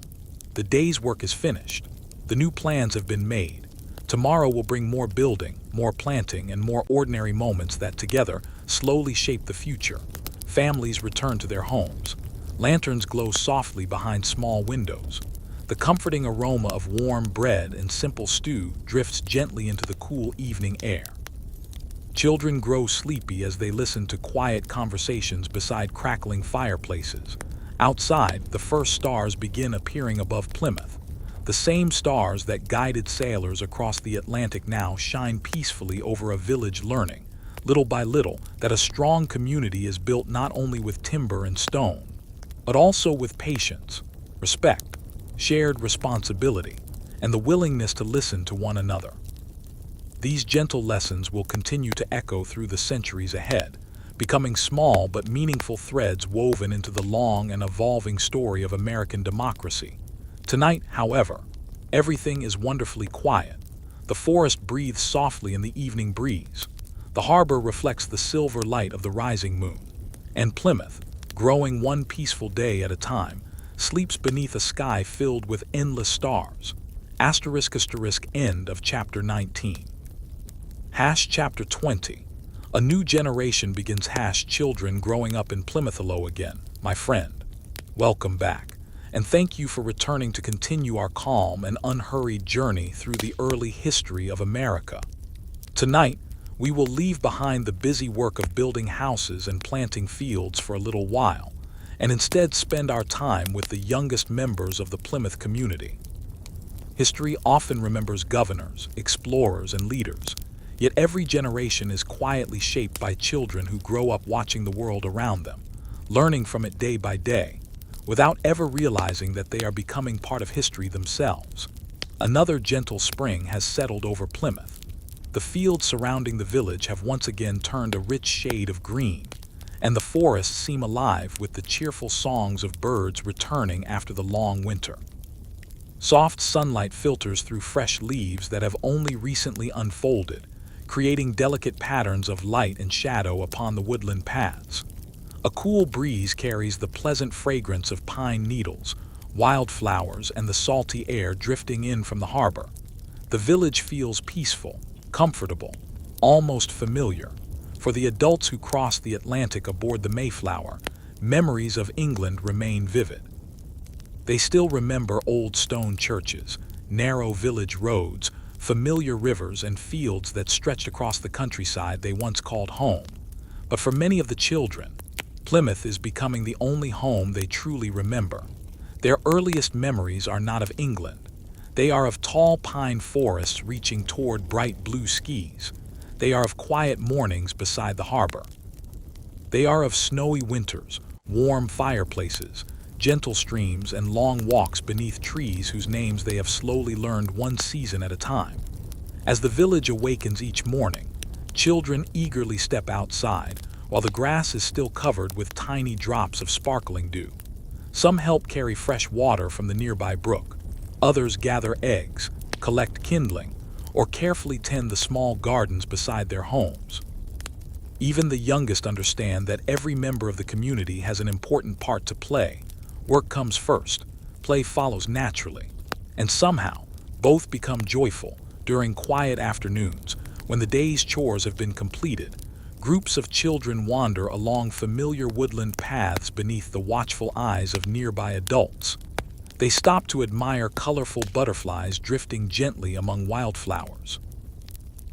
The day's work is finished. The new plans have been made. Tomorrow will bring more building, more planting, and more ordinary moments that together slowly shape the future. Families return to their homes. Lanterns glow softly behind small windows. The comforting aroma of warm bread and simple stew drifts gently into the cool evening air. Children grow sleepy as they listen to quiet conversations beside crackling fireplaces. Outside, the first stars begin appearing above Plymouth. The same stars that guided sailors across the Atlantic now shine peacefully over a village, learning, little by little, that a strong community is built not only with timber and stone, but also with patience, respect, shared responsibility, and the willingness to listen to one another. These gentle lessons will continue to echo through the centuries ahead, becoming small but meaningful threads woven into the long and evolving story of American democracy. Tonight, however, everything is wonderfully quiet. The forest breathes softly in the evening breeze. The harbor reflects the silver light of the rising moon. And Plymouth, growing one peaceful day at a time, sleeps beneath a sky filled with endless stars. End of Chapter 19. Chapter 20. A new generation begins. Children growing up in Plymouth. Hello again, my friend. Welcome back, and thank you for returning to continue our calm and unhurried journey through the early history of America. Tonight, we will leave behind the busy work of building houses and planting fields for a little while, and instead spend our time with the youngest members of the Plymouth community. History often remembers governors, explorers, and leaders, yet every generation is quietly shaped by children who grow up watching the world around them, learning from it day by day, without ever realizing that they are becoming part of history themselves. Another gentle spring has settled over Plymouth. The fields surrounding the village have once again turned a rich shade of green, and the forests seem alive with the cheerful songs of birds returning after the long winter. Soft sunlight filters through fresh leaves that have only recently unfolded, creating delicate patterns of light and shadow upon the woodland paths. A cool breeze carries the pleasant fragrance of pine needles, wildflowers, and the salty air drifting in from the harbor. The village feels peaceful, comfortable, almost familiar. For the adults who crossed the Atlantic aboard the Mayflower, memories of England remain vivid. They still remember old stone churches, narrow village roads, familiar rivers, and fields that stretched across the countryside they once called home. But for many of the children, Plymouth is becoming the only home they truly remember. Their earliest memories are not of England. They are of tall pine forests reaching toward bright blue skies. They are of quiet mornings beside the harbor. They are of snowy winters, warm fireplaces, gentle streams, and long walks beneath trees whose names they have slowly learned one season at a time. As the village awakens each morning, children eagerly step outside, while the grass is still covered with tiny drops of sparkling dew. Some help carry fresh water from the nearby brook. Others gather eggs, collect kindling, or carefully tend the small gardens beside their homes. Even the youngest understand that every member of the community has an important part to play. Work comes first, play follows naturally, and somehow both become joyful during quiet afternoons when the day's chores have been completed. Groups of children wander along familiar woodland paths beneath the watchful eyes of nearby adults. They stop to admire colorful butterflies drifting gently among wildflowers.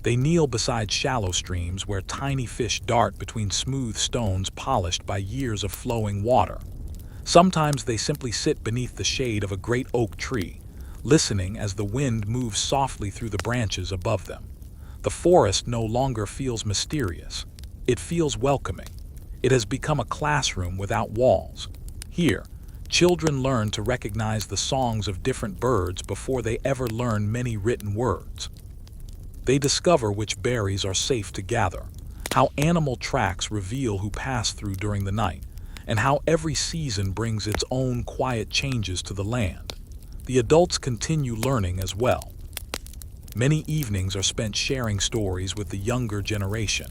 They kneel beside shallow streams where tiny fish dart between smooth stones polished by years of flowing water. Sometimes they simply sit beneath the shade of a great oak tree, listening as the wind moves softly through the branches above them. The forest no longer feels mysterious. It feels welcoming. It has become a classroom without walls. Here, children learn to recognize the songs of different birds before they ever learn many written words. They discover which berries are safe to gather, how animal tracks reveal who passed through during the night, and how every season brings its own quiet changes to the land. The adults continue learning as well. Many evenings are spent sharing stories with the younger generation.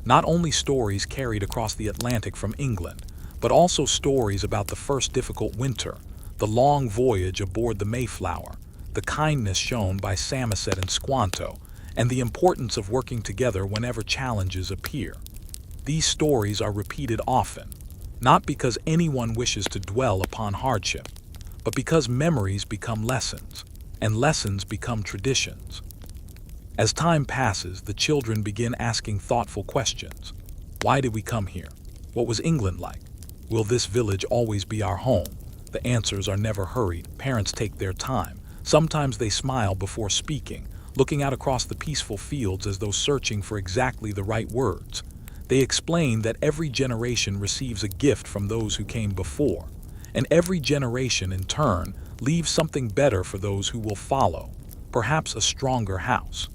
Not only stories carried across the Atlantic from England, but also stories about the first difficult winter, the long voyage aboard the Mayflower, the kindness shown by Samoset and Squanto, and the importance of working together whenever challenges appear. These stories are repeated often, not because anyone wishes to dwell upon hardship, but because memories become lessons, and lessons become traditions. As time passes, the children begin asking thoughtful questions. Why did we come here? What was England like? Will this village always be our home? The answers are never hurried. Parents take their time. Sometimes they smile before speaking, looking out across the peaceful fields as though searching for exactly the right words. They explain that every generation receives a gift from those who came before, and every generation in turn leaves something better for those who will follow, perhaps a stronger house,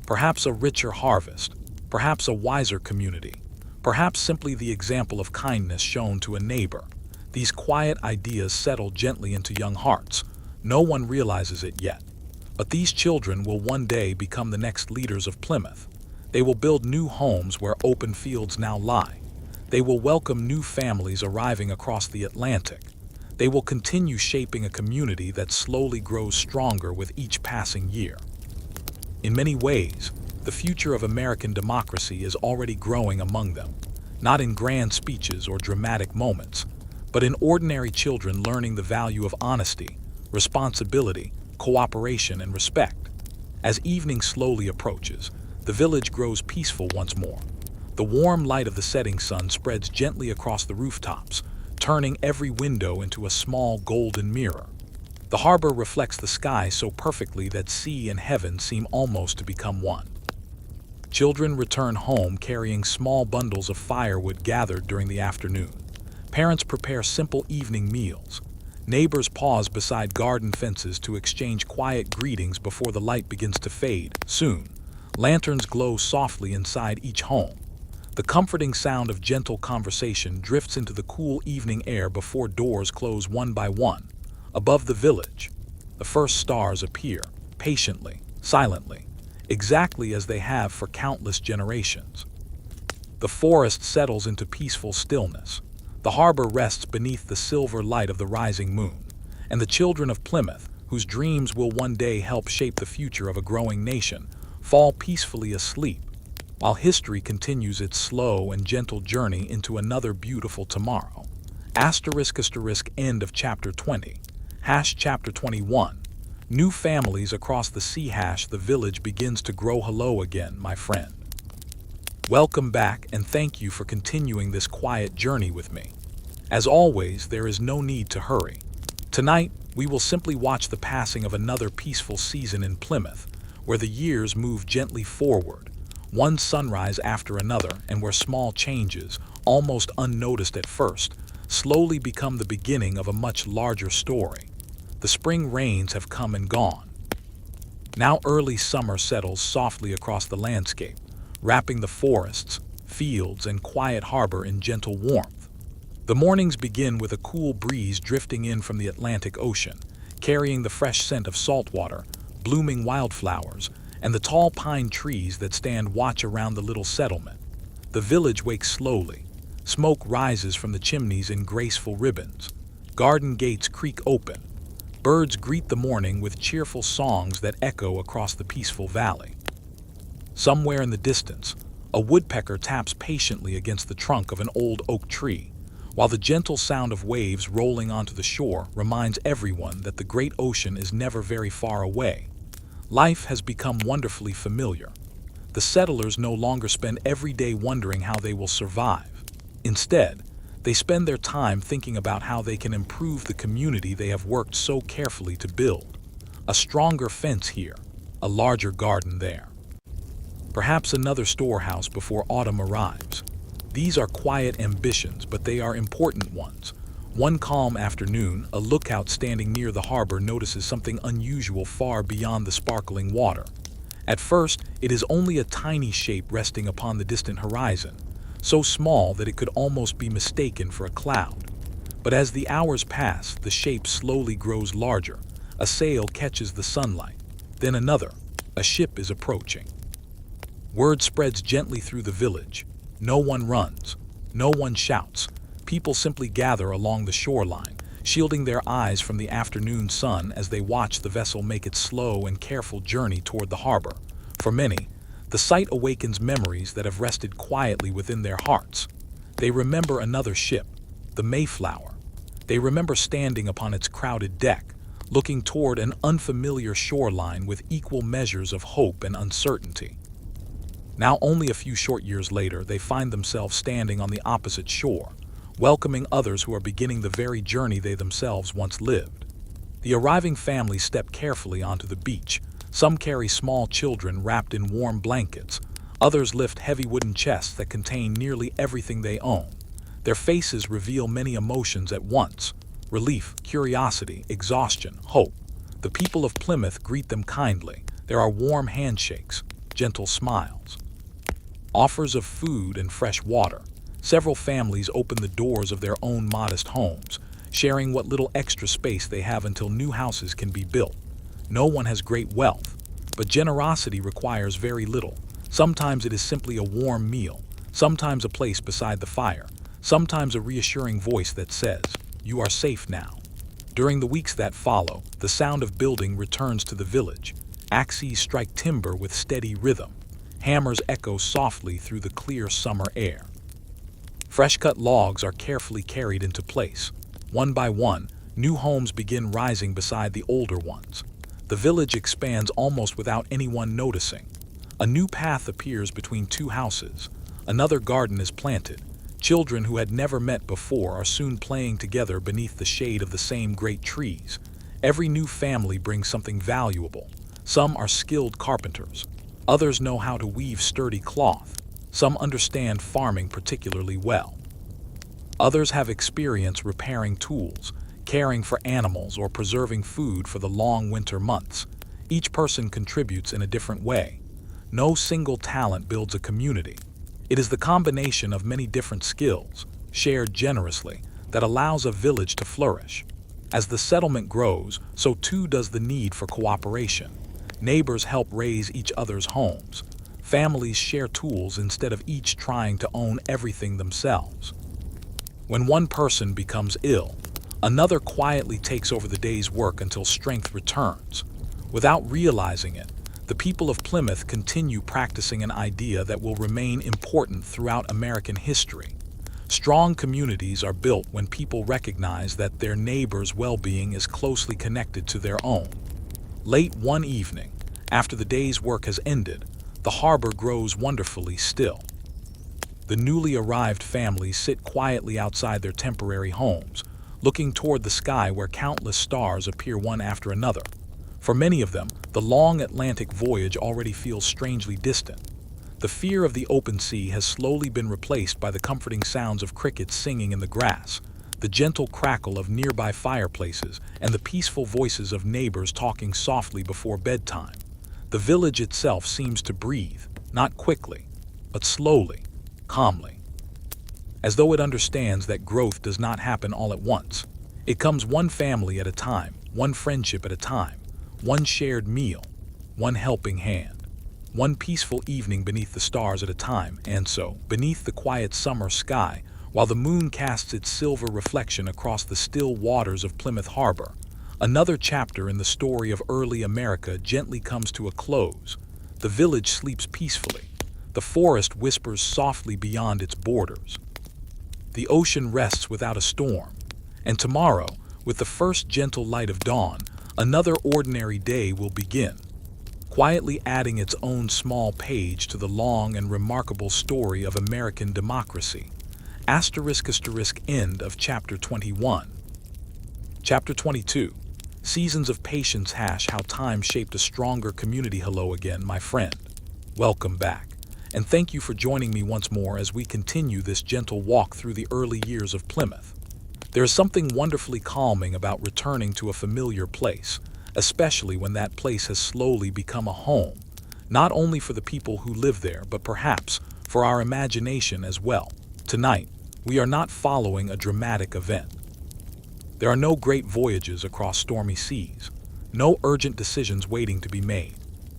perhaps a richer harvest, perhaps a wiser community, perhaps simply the example of kindness shown to a neighbor. These quiet ideas settle gently into young hearts. No one realizes it yet, but these children will one day become the next leaders of Plymouth. They will build new homes where open fields now lie. They will welcome new families arriving across the Atlantic. They will continue shaping a community that slowly grows stronger with each passing year. In many ways, the future of American democracy is already growing among them, not in grand speeches or dramatic moments, but in ordinary children learning the value of honesty, responsibility, cooperation, and respect. As evening slowly approaches, the village grows peaceful once more. The warm light of the setting sun spreads gently across the rooftops, turning every window into a small golden mirror. The harbor reflects the sky so perfectly that sea and heaven seem almost to become one. Children return home carrying small bundles of firewood gathered during the afternoon. Parents prepare simple evening meals. Neighbors pause beside garden fences to exchange quiet greetings before the light begins to fade. Soon, lanterns glow softly inside each home. The comforting sound of gentle conversation drifts into the cool evening air before doors close one by one. Above the village, the first stars appear, patiently, silently, exactly as they have for countless generations. The forest settles into peaceful stillness. The harbor rests beneath the silver light of the rising moon, and the children of Plymouth, whose dreams will one day help shape the future of a growing nation, fall peacefully asleep, while history continues its slow and gentle journey into another beautiful tomorrow. End of chapter 20. Chapter 21. New families across the sea. The village begins to grow. Hello again, my friend. Welcome back, and thank you for continuing this quiet journey with me. As always, there is no need to hurry. Tonight, we will simply watch the passing of another peaceful season in Plymouth, where the years move gently forward, one sunrise after another, and where small changes, almost unnoticed at first, slowly become the beginning of a much larger story. The spring rains have come and gone. Now early summer settles softly across the landscape, wrapping the forests, fields, and quiet harbor in gentle warmth. The mornings begin with a cool breeze drifting in from the Atlantic Ocean, carrying the fresh scent of saltwater, blooming wildflowers, and the tall pine trees that stand watch around the little settlement. The village wakes slowly. Smoke rises from the chimneys in graceful ribbons. Garden gates creak open. Birds greet the morning with cheerful songs that echo across the peaceful valley. Somewhere in the distance, a woodpecker taps patiently against the trunk of an old oak tree, while the gentle sound of waves rolling onto the shore reminds everyone that the great ocean is never very far away. Life has become wonderfully familiar. The settlers no longer spend every day wondering how they will survive. Instead, they spend their time thinking about how they can improve the community they have worked so carefully to build. A stronger fence here, a larger garden there. Perhaps another storehouse before autumn arrives. These are quiet ambitions, but they are important ones. One calm afternoon, a lookout standing near the harbor notices something unusual far beyond the sparkling water. At first, it is only a tiny shape resting upon the distant horizon, so small that it could almost be mistaken for a cloud. But as the hours pass, the shape slowly grows larger. A sail catches the sunlight, then another. A ship is approaching. Word spreads gently through the village. No one runs. No one shouts. People simply gather along the shoreline, shielding their eyes from the afternoon sun as they watch the vessel make its slow and careful journey toward the harbor. For many, the sight awakens memories that have rested quietly within their hearts. They remember another ship, the Mayflower. They remember standing upon its crowded deck, looking toward an unfamiliar shoreline with equal measures of hope and uncertainty. Now, only a few short years later, they find themselves standing on the opposite shore, welcoming others who are beginning the very journey they themselves once lived. The arriving families step carefully onto the beach. Some carry small children wrapped in warm blankets. Others lift heavy wooden chests that contain nearly everything they own. Their faces reveal many emotions at once: relief, curiosity, exhaustion, hope. The people of Plymouth greet them kindly. There are warm handshakes, gentle smiles, offers of food and fresh water. Several families open the doors of their own modest homes, sharing what little extra space they have until new houses can be built. No one has great wealth, but generosity requires very little. Sometimes it is simply a warm meal, sometimes a place beside the fire, sometimes a reassuring voice that says, "You are safe now." During the weeks that follow, the sound of building returns to the village. Axes strike timber with steady rhythm. Hammers echo softly through the clear summer air. Fresh-cut logs are carefully carried into place. One by one, new homes begin rising beside the older ones. The village expands almost without anyone noticing. A new path appears between two houses. Another garden is planted. Children who had never met before are soon playing together beneath the shade of the same great trees. Every new family brings something valuable. Some are skilled carpenters. Others know how to weave sturdy cloth. Some understand farming particularly well. Others have experience repairing tools, caring for animals, or preserving food for the long winter months. Each person contributes in a different way. No single talent builds a community. It is the combination of many different skills, shared generously, that allows a village to flourish. As the settlement grows, so too does the need for cooperation. Neighbors help raise each other's homes. Families share tools instead of each trying to own everything themselves. When one person becomes ill, another quietly takes over the day's work until strength returns. Without realizing it, the people of Plymouth continue practicing an idea that will remain important throughout American history. Strong communities are built when people recognize that their neighbor's well-being is closely connected to their own. Late one evening, after the day's work has ended, the harbor grows wonderfully still. The newly arrived families sit quietly outside their temporary homes, looking toward the sky where countless stars appear one after another. For many of them, the long Atlantic voyage already feels strangely distant. The fear of the open sea has slowly been replaced by the comforting sounds of crickets singing in the grass, the gentle crackle of nearby fireplaces, and the peaceful voices of neighbors talking softly before bedtime. The village itself seems to breathe, not quickly, but slowly, calmly, as though it understands that growth does not happen all at once. It comes one family at a time, one friendship at a time, one shared meal, one helping hand, one peaceful evening beneath the stars at a time. And so, beneath the quiet summer sky, while the moon casts its silver reflection across the still waters of Plymouth Harbor, another chapter in the story of early America gently comes to a close. The village sleeps peacefully. The forest whispers softly beyond its borders. The ocean rests without a storm. And tomorrow, with the first gentle light of dawn, another ordinary day will begin, quietly adding its own small page to the long and remarkable story of American democracy. End of Chapter 21. Chapter 22. Seasons of Patience. How time shaped a stronger community. Hello again, my friend. Welcome back. And thank you for joining me once more as we continue this gentle walk through the early years of Plymouth. There is something wonderfully calming about returning to a familiar place, especially when that place has slowly become a home. not only for the people who live there, but perhaps for our imagination as well. Tonight, we are not following a dramatic event. There are no great voyages across stormy seas, no urgent decisions waiting to be made.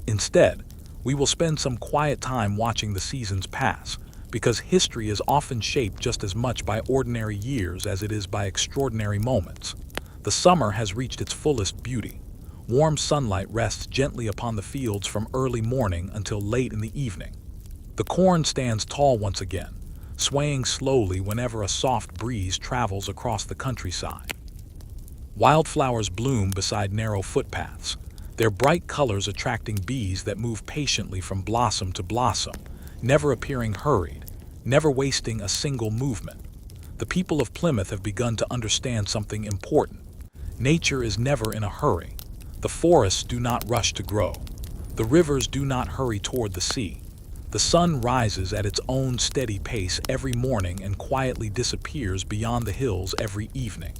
Instead, we will spend some quiet time watching the seasons pass, because history is often shaped just as much by ordinary years as it is by extraordinary moments. The summer has reached its fullest beauty. Warm sunlight rests gently upon the fields from early morning until late in the evening. The corn stands tall once again, swaying slowly whenever a soft breeze travels across the countryside. Wildflowers bloom beside narrow footpaths, their bright colors attracting bees that move patiently from blossom to blossom, never appearing hurried, never wasting a single movement. The people of Plymouth have begun to understand something important. Nature is never in a hurry. The forests do not rush to grow. The rivers do not hurry toward the sea. The sun rises at its own steady pace every morning and quietly disappears beyond the hills every evening.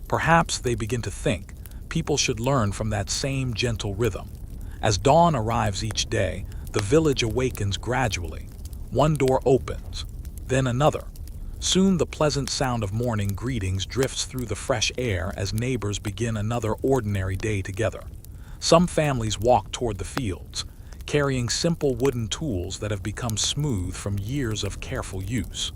Perhaps, they begin to think, people should learn from that same gentle rhythm. As dawn arrives each day, the village awakens gradually. One door opens, then another. Soon the pleasant sound of morning greetings drifts through the fresh air as neighbors begin another ordinary day together. Some families walk toward the fields, carrying simple wooden tools that have become smooth from years of careful use.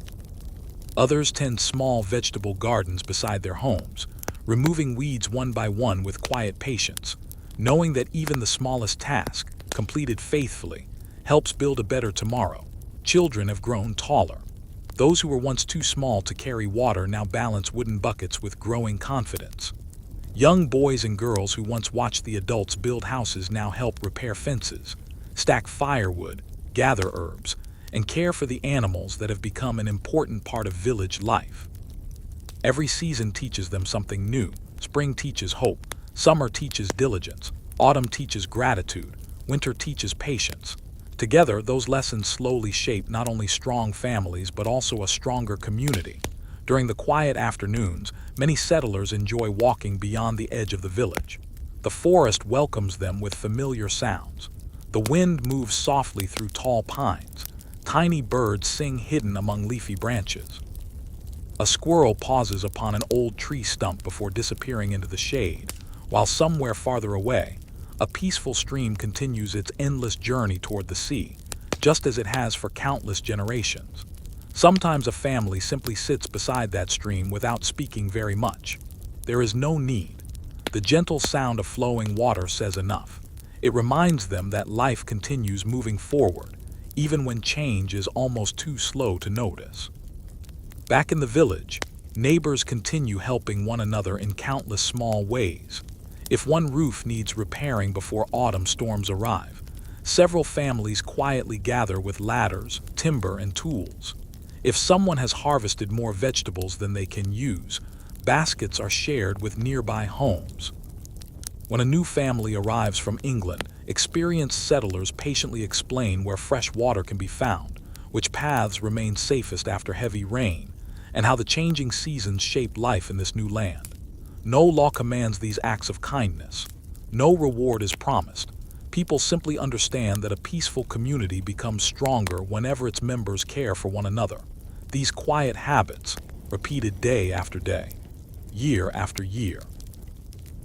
Others tend small vegetable gardens beside their homes, removing weeds one by one with quiet patience, knowing that even the smallest task, completed faithfully, helps build a better tomorrow. Children have grown taller. Those who were once too small to carry water now balance wooden buckets with growing confidence. Young boys and girls who once watched the adults build houses now help repair fences, stack firewood, gather herbs, and care for the animals that have become an important part of village life. Every season teaches them something new. Spring teaches hope, summer teaches diligence, autumn teaches gratitude, winter teaches patience. Together, those lessons slowly shape not only strong families but also a stronger community. During the quiet afternoons, many settlers enjoy walking beyond the edge of the village. The forest welcomes them with familiar sounds. The wind moves softly through tall pines. Tiny birds sing hidden among leafy branches. A squirrel pauses upon an old tree stump before disappearing into the shade, while somewhere farther away, a peaceful stream continues its endless journey toward the sea, just as it has for countless generations. Sometimes a family simply sits beside that stream without speaking very much. There is no need. The gentle sound of flowing water says enough. It reminds them that life continues moving forward, even when change is almost too slow to notice. Back in the village, neighbors continue helping one another in countless small ways. If one roof needs repairing before autumn storms arrive, several families quietly gather with ladders, timber, and tools. If someone has harvested more vegetables than they can use, baskets are shared with nearby homes. When a new family arrives from England, experienced settlers patiently explain where fresh water can be found, which paths remain safest after heavy rain, and how the changing seasons shape life in this new land. No law commands these acts of kindness. No reward is promised. People simply understand that a peaceful community becomes stronger whenever its members care for one another. These quiet habits, repeated day after day, year after year,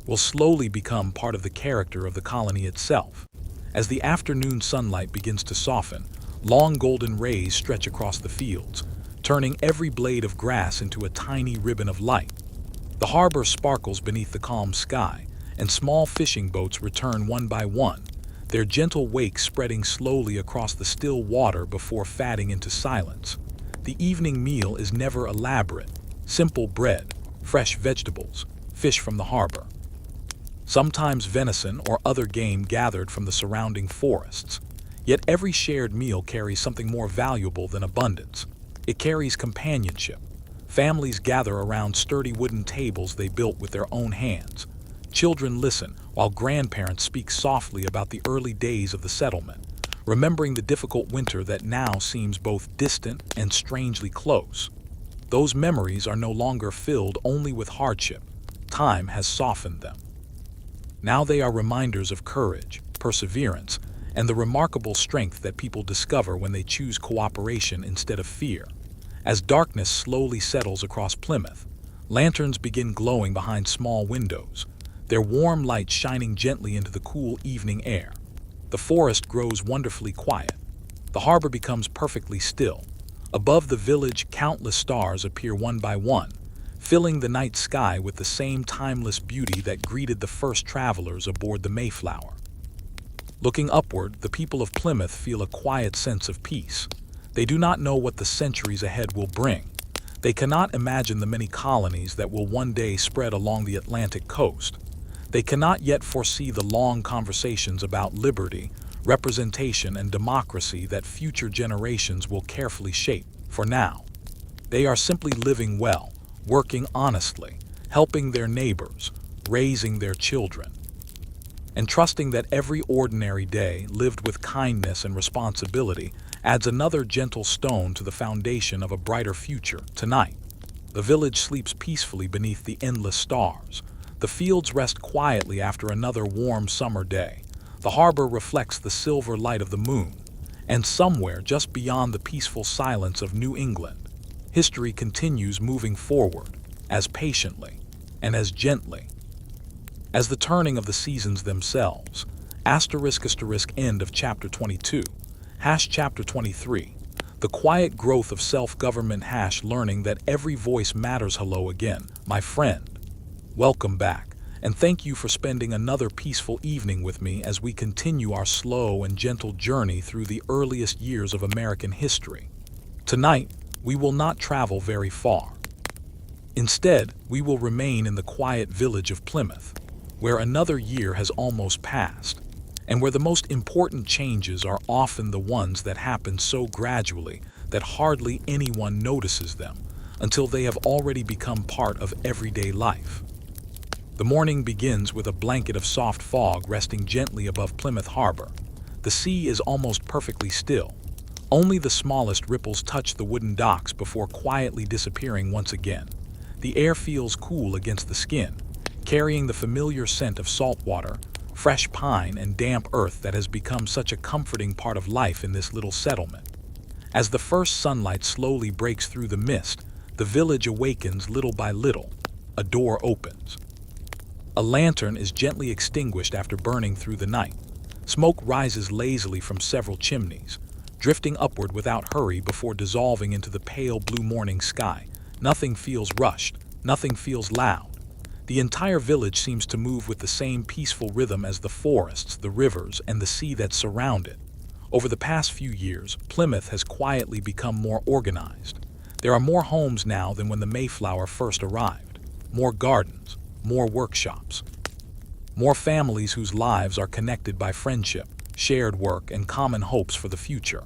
will slowly become part of the character of the colony itself. As the afternoon sunlight begins to soften, long golden rays stretch across the fields, turning every blade of grass into a tiny ribbon of light. The harbor sparkles beneath the calm sky, and small fishing boats return one by one, their gentle wake spreading slowly across the still water before fading into silence. The evening meal is never elaborate. Simple bread, fresh vegetables, fish from the harbor. Sometimes venison or other game gathered from the surrounding forests. Yet every shared meal carries something more valuable than abundance. It carries companionship. Families gather around sturdy wooden tables they built with their own hands. Children listen while grandparents speak softly about the early days of the settlement, remembering the difficult winter that now seems both distant and strangely close. Those memories are no longer filled only with hardship. Time has softened them. Now they are reminders of courage, perseverance, and the remarkable strength that people discover when they choose cooperation instead of fear. As darkness slowly settles across Plymouth, lanterns begin glowing behind small windows, their warm light shining gently into the cool evening air. The forest grows wonderfully quiet. The harbor becomes perfectly still. Above the village, countless stars appear one by one, filling the night sky with the same timeless beauty that greeted the first travelers aboard the Mayflower. Looking upward, the people of Plymouth feel a quiet sense of peace. They do not know what the centuries ahead will bring. They cannot imagine the many colonies that will one day spread along the Atlantic coast. They cannot yet foresee the long conversations about liberty, representation, and democracy that future generations will carefully shape. For now, they are simply living well, working honestly, helping their neighbors, raising their children, and trusting that every ordinary day lived with kindness and responsibility adds another gentle stone to the foundation of a brighter future. Tonight, the village sleeps peacefully beneath the endless stars. The fields rest quietly after another warm summer day. The harbor reflects the silver light of the moon, and somewhere just beyond the peaceful silence of New England, history continues moving forward, as patiently and as gently as the turning of the seasons themselves. End of chapter 22. Chapter 23. The quiet growth of self-government. Learning that every voice matters. Hello again, my friend. Welcome back, and thank you for spending another peaceful evening with me as we continue our slow and gentle journey through the earliest years of American history. Tonight, we will not travel very far. Instead, we will remain in the quiet village of Plymouth, where another year has almost passed, and where the most important changes are often the ones that happen so gradually that hardly anyone notices them until they have already become part of everyday life. The morning begins with a blanket of soft fog resting gently above Plymouth Harbor. The sea is almost perfectly still. Only the smallest ripples touch the wooden docks before quietly disappearing once again. The air feels cool against the skin, carrying the familiar scent of salt water, fresh pine, and damp earth that has become such a comforting part of life in this little settlement. As the first sunlight slowly breaks through the mist, the village awakens little by little. A door opens. A lantern is gently extinguished after burning through the night. Smoke rises lazily from several chimneys, drifting upward without hurry before dissolving into the pale blue morning sky. Nothing feels rushed, nothing feels loud. The entire village seems to move with the same peaceful rhythm as the forests, the rivers, and the sea that surround it. Over the past few years, Plymouth has quietly become more organized. There are more homes now than when the Mayflower first arrived. More gardens, more workshops, more families whose lives are connected by friendship, shared work, and common hopes for the future.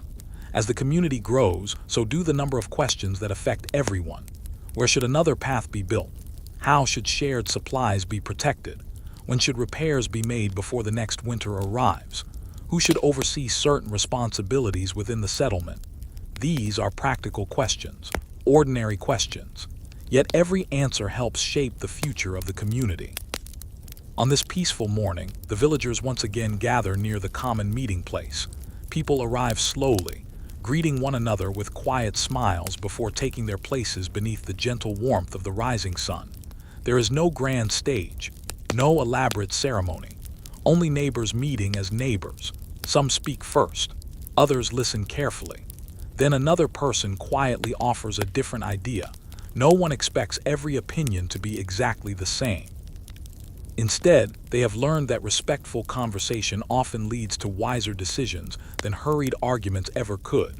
As the community grows, so do the number of questions that affect everyone. Where should another path be built? How should shared supplies be protected? When should repairs be made before the next winter arrives? Who should oversee certain responsibilities within the settlement? These are practical questions, ordinary questions. Yet every answer helps shape the future of the community. On this peaceful morning, the villagers once again gather near the common meeting place. People arrive slowly, greeting one another with quiet smiles before taking their places beneath the gentle warmth of the rising sun. There is no grand stage, no elaborate ceremony, only neighbors meeting as neighbors. Some speak first, others listen carefully. Then another person quietly offers a different idea. No one expects every opinion to be exactly the same. Instead, they have learned that respectful conversation often leads to wiser decisions than hurried arguments ever could.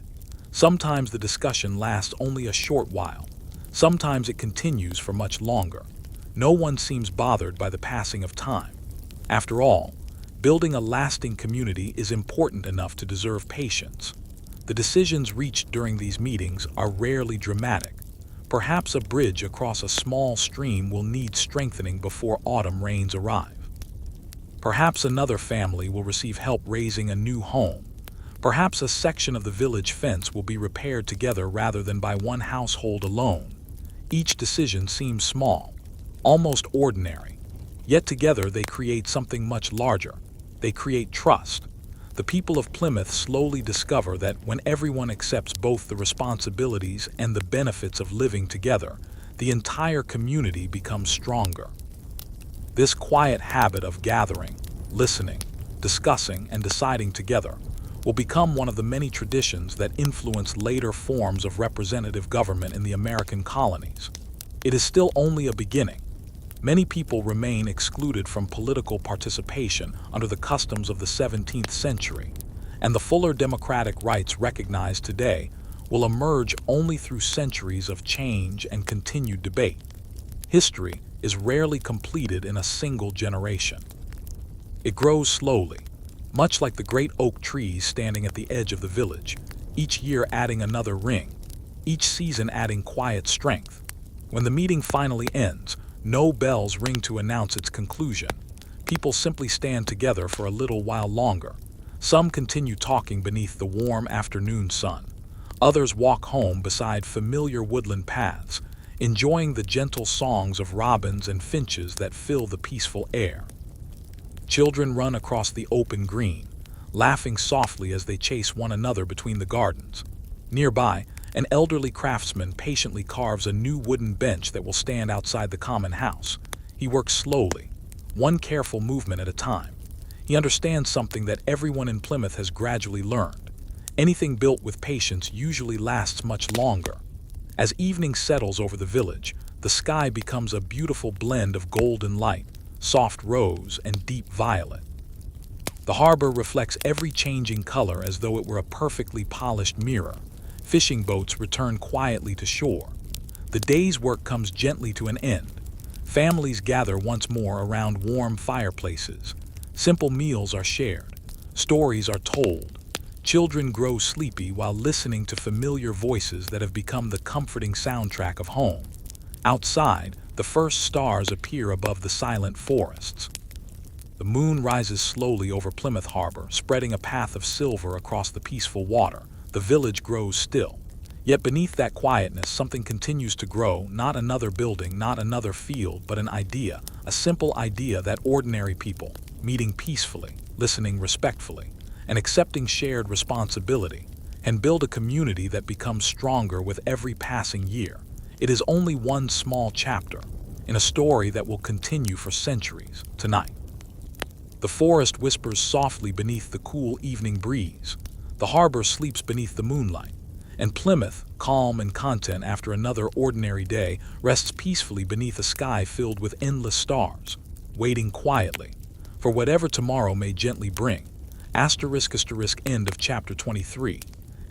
Sometimes the discussion lasts only a short while. Sometimes it continues for much longer. No one seems bothered by the passing of time. After all, building a lasting community is important enough to deserve patience. The decisions reached during these meetings are rarely dramatic. Perhaps a bridge across a small stream will need strengthening before autumn rains arrive. Perhaps another family will receive help raising a new home. Perhaps a section of the village fence will be repaired together rather than by one household alone. Each decision seems small, almost ordinary, yet together they create something much larger. They create trust. The The people of Plymouth slowly discover that when everyone accepts both the responsibilities and the benefits of living together, the entire community becomes stronger. This quiet habit of gathering, listening, discussing, and deciding together will become one of the many traditions that influence later forms of representative government in the American colonies. It is still only a beginning. Many people remain excluded from political participation under the customs of the 17th century, and the fuller democratic rights recognized today will emerge only through centuries of change and continued debate. History is rarely completed in a single generation. It grows slowly, much like the great oak trees standing at the edge of the village, each year adding another ring, each season adding quiet strength. When the meeting finally ends, no bells ring to announce its conclusion. People simply stand together for a little while longer. Some continue talking beneath the warm afternoon sun. Others walk home beside familiar woodland paths, enjoying the gentle songs of robins and finches that fill the peaceful air. Children run across the open green, laughing softly as they chase one another between the gardens. Nearby, an elderly craftsman patiently carves a new wooden bench that will stand outside the common house. He works slowly, one careful movement at a time. He understands something that everyone in Plymouth has gradually learned. Anything built with patience usually lasts much longer. As evening settles over the village, the sky becomes a beautiful blend of golden light, soft rose, and deep violet. The harbor reflects every changing color as though it were a perfectly polished mirror. Fishing boats return quietly to shore. The day's work comes gently to an end. Families gather once more around warm fireplaces. Simple meals are shared. Stories are told. Children grow sleepy while listening to familiar voices that have become the comforting soundtrack of home. Outside, the first stars appear above the silent forests. The moon rises slowly over Plymouth Harbor, spreading a path of silver across the peaceful water. The village grows still. Yet beneath that quietness, something continues to grow, not another building, not another field, but an idea, a simple idea that ordinary people, meeting peacefully, listening respectfully, and accepting shared responsibility, can build a community that becomes stronger with every passing year. It is only one small chapter in a story that will continue for centuries. Tonight, the forest whispers softly beneath the cool evening breeze. The harbor sleeps beneath the moonlight, and Plymouth, calm and content after another ordinary day, rests peacefully beneath a sky filled with endless stars, waiting quietly for whatever tomorrow may gently bring. End of chapter 23.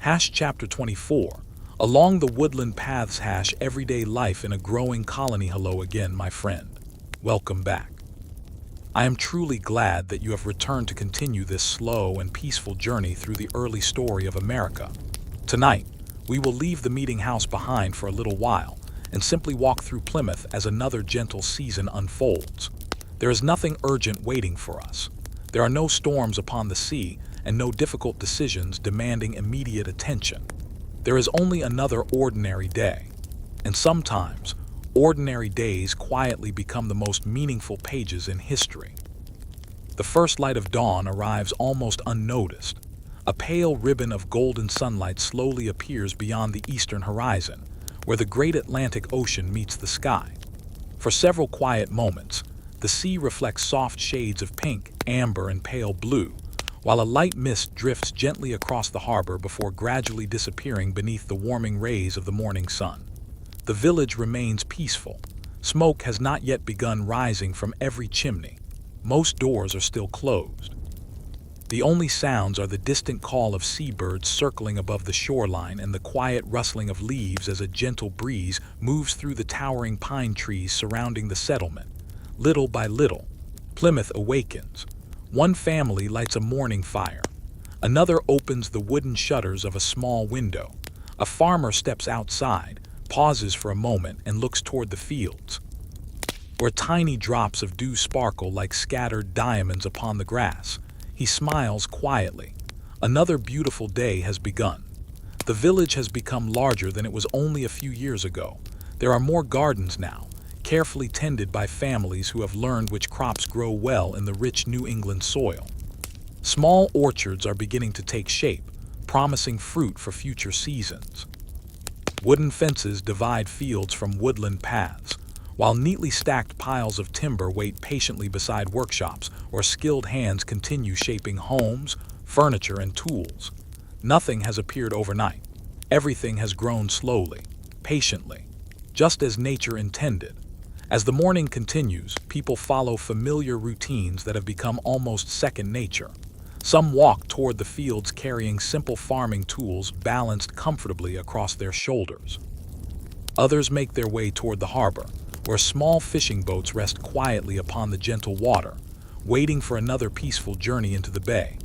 Chapter 24. Along the woodland paths. Everyday life in a growing colony. Hello again, my friend. Welcome back. I am truly glad that you have returned to continue this slow and peaceful journey through the early story of America. Tonight, we will leave the meeting house behind for a little while and simply walk through Plymouth as another gentle season unfolds. There is nothing urgent waiting for us. There are no storms upon the sea and no difficult decisions demanding immediate attention. There is only another ordinary day. And sometimes, ordinary days quietly become the most meaningful pages in history. The first light of dawn arrives almost unnoticed. A pale ribbon of golden sunlight slowly appears beyond the eastern horizon, where the great Atlantic Ocean meets the sky. For several quiet moments, the sea reflects soft shades of pink, amber, and pale blue, while a light mist drifts gently across the harbor before gradually disappearing beneath the warming rays of the morning sun. The village remains peaceful. Smoke has not yet begun rising from every chimney. Most doors are still closed. The only sounds are the distant call of seabirds circling above the shoreline and the quiet rustling of leaves as a gentle breeze moves through the towering pine trees surrounding the settlement. Little by little, Plymouth awakens. One family lights a morning fire. Another opens the wooden shutters of a small window. A farmer steps outside, pauses for a moment, and looks toward the fields, where tiny drops of dew sparkle like scattered diamonds upon the grass. He smiles quietly. Another beautiful day has begun. The village has become larger than it was only a few years ago. There are more gardens now, carefully tended by families who have learned which crops grow well in the rich New England soil. Small orchards are beginning to take shape, promising fruit for future seasons. Wooden fences divide fields from woodland paths, while neatly stacked piles of timber wait patiently beside workshops where skilled hands continue shaping homes, furniture, and tools. Nothing has appeared overnight. Everything has grown slowly, patiently, just as nature intended. As the morning continues, people follow familiar routines that have become almost second nature. Some walk toward the fields carrying simple farming tools balanced comfortably across their shoulders. Others make their way toward the harbor, where small fishing boats rest quietly upon the gentle water, waiting for another peaceful journey into the bay.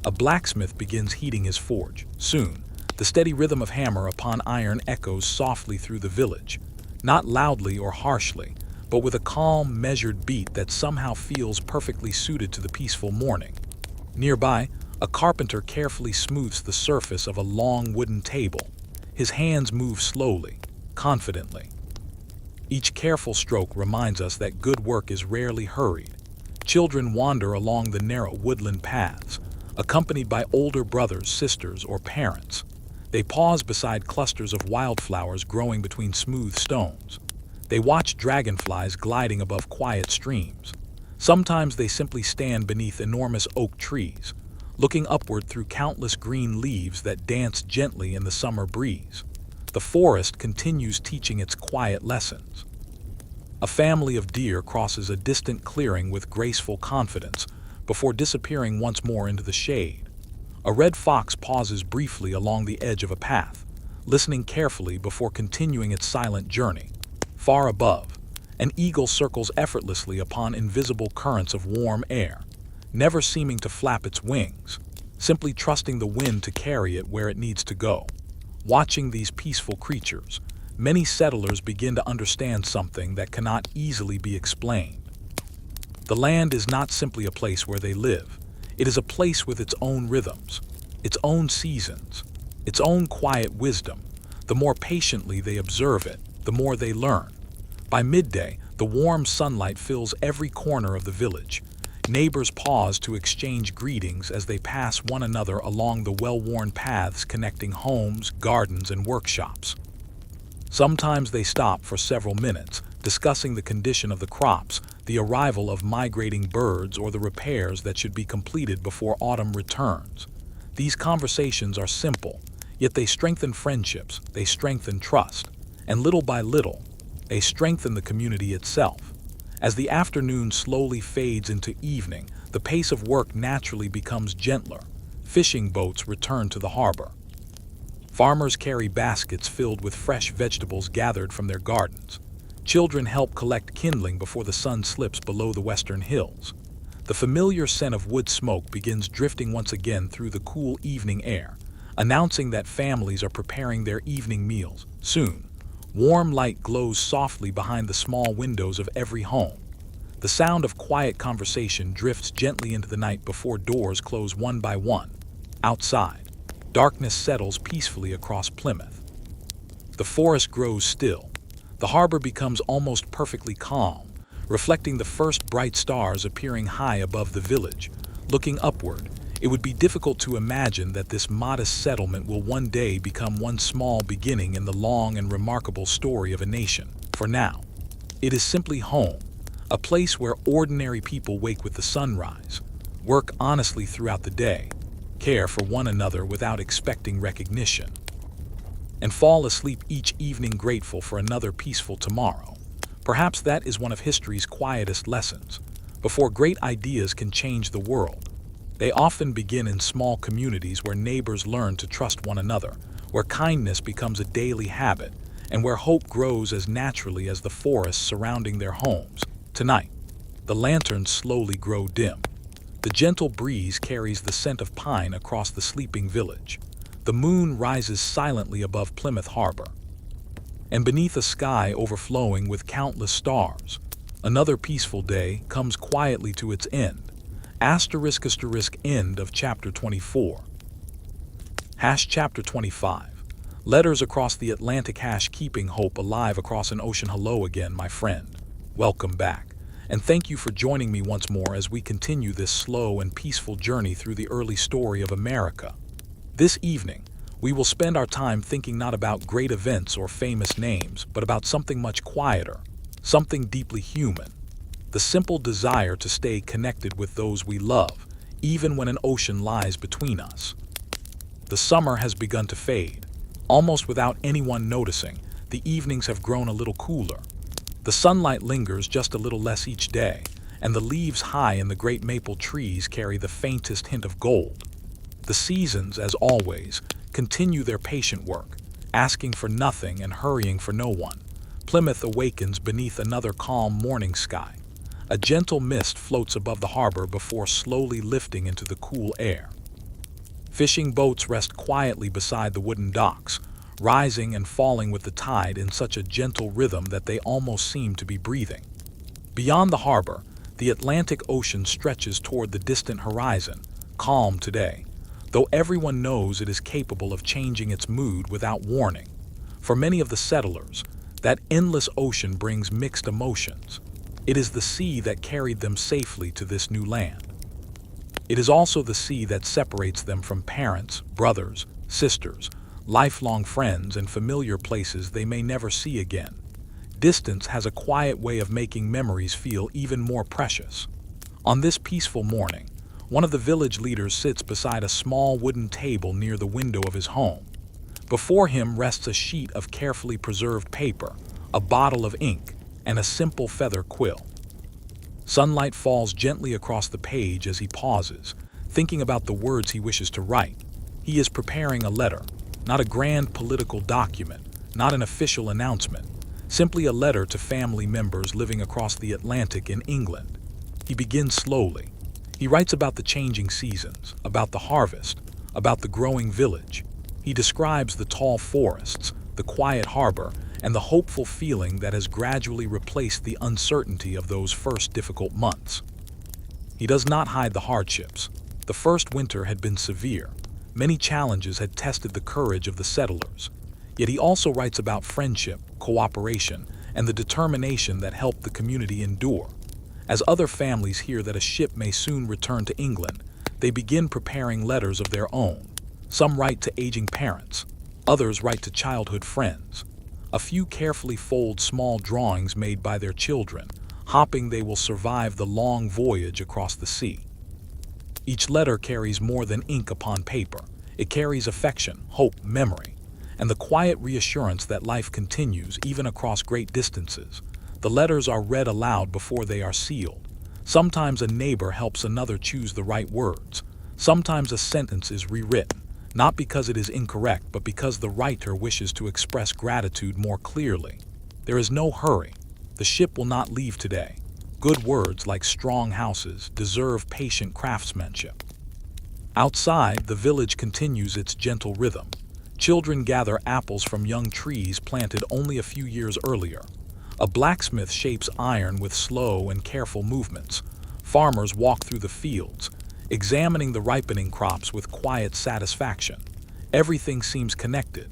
A blacksmith begins heating his forge. Soon, the steady rhythm of hammer upon iron echoes softly through the village, not loudly or harshly, but with a calm, measured beat that somehow feels perfectly suited to the peaceful morning. Nearby, a carpenter carefully smooths the surface of a long wooden table. His hands move slowly, confidently. Each careful stroke reminds us that good work is rarely hurried. Children wander along the narrow woodland paths, accompanied by older brothers, sisters, or parents. They pause beside clusters of wildflowers growing between smooth stones. They watch dragonflies gliding above quiet streams. Sometimes they simply stand beneath enormous oak trees, looking upward through countless green leaves that dance gently in the summer breeze. The forest continues teaching its quiet lessons. A family of deer crosses a distant clearing with graceful confidence before disappearing once more into the shade. A red fox pauses briefly along the edge of a path, listening carefully before continuing its silent journey. Far above, an eagle circles effortlessly upon invisible currents of warm air, never seeming to flap its wings, simply trusting the wind to carry it where it needs to go. Watching these peaceful creatures, many settlers begin to understand something that cannot easily be explained. The land is not simply a place where they live. It is a place with its own rhythms, its own seasons, its own quiet wisdom. The more patiently they observe it, the more they learn. By midday, the warm sunlight fills every corner of the village. Neighbors pause to exchange greetings as they pass one another along the well-worn paths connecting homes, gardens, and workshops. Sometimes they stop for several minutes, discussing the condition of the crops, the arrival of migrating birds, or the repairs that should be completed before autumn returns. These conversations are simple, yet they strengthen friendships, they strengthen trust, and little by little, they strengthen the community itself. As the afternoon slowly fades into evening, the pace of work naturally becomes gentler. Fishing boats return to the harbor. Farmers carry baskets filled with fresh vegetables gathered from their gardens. Children help collect kindling before the sun slips below the western hills. The familiar scent of wood smoke begins drifting once again through the cool evening air, announcing that families are preparing their evening meals. Soon, warm light glows softly behind the small windows of every home. The sound of quiet conversation drifts gently into the night before doors close one by one. Outside, darkness settles peacefully across Plymouth. The forest grows still. The harbor becomes almost perfectly calm, reflecting the first bright stars appearing high above the village. Looking upward, it would be difficult to imagine that this modest settlement will one day become one small beginning in the long and remarkable story of a nation. For now, it is simply home, a place where ordinary people wake with the sunrise, work honestly throughout the day, care for one another without expecting recognition, and fall asleep each evening grateful for another peaceful tomorrow. Perhaps that is one of history's quietest lessons. Before great ideas can change the world, they often begin in small communities where neighbors learn to trust one another, where kindness becomes a daily habit, and where hope grows as naturally as the forests surrounding their homes. Tonight, the lanterns slowly grow dim. The gentle breeze carries the scent of pine across the sleeping village. The moon rises silently above Plymouth Harbor. And beneath a sky overflowing with countless stars, another peaceful day comes quietly to its end. End of Chapter 24. Chapter 25. Letters across the Atlantic. Keeping hope alive across an ocean. Hello again, my friend. Welcome back. and thank you for joining me once more as we continue this slow and peaceful journey through the early story of America. This evening, we will spend our time thinking not about great events or famous names, but about something much quieter, something deeply human, the simple desire to stay connected with those we love, even when an ocean lies between us. The summer has begun to fade. Almost without anyone noticing, the evenings have grown a little cooler. The sunlight lingers just a little less each day, and the leaves high in the great maple trees carry the faintest hint of gold. The seasons, as always, continue their patient work, asking for nothing and hurrying for no one. Plymouth awakens beneath another calm morning sky. A gentle mist floats above the harbor before slowly lifting into the cool air. Fishing boats rest quietly beside the wooden docks, rising and falling with the tide in such a gentle rhythm that they almost seem to be breathing. Beyond the harbor, the Atlantic Ocean stretches toward the distant horizon, calm today, though everyone knows it is capable of changing its mood without warning. For many of the settlers, that endless ocean brings mixed emotions. It is the sea that carried them safely to this new land. It is also the sea that separates them from parents, brothers, sisters, lifelong friends, and familiar places they may never see again. Distance has a quiet way of making memories feel even more precious. On this peaceful morning, one of the village leaders sits beside a small wooden table near the window of his home. Before him rests a sheet of carefully preserved paper, a bottle of ink, and a simple feather quill. Sunlight falls gently across the page as he pauses, thinking about the words he wishes to write. He is preparing a letter, not a grand political document, not an official announcement, simply a letter to family members living across the Atlantic in England. He begins slowly. He writes about the changing seasons, about the harvest, about the growing village. He describes the tall forests, the quiet harbor, and the hopeful feeling that has gradually replaced the uncertainty of those first difficult months. He does not hide the hardships. The first winter had been severe. Many challenges had tested the courage of the settlers. Yet he also writes about friendship, cooperation, and the determination that helped the community endure. As other families hear that a ship may soon return to England, they begin preparing letters of their own. Some write to aging parents. Others write to childhood friends. A few carefully fold small drawings made by their children, hoping they will survive the long voyage across the sea. Each letter carries more than ink upon paper. It carries affection, hope, memory, and the quiet reassurance that life continues even across great distances. The letters are read aloud before they are sealed. Sometimes a neighbor helps another choose the right words. Sometimes a sentence is rewritten, not because it is incorrect, but because the writer wishes to express gratitude more clearly. There is no hurry. The ship will not leave today. Good words, like strong houses, deserve patient craftsmanship. Outside, the village continues its gentle rhythm. Children gather apples from young trees planted only a few years earlier. A blacksmith shapes iron with slow and careful movements. Farmers walk through the fields, examining the ripening crops with quiet satisfaction. Everything seems connected.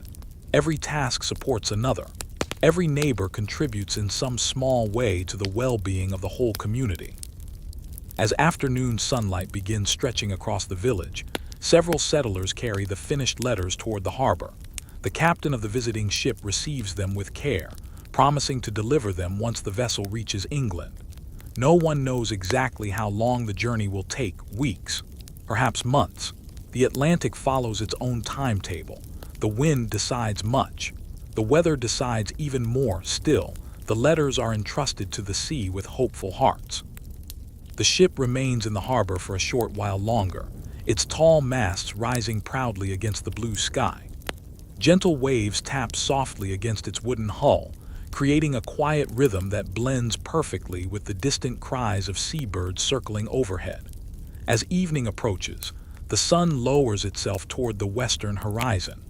Every task supports another. Every neighbor contributes in some small way to the well-being of the whole community. As afternoon sunlight begins stretching across the village, several settlers carry the finished letters toward the harbor. The captain of the visiting ship receives them with care, promising to deliver them once the vessel reaches England. No one knows exactly how long the journey will take, weeks, perhaps months. The Atlantic follows its own timetable. The wind decides much. The weather decides even more. Still, the letters are entrusted to the sea with hopeful hearts. The ship remains in the harbor for a short while longer, its tall masts rising proudly against the blue sky. Gentle waves tap softly against its wooden hull, creating a quiet rhythm that blends perfectly with the distant cries of seabirds circling overhead. As evening approaches, the sun lowers itself toward the western horizon.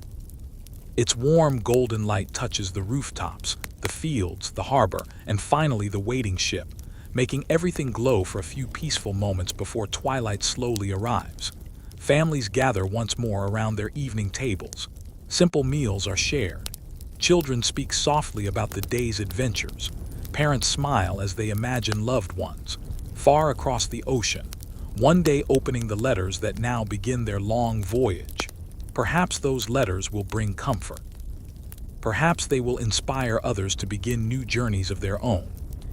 Its warm golden light touches the rooftops, the fields, the harbor, and finally the waiting ship, making everything glow for a few peaceful moments before twilight slowly arrives. Families gather once more around their evening tables. Simple meals are shared. Children speak softly about the day's adventures. Parents smile as they imagine loved ones, far across the ocean, one day opening the letters that now begin their long voyage. Perhaps those letters will bring comfort. Perhaps they will inspire others to begin new journeys of their own.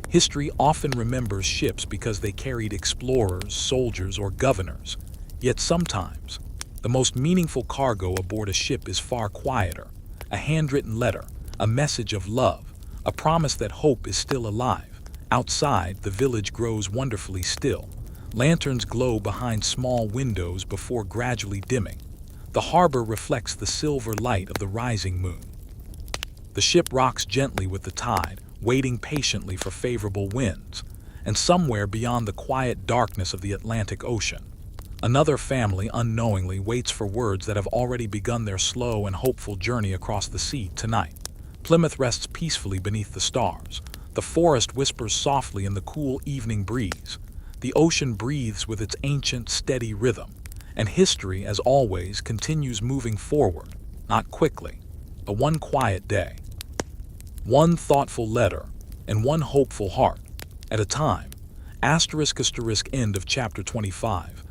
History often remembers ships because they carried explorers, soldiers, or governors. Yet sometimes, the most meaningful cargo aboard a ship is far quieter. A handwritten letter, a message of love, a promise that hope is still alive. Outside, the village grows wonderfully still. Lanterns glow behind small windows before gradually dimming. The harbor reflects the silver light of the rising moon. The ship rocks gently with the tide, waiting patiently for favorable winds. And somewhere beyond the quiet darkness of the Atlantic Ocean, another family unknowingly waits for words that have already begun their slow and hopeful journey across the sea tonight. Plymouth rests peacefully beneath the stars. The forest whispers softly in the cool evening breeze. The ocean breathes with its ancient, steady rhythm. And history, as always, continues moving forward, not quickly, but one quiet day. One thoughtful letter, and one hopeful heart, at a time. *** End of chapter 25.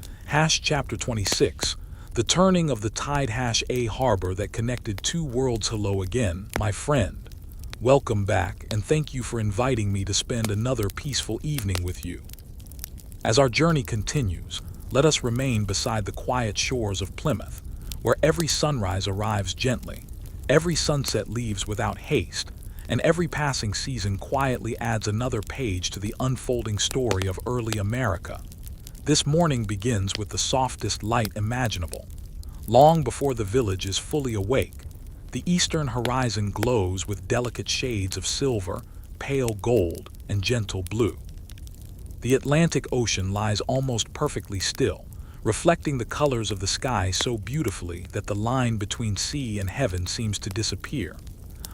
Chapter 26. The turning of the tide. A harbor that connected two worlds. Hello again, my friend. Welcome back, and thank you for inviting me to spend another peaceful evening with you. As our journey continues, let us remain beside the quiet shores of Plymouth, where every sunrise arrives gently, every sunset leaves without haste, and every passing season quietly adds another page to the unfolding story of early America. This morning begins with the softest light imaginable. Long before the village is fully awake, the eastern horizon glows with delicate shades of silver, pale gold, and gentle blue. The Atlantic Ocean lies almost perfectly still, reflecting the colors of the sky so beautifully that the line between sea and heaven seems to disappear.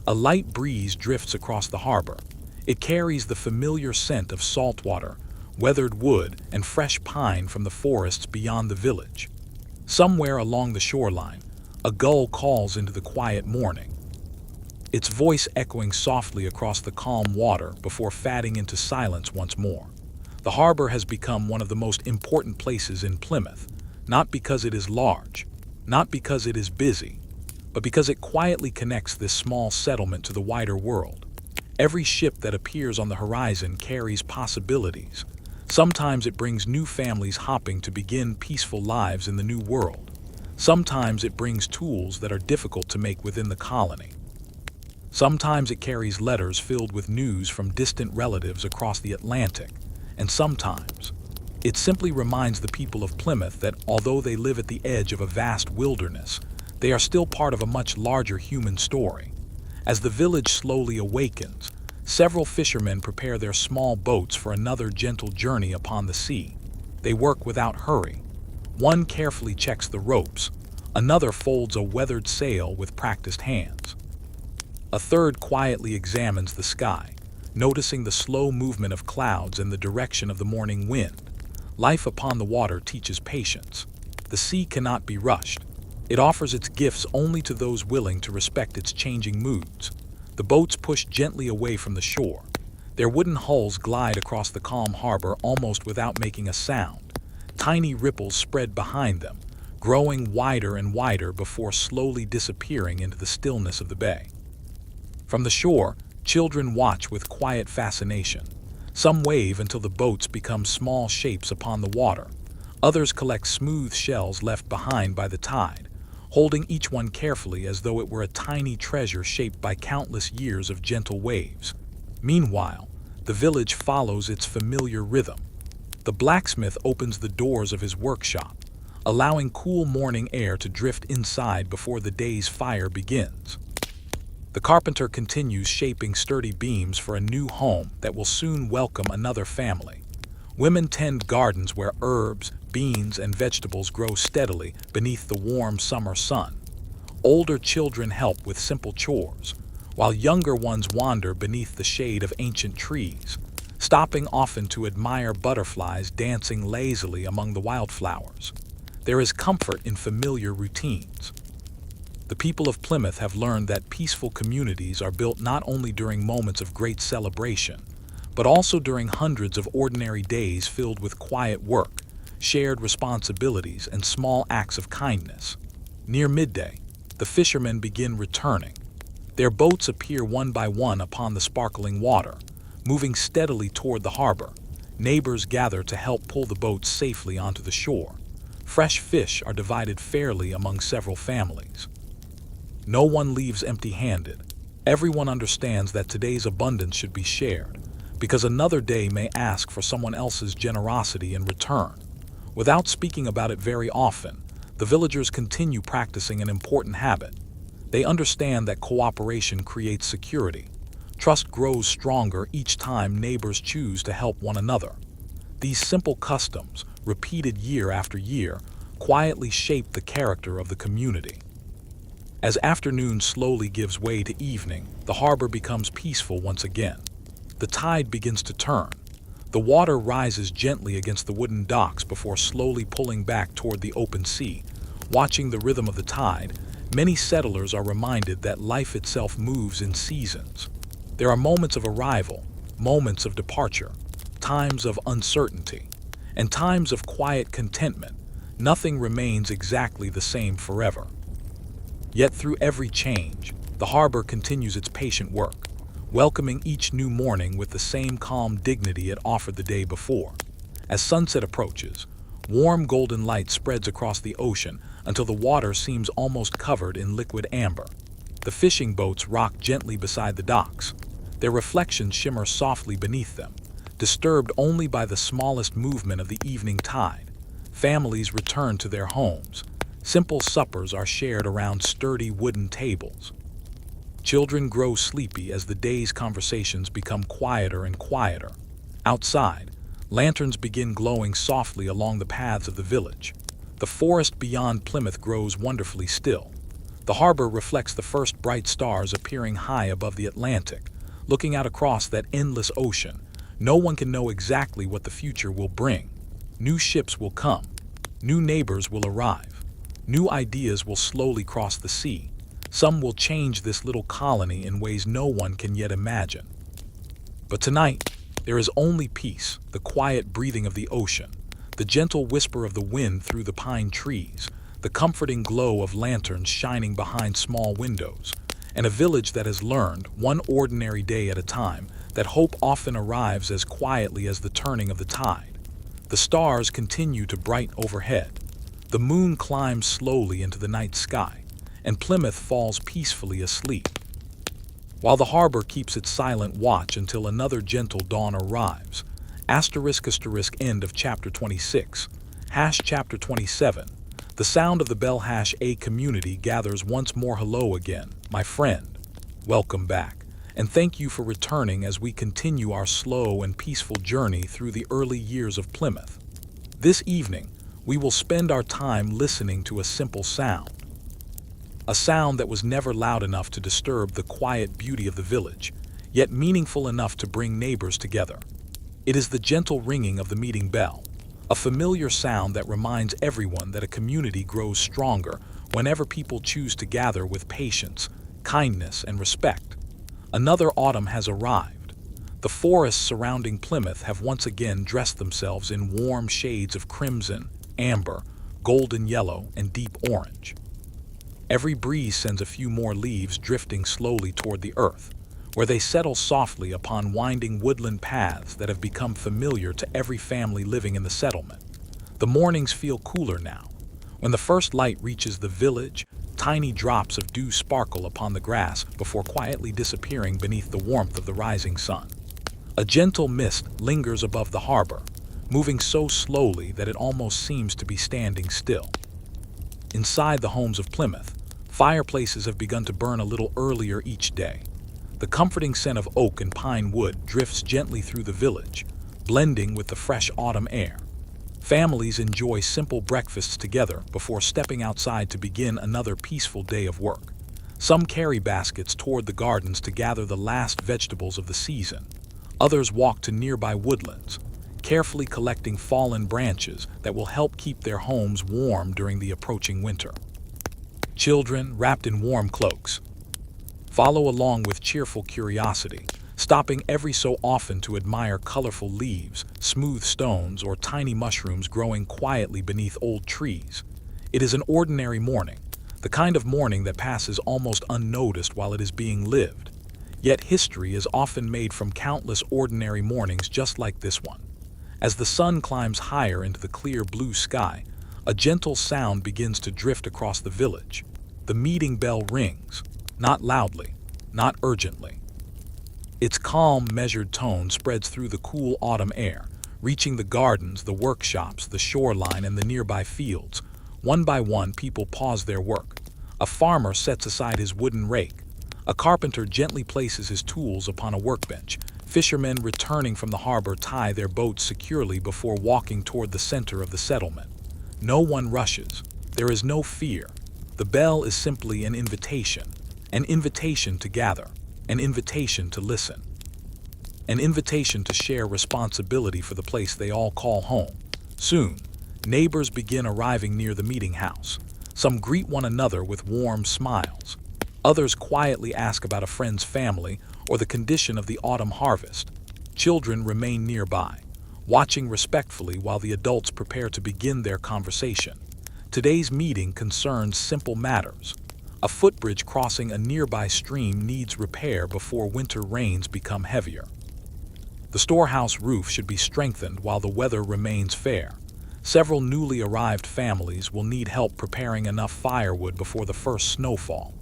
A light breeze drifts across the harbor. It carries the familiar scent of saltwater, weathered wood, and fresh pine from the forests beyond the village. Somewhere along the shoreline, a gull calls into the quiet morning, its voice echoing softly across the calm water before fading into silence once more. The harbor has become one of the most important places in Plymouth, not because it is large, not because it is busy, but because it quietly connects this small settlement to the wider world. Every ship that appears on the horizon carries possibilities. Sometimes it brings new families hopping to begin peaceful lives in the new world. Sometimes it brings tools that are difficult to make within the colony. Sometimes it carries letters filled with news from distant relatives across the Atlantic. And sometimes, it simply reminds the people of Plymouth that although they live at the edge of a vast wilderness, they are still part of a much larger human story. As the village slowly awakens, several fishermen prepare their small boats for another gentle journey upon the sea. They work without hurry. One carefully checks the ropes, another folds a weathered sail with practiced hands. A third quietly examines the sky, noticing the slow movement of clouds and the direction of the morning wind. Life upon the water teaches patience. The sea cannot be rushed. It offers its gifts only to those willing to respect its changing moods. The boats push gently away from the shore. Their wooden hulls glide across the calm harbor almost without making a sound. Tiny ripples spread behind them, growing wider and wider before slowly disappearing into the stillness of the bay. From the shore, children watch with quiet fascination. Some wave until the boats become small shapes upon the water. Others collect smooth shells left behind by the tide, holding each one carefully as though it were a tiny treasure shaped by countless years of gentle waves. Meanwhile, the village follows its familiar rhythm. The blacksmith opens the doors of his workshop, allowing cool morning air to drift inside before the day's fire begins. The carpenter continues shaping sturdy beams for a new home that will soon welcome another family. Women tend gardens where herbs, beans, and vegetables grow steadily beneath the warm summer sun. Older children help with simple chores, while younger ones wander beneath the shade of ancient trees, stopping often to admire butterflies dancing lazily among the wildflowers. There is comfort in familiar routines. The people of Plymouth have learned that peaceful communities are built not only during moments of great celebration, but also during hundreds of ordinary days filled with quiet work, shared responsibilities, and small acts of kindness. Near midday, the fishermen begin returning. Their boats appear one by one upon the sparkling water, moving steadily toward the harbor. Neighbors gather to help pull the boats safely onto the shore. Fresh fish are divided fairly among several families. No one leaves empty-handed. Everyone understands that today's abundance should be shared, because another day may ask for someone else's generosity in return. Without speaking about it very often, the villagers continue practicing an important habit. They understand that cooperation creates security. Trust grows stronger each time neighbors choose to help one another. These simple customs, repeated year after year, quietly shape the character of the community. As afternoon slowly gives way to evening, the harbor becomes peaceful once again. The tide begins to turn. The water rises gently against the wooden docks before slowly pulling back toward the open sea. Watching the rhythm of the tide, many settlers are reminded that life itself moves in seasons. There are moments of arrival, moments of departure, times of uncertainty, and times of quiet contentment. Nothing remains exactly the same forever. Yet through every change, the harbor continues its patient work, welcoming each new morning with the same calm dignity it offered the day before. As sunset approaches, warm golden light spreads across the ocean until the water seems almost covered in liquid amber. The fishing boats rock gently beside the docks. Their reflections shimmer softly beneath them, disturbed only by the smallest movement of the evening tide. Families return to their homes. Simple suppers are shared around sturdy wooden tables. Children grow sleepy as the day's conversations become quieter and quieter. Outside, lanterns begin glowing softly along the paths of the village. The forest beyond Plymouth grows wonderfully still. The harbor reflects the first bright stars appearing high above the Atlantic. Looking out across that endless ocean, no one can know exactly what the future will bring. New ships will come. New neighbors will arrive. New ideas will slowly cross the sea. Some will change this little colony in ways no one can yet imagine. But tonight, there is only peace, the quiet breathing of the ocean, the gentle whisper of the wind through the pine trees, the comforting glow of lanterns shining behind small windows, and a village that has learned, one ordinary day at a time, that hope often arrives as quietly as the turning of the tide. The stars continue to brighten overhead. The moon climbs slowly into the night sky, and Plymouth falls peacefully asleep, while the harbor keeps its silent watch until another gentle dawn arrives. End of chapter 26. Chapter 27. The sound of the bell. A community gathers once more. Hello again, my friend. Welcome back, and thank you for returning as we continue our slow and peaceful journey through the early years of Plymouth. This evening, we will spend our time listening to a simple sound. A sound that was never loud enough to disturb the quiet beauty of the village, yet meaningful enough to bring neighbors together. It is the gentle ringing of the meeting bell, a familiar sound that reminds everyone that a community grows stronger whenever people choose to gather with patience, kindness, and respect. Another autumn has arrived. The forests surrounding Plymouth have once again dressed themselves in warm shades of crimson, amber, golden yellow, and deep orange. Every breeze sends a few more leaves drifting slowly toward the earth, where they settle softly upon winding woodland paths that have become familiar to every family living in the settlement. The mornings feel cooler now. When the first light reaches the village, tiny drops of dew sparkle upon the grass before quietly disappearing beneath the warmth of the rising sun. A gentle mist lingers above the harbor, moving so slowly that it almost seems to be standing still. Inside the homes of Plymouth, fireplaces have begun to burn a little earlier each day. The comforting scent of oak and pine wood drifts gently through the village, blending with the fresh autumn air. Families enjoy simple breakfasts together before stepping outside to begin another peaceful day of work. Some carry baskets toward the gardens to gather the last vegetables of the season. Others walk to nearby woodlands, carefully collecting fallen branches that will help keep their homes warm during the approaching winter. Children, wrapped in warm cloaks, follow along with cheerful curiosity, stopping every so often to admire colorful leaves, smooth stones, or tiny mushrooms growing quietly beneath old trees. It is an ordinary morning, the kind of morning that passes almost unnoticed while it is being lived. Yet history is often made from countless ordinary mornings just like this one. As the sun climbs higher into the clear blue sky, a gentle sound begins to drift across the village. The meeting bell rings, not loudly, not urgently. Its calm, measured tone spreads through the cool autumn air, reaching the gardens, the workshops, the shoreline, and the nearby fields. One by one, people pause their work. A farmer sets aside his wooden rake. A carpenter gently places his tools upon a workbench. Fishermen returning from the harbor tie their boats securely before walking toward the center of the settlement. No one rushes. There is no fear. The bell is simply an invitation to gather, an invitation to listen, an invitation to share responsibility for the place they all call home. Soon, neighbors begin arriving near the meeting house. Some greet one another with warm smiles. Others quietly ask about a friend's family or the condition of the autumn harvest. Children remain nearby, watching respectfully while the adults prepare to begin their conversation. Today's meeting concerns simple matters. A footbridge crossing a nearby stream needs repair before winter rains become heavier. The storehouse roof should be strengthened while the weather remains fair. Several newly arrived families will need help preparing enough firewood before the first snowfall.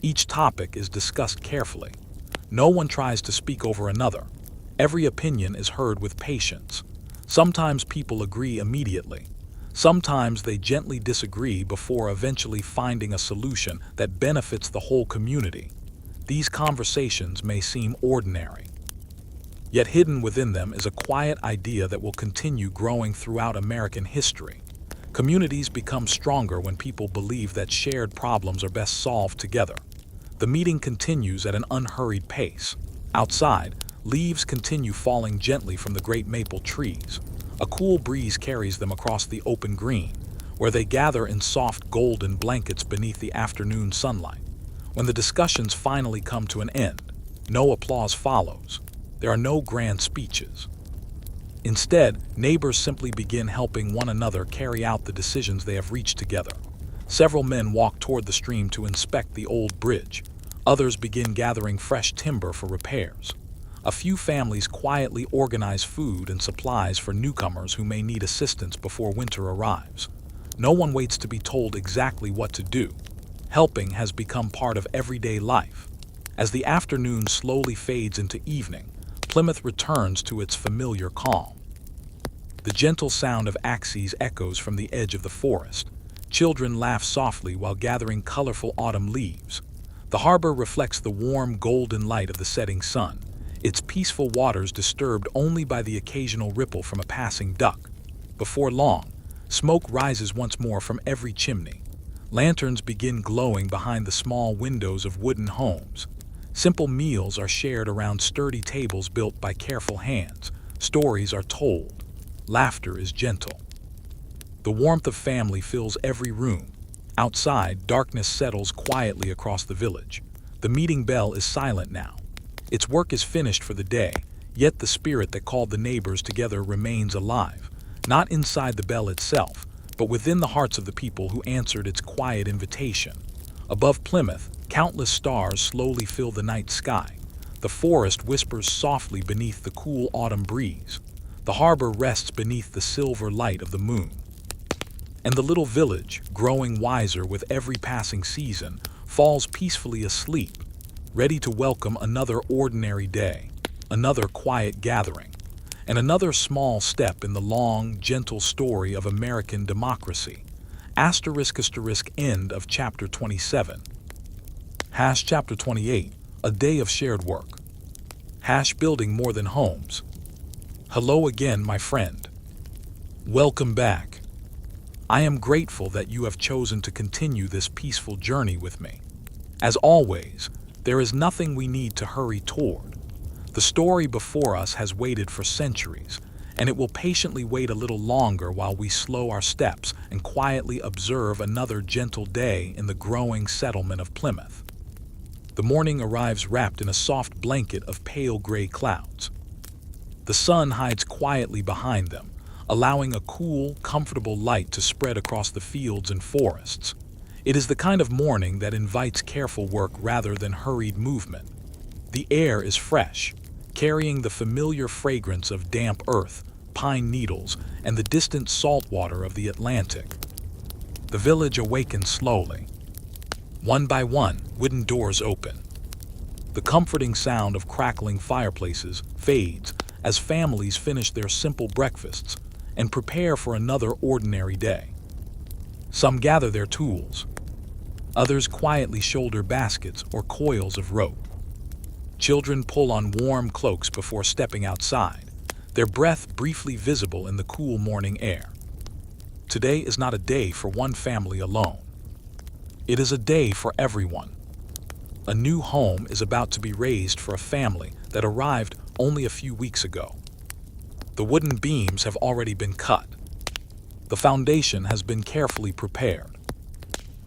Each topic is discussed carefully. No one tries to speak over another. Every opinion is heard with patience. Sometimes people agree immediately. Sometimes they gently disagree before eventually finding a solution that benefits the whole community. These conversations may seem ordinary, yet hidden within them is a quiet idea that will continue growing throughout American history. Communities become stronger when people believe that shared problems are best solved together. The meeting continues at an unhurried pace. Outside, leaves continue falling gently from the great maple trees. A cool breeze carries them across the open green, where they gather in soft golden blankets beneath the afternoon sunlight. When the discussions finally come to an end, no applause follows. There are no grand speeches. Instead, neighbors simply begin helping one another carry out the decisions they have reached together. Several men walk toward the stream to inspect the old bridge. Others begin gathering fresh timber for repairs. A few families quietly organize food and supplies for newcomers who may need assistance before winter arrives. No one waits to be told exactly what to do. Helping has become part of everyday life. As the afternoon slowly fades into evening, Plymouth returns to its familiar calm. The gentle sound of axes echoes from the edge of the forest. Children laugh softly while gathering colorful autumn leaves. The harbor reflects the warm golden light of the setting sun, its peaceful waters disturbed only by the occasional ripple from a passing duck. Before long, smoke rises once more from every chimney. Lanterns begin glowing behind the small windows of wooden homes. Simple meals are shared around sturdy tables built by careful hands. Stories are told. Laughter is gentle. The warmth of family fills every room. Outside, darkness settles quietly across the village. The meeting bell is silent now. Its work is finished for the day, yet the spirit that called the neighbors together remains alive, not inside the bell itself, but within the hearts of the people who answered its quiet invitation. Above Plymouth, countless stars slowly fill the night sky. The forest whispers softly beneath the cool autumn breeze. The harbor rests beneath the silver light of the moon. And the little village, growing wiser with every passing season, falls peacefully asleep, ready to welcome another ordinary day, another quiet gathering, and another small step in the long, gentle story of American democracy. End of chapter 27. Chapter 28, a day of shared work. Building more than homes. Hello again, my friend. Welcome back. I am grateful that you have chosen to continue this peaceful journey with me. As always, there is nothing we need to hurry toward. The story before us has waited for centuries, and it will patiently wait a little longer while we slow our steps and quietly observe another gentle day in the growing settlement of Plymouth. The morning arrives wrapped in a soft blanket of pale gray clouds. The sun hides quietly behind them, allowing a cool, comfortable light to spread across the fields and forests. It is the kind of morning that invites careful work rather than hurried movement. The air is fresh, carrying the familiar fragrance of damp earth, pine needles, and the distant salt water of the Atlantic. The village awakens slowly. One by one, wooden doors open. The comforting sound of crackling fireplaces fades as families finish their simple breakfasts and prepare for another ordinary day. Some gather their tools. Others quietly shoulder baskets or coils of rope. Children pull on warm cloaks before stepping outside, their breath briefly visible in the cool morning air. Today is not a day for one family alone. It is a day for everyone. A new home is about to be raised for a family that arrived only a few weeks ago. The wooden beams have already been cut. The foundation has been carefully prepared.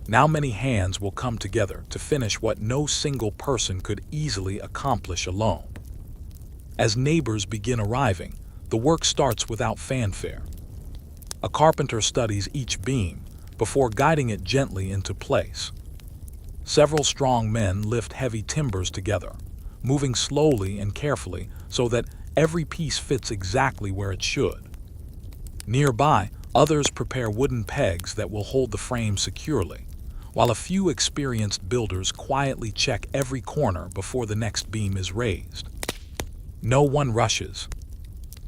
Now many hands will come together to finish what no single person could easily accomplish alone. As neighbors begin arriving, the work starts without fanfare. A carpenter studies each beam before guiding it gently into place. Several strong men lift heavy timbers together, moving slowly and carefully so that every piece fits exactly where it should. Nearby, others prepare wooden pegs that will hold the frame securely, while a few experienced builders quietly check every corner before the next beam is raised. No one rushes.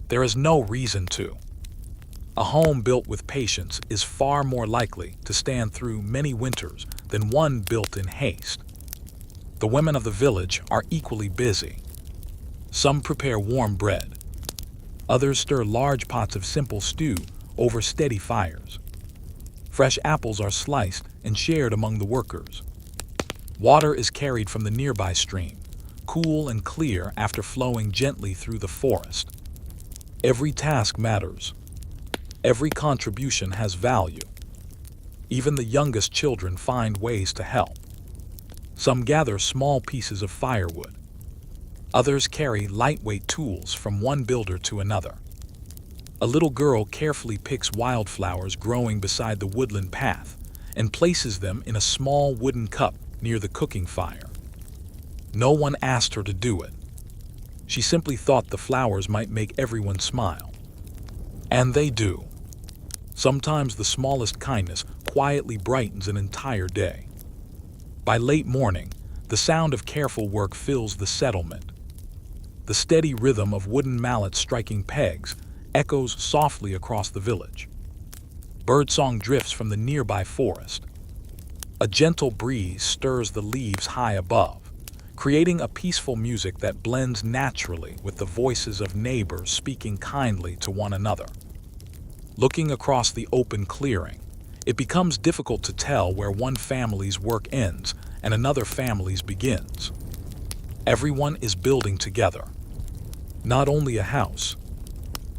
There is no reason to. A home built with patience is far more likely to stand through many winters than one built in haste. The women of the village are equally busy. Some prepare warm bread. Others stir large pots of simple stew over steady fires. Fresh apples are sliced and shared among the workers. Water is carried from the nearby stream, cool and clear after flowing gently through the forest. Every task matters. Every contribution has value. Even the youngest children find ways to help. Some gather small pieces of firewood. Others carry lightweight tools from one builder to another. A little girl carefully picks wildflowers growing beside the woodland path and places them in a small wooden cup near the cooking fire. No one asked her to do it. She simply thought the flowers might make everyone smile. And they do. Sometimes the smallest kindness quietly brightens an entire day. By late morning, the sound of careful work fills the settlement. The steady rhythm of wooden mallets striking pegs echoes softly across the village. Birdsong drifts from the nearby forest. A gentle breeze stirs the leaves high above, creating a peaceful music that blends naturally with the voices of neighbors speaking kindly to one another. Looking across the open clearing, it becomes difficult to tell where one family's work ends and another family's begins. Everyone is building together. Not only a house,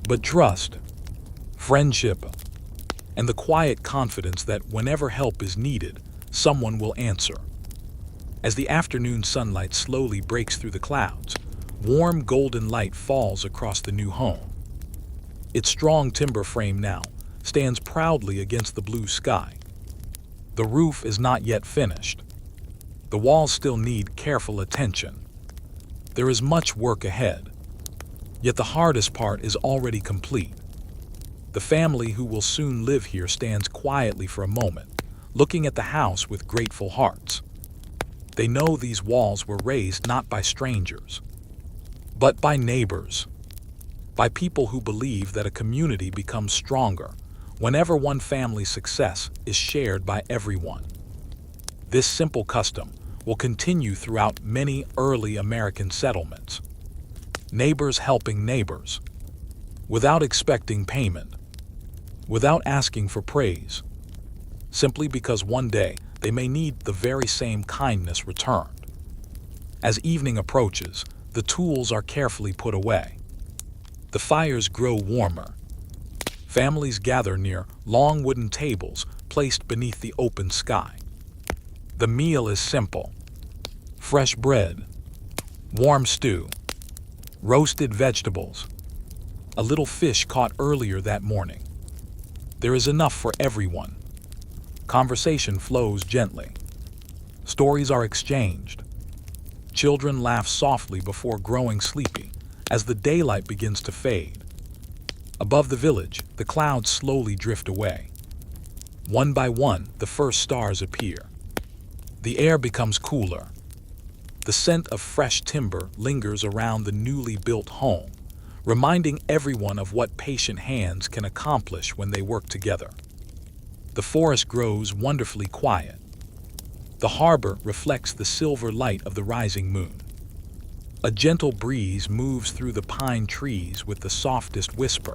but trust, friendship, and the quiet confidence that whenever help is needed, someone will answer. As the afternoon sunlight slowly breaks through the clouds, warm golden light falls across the new home. Its strong timber frame now stands proudly against the blue sky. The roof is not yet finished. The walls still need careful attention. There is much work ahead. Yet the hardest part is already complete. The family who will soon live here stands quietly for a moment, looking at the house with grateful hearts. They know these walls were raised not by strangers, but by neighbors, by people who believe that a community becomes stronger whenever one family's success is shared by everyone. This simple custom will continue throughout many early American settlements. Neighbors helping neighbors, without expecting payment, without asking for praise, simply because one day they may need the very same kindness returned. As evening approaches, the tools are carefully put away. The fires grow warmer. Families gather near long wooden tables placed beneath the open sky. The meal is simple: fresh bread, warm stew, roasted vegetables, a little fish caught earlier that morning. There is enough for everyone. Conversation flows gently. Stories are exchanged. Children laugh softly before growing sleepy as the daylight begins to fade. Above the village, the clouds slowly drift away. One by one, the first stars appear. The air becomes cooler. The scent of fresh timber lingers around the newly built home, reminding everyone of what patient hands can accomplish when they work together. The forest grows wonderfully quiet. The harbor reflects the silver light of the rising moon. A gentle breeze moves through the pine trees with the softest whisper,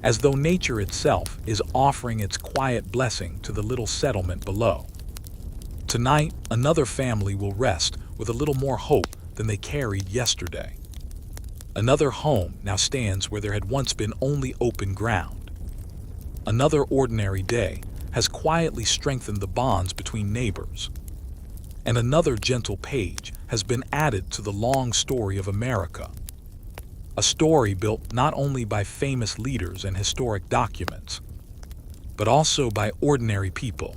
as though nature itself is offering its quiet blessing to the little settlement below. Tonight, another family will rest with a little more hope than they carried yesterday. Another home now stands where there had once been only open ground. Another ordinary day has quietly strengthened the bonds between neighbors. And another gentle page has been added to the long story of America. A story built not only by famous leaders and historic documents, but also by ordinary people,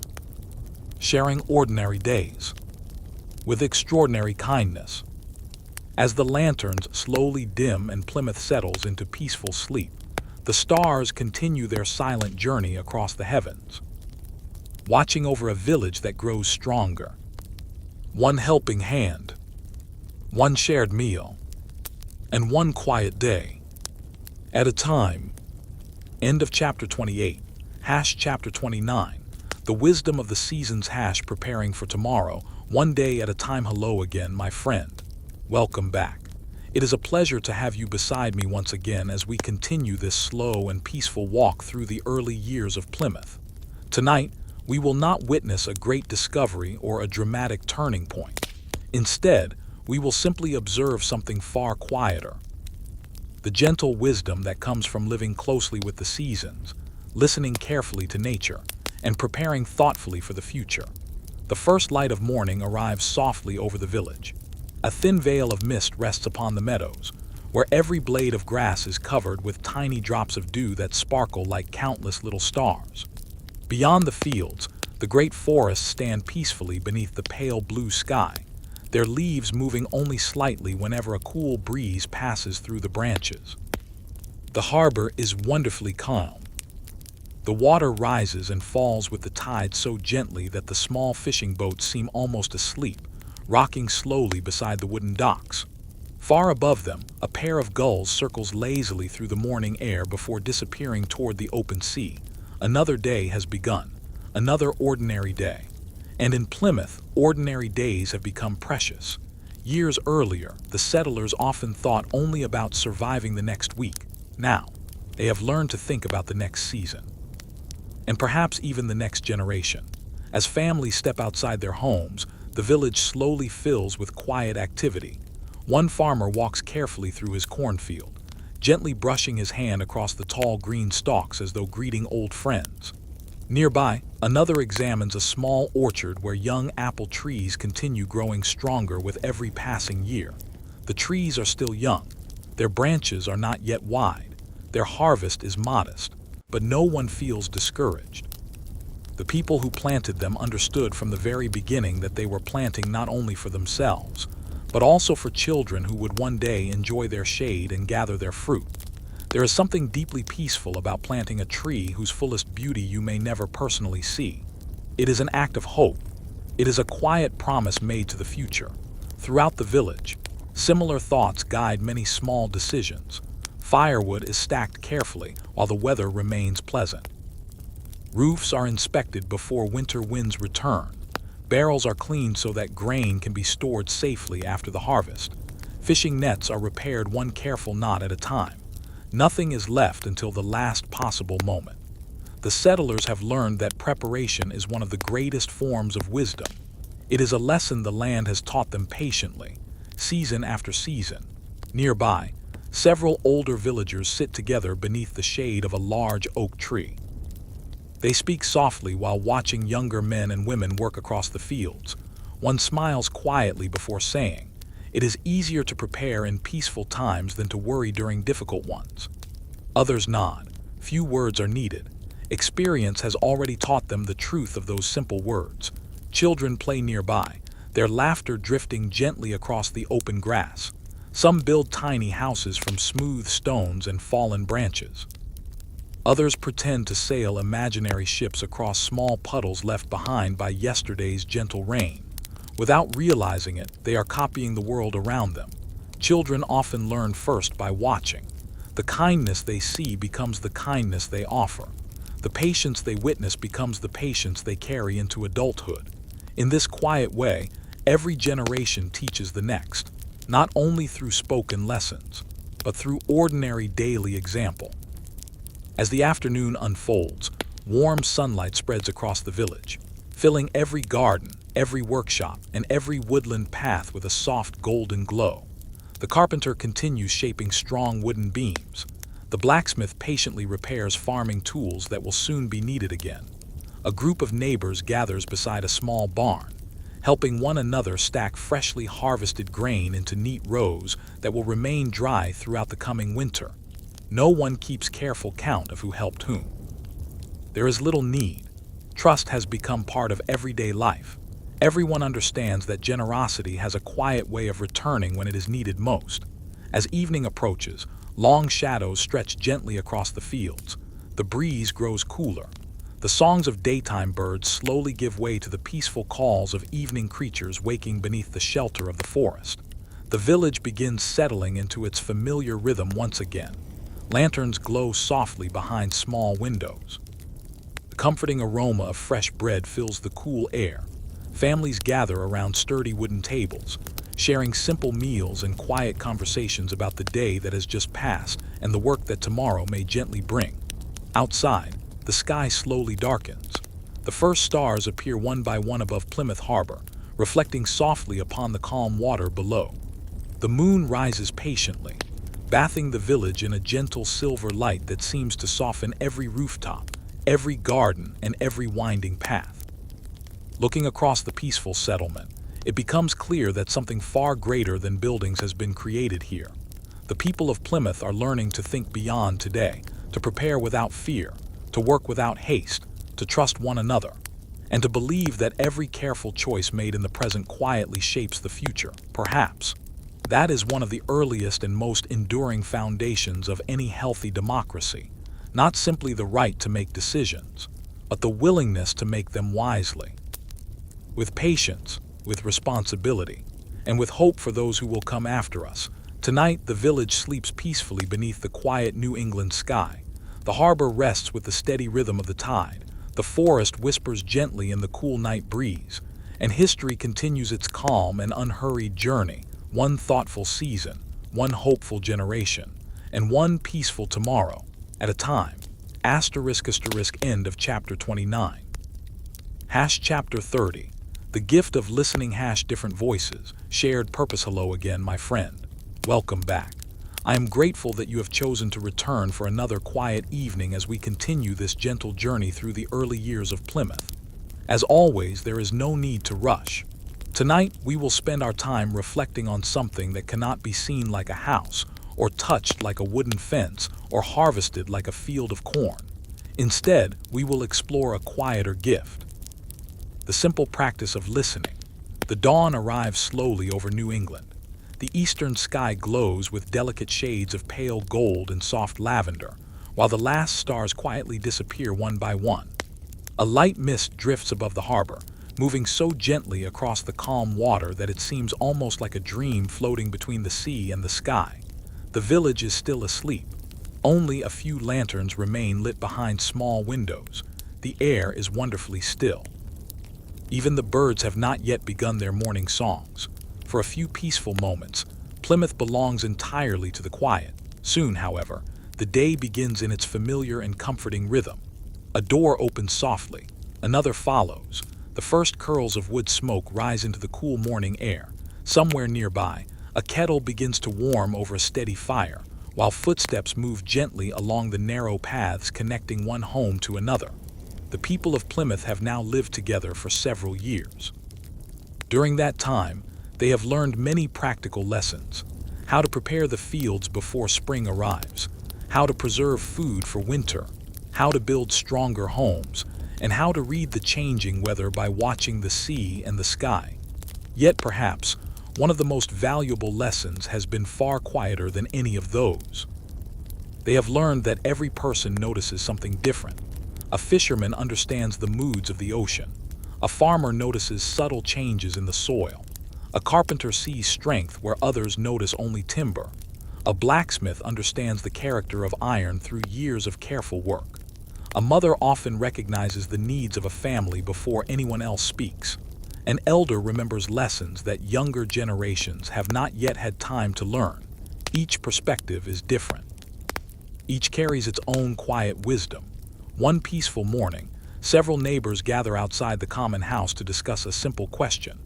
sharing ordinary days with extraordinary kindness. As the lanterns slowly dim and Plymouth settles into peaceful sleep, the stars continue their silent journey across the heavens, watching over a village that grows stronger. One helping hand, one shared meal, and one quiet day at a time. End of chapter 28. Chapter 29. The wisdom of the seasons. Preparing for tomorrow, one day at a time. Hello again, my friend. Welcome back. It is a pleasure to have you beside me once again as we continue this slow and peaceful walk through the early years of Plymouth. Tonight, we will not witness a great discovery or a dramatic turning point. Instead, we will simply observe something far quieter. The gentle wisdom that comes from living closely with the seasons, listening carefully to nature, and preparing thoughtfully for the future. The first light of morning arrives softly over the village. A thin veil of mist rests upon the meadows, where every blade of grass is covered with tiny drops of dew that sparkle like countless little stars. Beyond the fields, the great forests stand peacefully beneath the pale blue sky, their leaves moving only slightly whenever a cool breeze passes through the branches. The harbor is wonderfully calm. The water rises and falls with the tide so gently that the small fishing boats seem almost asleep, rocking slowly beside the wooden docks. Far above them, a pair of gulls circles lazily through the morning air before disappearing toward the open sea. Another day has begun, another ordinary day. And in Plymouth, ordinary days have become precious. Years earlier, the settlers often thought only about surviving the next week. Now, they have learned to think about the next season, and perhaps even the next generation. As families step outside their homes, the village slowly fills with quiet activity. One farmer walks carefully through his cornfield, gently brushing his hand across the tall green stalks as though greeting old friends. Nearby, another examines a small orchard where young apple trees continue growing stronger with every passing year. The trees are still young. Their branches are not yet wide. Their harvest is modest, but no one feels discouraged. The people who planted them understood from the very beginning that they were planting not only for themselves, but also for children who would one day enjoy their shade and gather their fruit. There is something deeply peaceful about planting a tree whose fullest beauty you may never personally see. It is an act of hope. It is a quiet promise made to the future. Throughout the village, similar thoughts guide many small decisions. Firewood is stacked carefully while the weather remains pleasant. Roofs are inspected before winter winds return. Barrels are cleaned so that grain can be stored safely after the harvest. Fishing nets are repaired one careful knot at a time. Nothing is left until the last possible moment. The settlers have learned that preparation is one of the greatest forms of wisdom. It is a lesson the land has taught them patiently, season after season. Nearby, several older villagers sit together beneath the shade of a large oak tree. They speak softly while watching younger men and women work across the fields. One smiles quietly before saying, "It is easier to prepare in peaceful times than to worry during difficult ones." Others nod. Few words are needed. Experience has already taught them the truth of those simple words. Children play nearby, their laughter drifting gently across the open grass. Some build tiny houses from smooth stones and fallen branches. Others pretend to sail imaginary ships across small puddles left behind by yesterday's gentle rain. Without realizing it, they are copying the world around them. Children often learn first by watching. The kindness they see becomes the kindness they offer. The patience they witness becomes the patience they carry into adulthood. In this quiet way, every generation teaches the next, not only through spoken lessons, but through ordinary daily example. As the afternoon unfolds, warm sunlight spreads across the village, filling every garden, every workshop, and every woodland path with a soft golden glow. The carpenter continues shaping strong wooden beams. The blacksmith patiently repairs farming tools that will soon be needed again. A group of neighbors gathers beside a small barn, helping one another stack freshly harvested grain into neat rows that will remain dry throughout the coming winter. No one keeps careful count of who helped whom. There is little need. Trust has become part of everyday life. Everyone understands that generosity has a quiet way of returning when it is needed most. As evening approaches, long shadows stretch gently across the fields. The breeze grows cooler. The songs of daytime birds slowly give way to the peaceful calls of evening creatures waking beneath the shelter of the forest. The village begins settling into its familiar rhythm once again. Lanterns glow softly behind small windows. The comforting aroma of fresh bread fills the cool air. Families gather around sturdy wooden tables, sharing simple meals and quiet conversations about the day that has just passed and the work that tomorrow may gently bring. Outside, the sky slowly darkens. The first stars appear one by one above Plymouth Harbor, reflecting softly upon the calm water below. The moon rises patiently, bathing the village in a gentle silver light that seems to soften every rooftop, every garden, and every winding path. Looking across the peaceful settlement, it becomes clear that something far greater than buildings has been created here. The people of Plymouth are learning to think beyond today, to prepare without fear, to work without haste, to trust one another, and to believe that every careful choice made in the present quietly shapes the future. Perhaps that is one of the earliest and most enduring foundations of any healthy democracy, not simply the right to make decisions, but the willingness to make them wisely. With patience, with responsibility, and with hope for those who will come after us, tonight the village sleeps peacefully beneath the quiet New England sky. The harbor rests with the steady rhythm of the tide, the forest whispers gently in the cool night breeze, and history continues its calm and unhurried journey, one thoughtful season, one hopeful generation, and one peaceful tomorrow at a time. End of chapter 29. Chapter 30. The gift of listening. Different voices, shared purpose. Hello again, my friend. Welcome back. I am grateful that you have chosen to return for another quiet evening as we continue this gentle journey through the early years of Plymouth. As always, there is no need to rush. Tonight, we will spend our time reflecting on something that cannot be seen like a house, or touched like a wooden fence, or harvested like a field of corn. Instead, we will explore a quieter gift: the simple practice of listening. The dawn arrives slowly over New England. The eastern sky glows with delicate shades of pale gold and soft lavender, while the last stars quietly disappear one by one. A light mist drifts above the harbor, moving so gently across the calm water that it seems almost like a dream floating between the sea and the sky. The village is still asleep. Only a few lanterns remain lit behind small windows. The air is wonderfully still. Even the birds have not yet begun their morning songs. For a few peaceful moments, Plymouth belongs entirely to the quiet. Soon, however, the day begins in its familiar and comforting rhythm. A door opens softly. Another follows. The first curls of wood smoke rise into the cool morning air. Somewhere nearby, a kettle begins to warm over a steady fire, while footsteps move gently along the narrow paths connecting one home to another. The people of Plymouth have now lived together for several years. During that time, they have learned many practical lessons: how to prepare the fields before spring arrives, how to preserve food for winter, how to build stronger homes, and how to read the changing weather by watching the sea and the sky. Yet perhaps, one of the most valuable lessons has been far quieter than any of those. They have learned that every person notices something different. A fisherman understands the moods of the ocean. A farmer notices subtle changes in the soil. A carpenter sees strength where others notice only timber. A blacksmith understands the character of iron through years of careful work. A mother often recognizes the needs of a family before anyone else speaks. An elder remembers lessons that younger generations have not yet had time to learn. Each perspective is different. Each carries its own quiet wisdom. One peaceful morning, several neighbors gather outside the common house to discuss a simple question.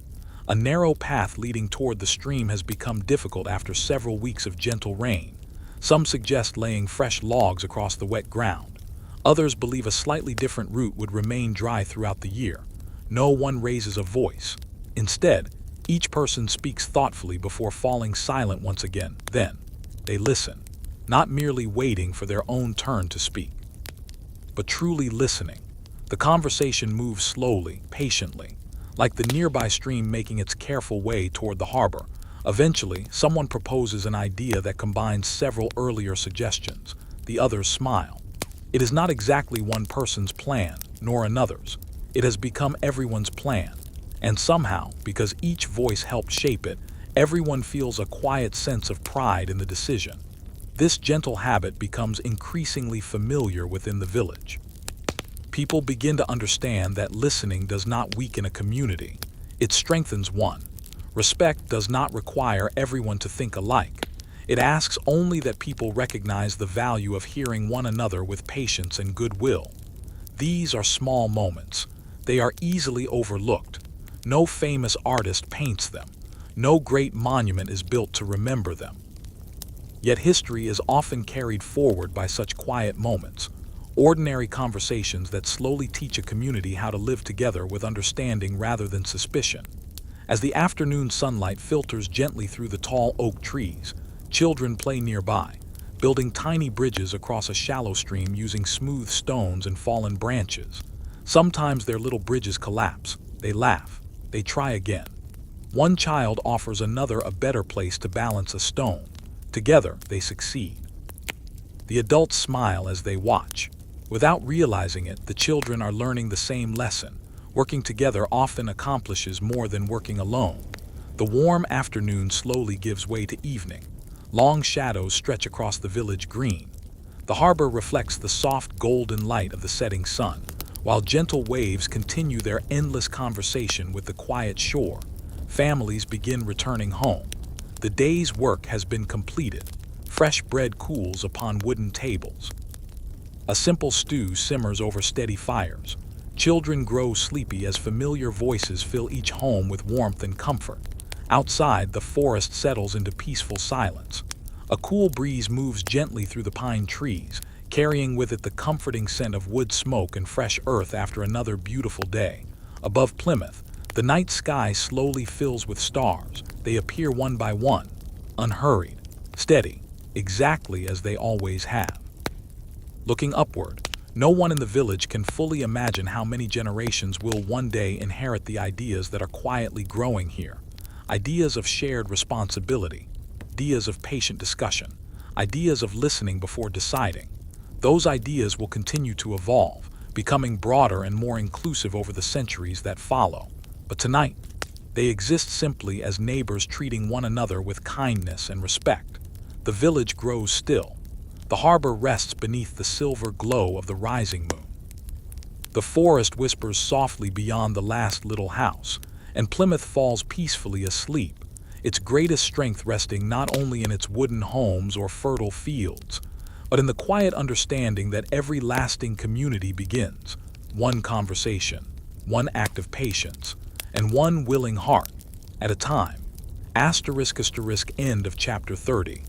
A narrow path leading toward the stream has become difficult after several weeks of gentle rain. Some suggest laying fresh logs across the wet ground. Others believe a slightly different route would remain dry throughout the year. No one raises a voice. Instead, each person speaks thoughtfully before falling silent once again. Then, they listen, not merely waiting for their own turn to speak, but truly listening. The conversation moves slowly, patiently, like the nearby stream making its careful way toward the harbor. Eventually, someone proposes an idea that combines several earlier suggestions. The others smile. It is not exactly one person's plan, nor another's. It has become everyone's plan. And somehow, because each voice helped shape it, everyone feels a quiet sense of pride in the decision. This gentle habit becomes increasingly familiar within the village. People begin to understand that listening does not weaken a community, it strengthens one. Respect does not require everyone to think alike. It asks only that people recognize the value of hearing one another with patience and goodwill. These are small moments. They are easily overlooked. No famous artist paints them. No great monument is built to remember them. Yet history is often carried forward by such quiet moments. Ordinary conversations that slowly teach a community how to live together with understanding rather than suspicion. As the afternoon sunlight filters gently through the tall oak trees, children play nearby, building tiny bridges across a shallow stream using smooth stones and fallen branches. Sometimes their little bridges collapse. They laugh. They try again. One child offers another a better place to balance a stone. Together, they succeed. The adults smile as they watch. Without realizing it, the children are learning the same lesson. Working together often accomplishes more than working alone. The warm afternoon slowly gives way to evening. Long shadows stretch across the village green. The harbor reflects the soft golden light of the setting sun, while gentle waves continue their endless conversation with the quiet shore. Families begin returning home. The day's work has been completed. Fresh bread cools upon wooden tables. A simple stew simmers over steady fires. Children grow sleepy as familiar voices fill each home with warmth and comfort. Outside, the forest settles into peaceful silence. A cool breeze moves gently through the pine trees, carrying with it the comforting scent of wood smoke and fresh earth after another beautiful day. Above Plymouth, the night sky slowly fills with stars. They appear one by one, unhurried, steady, exactly as they always have. Looking upward, no one in the village can fully imagine how many generations will one day inherit the ideas that are quietly growing here. Ideas of shared responsibility, ideas of patient discussion, ideas of listening before deciding. Those ideas will continue to evolve, becoming broader and more inclusive over the centuries that follow. But tonight, they exist simply as neighbors treating one another with kindness and respect. The village grows still. The harbor rests beneath the silver glow of the rising moon. The forest whispers softly beyond the last little house, and Plymouth falls peacefully asleep, its greatest strength resting not only in its wooden homes or fertile fields, but in the quiet understanding that every lasting community begins, one conversation, one act of patience, and one willing heart at a time. **End of chapter 30.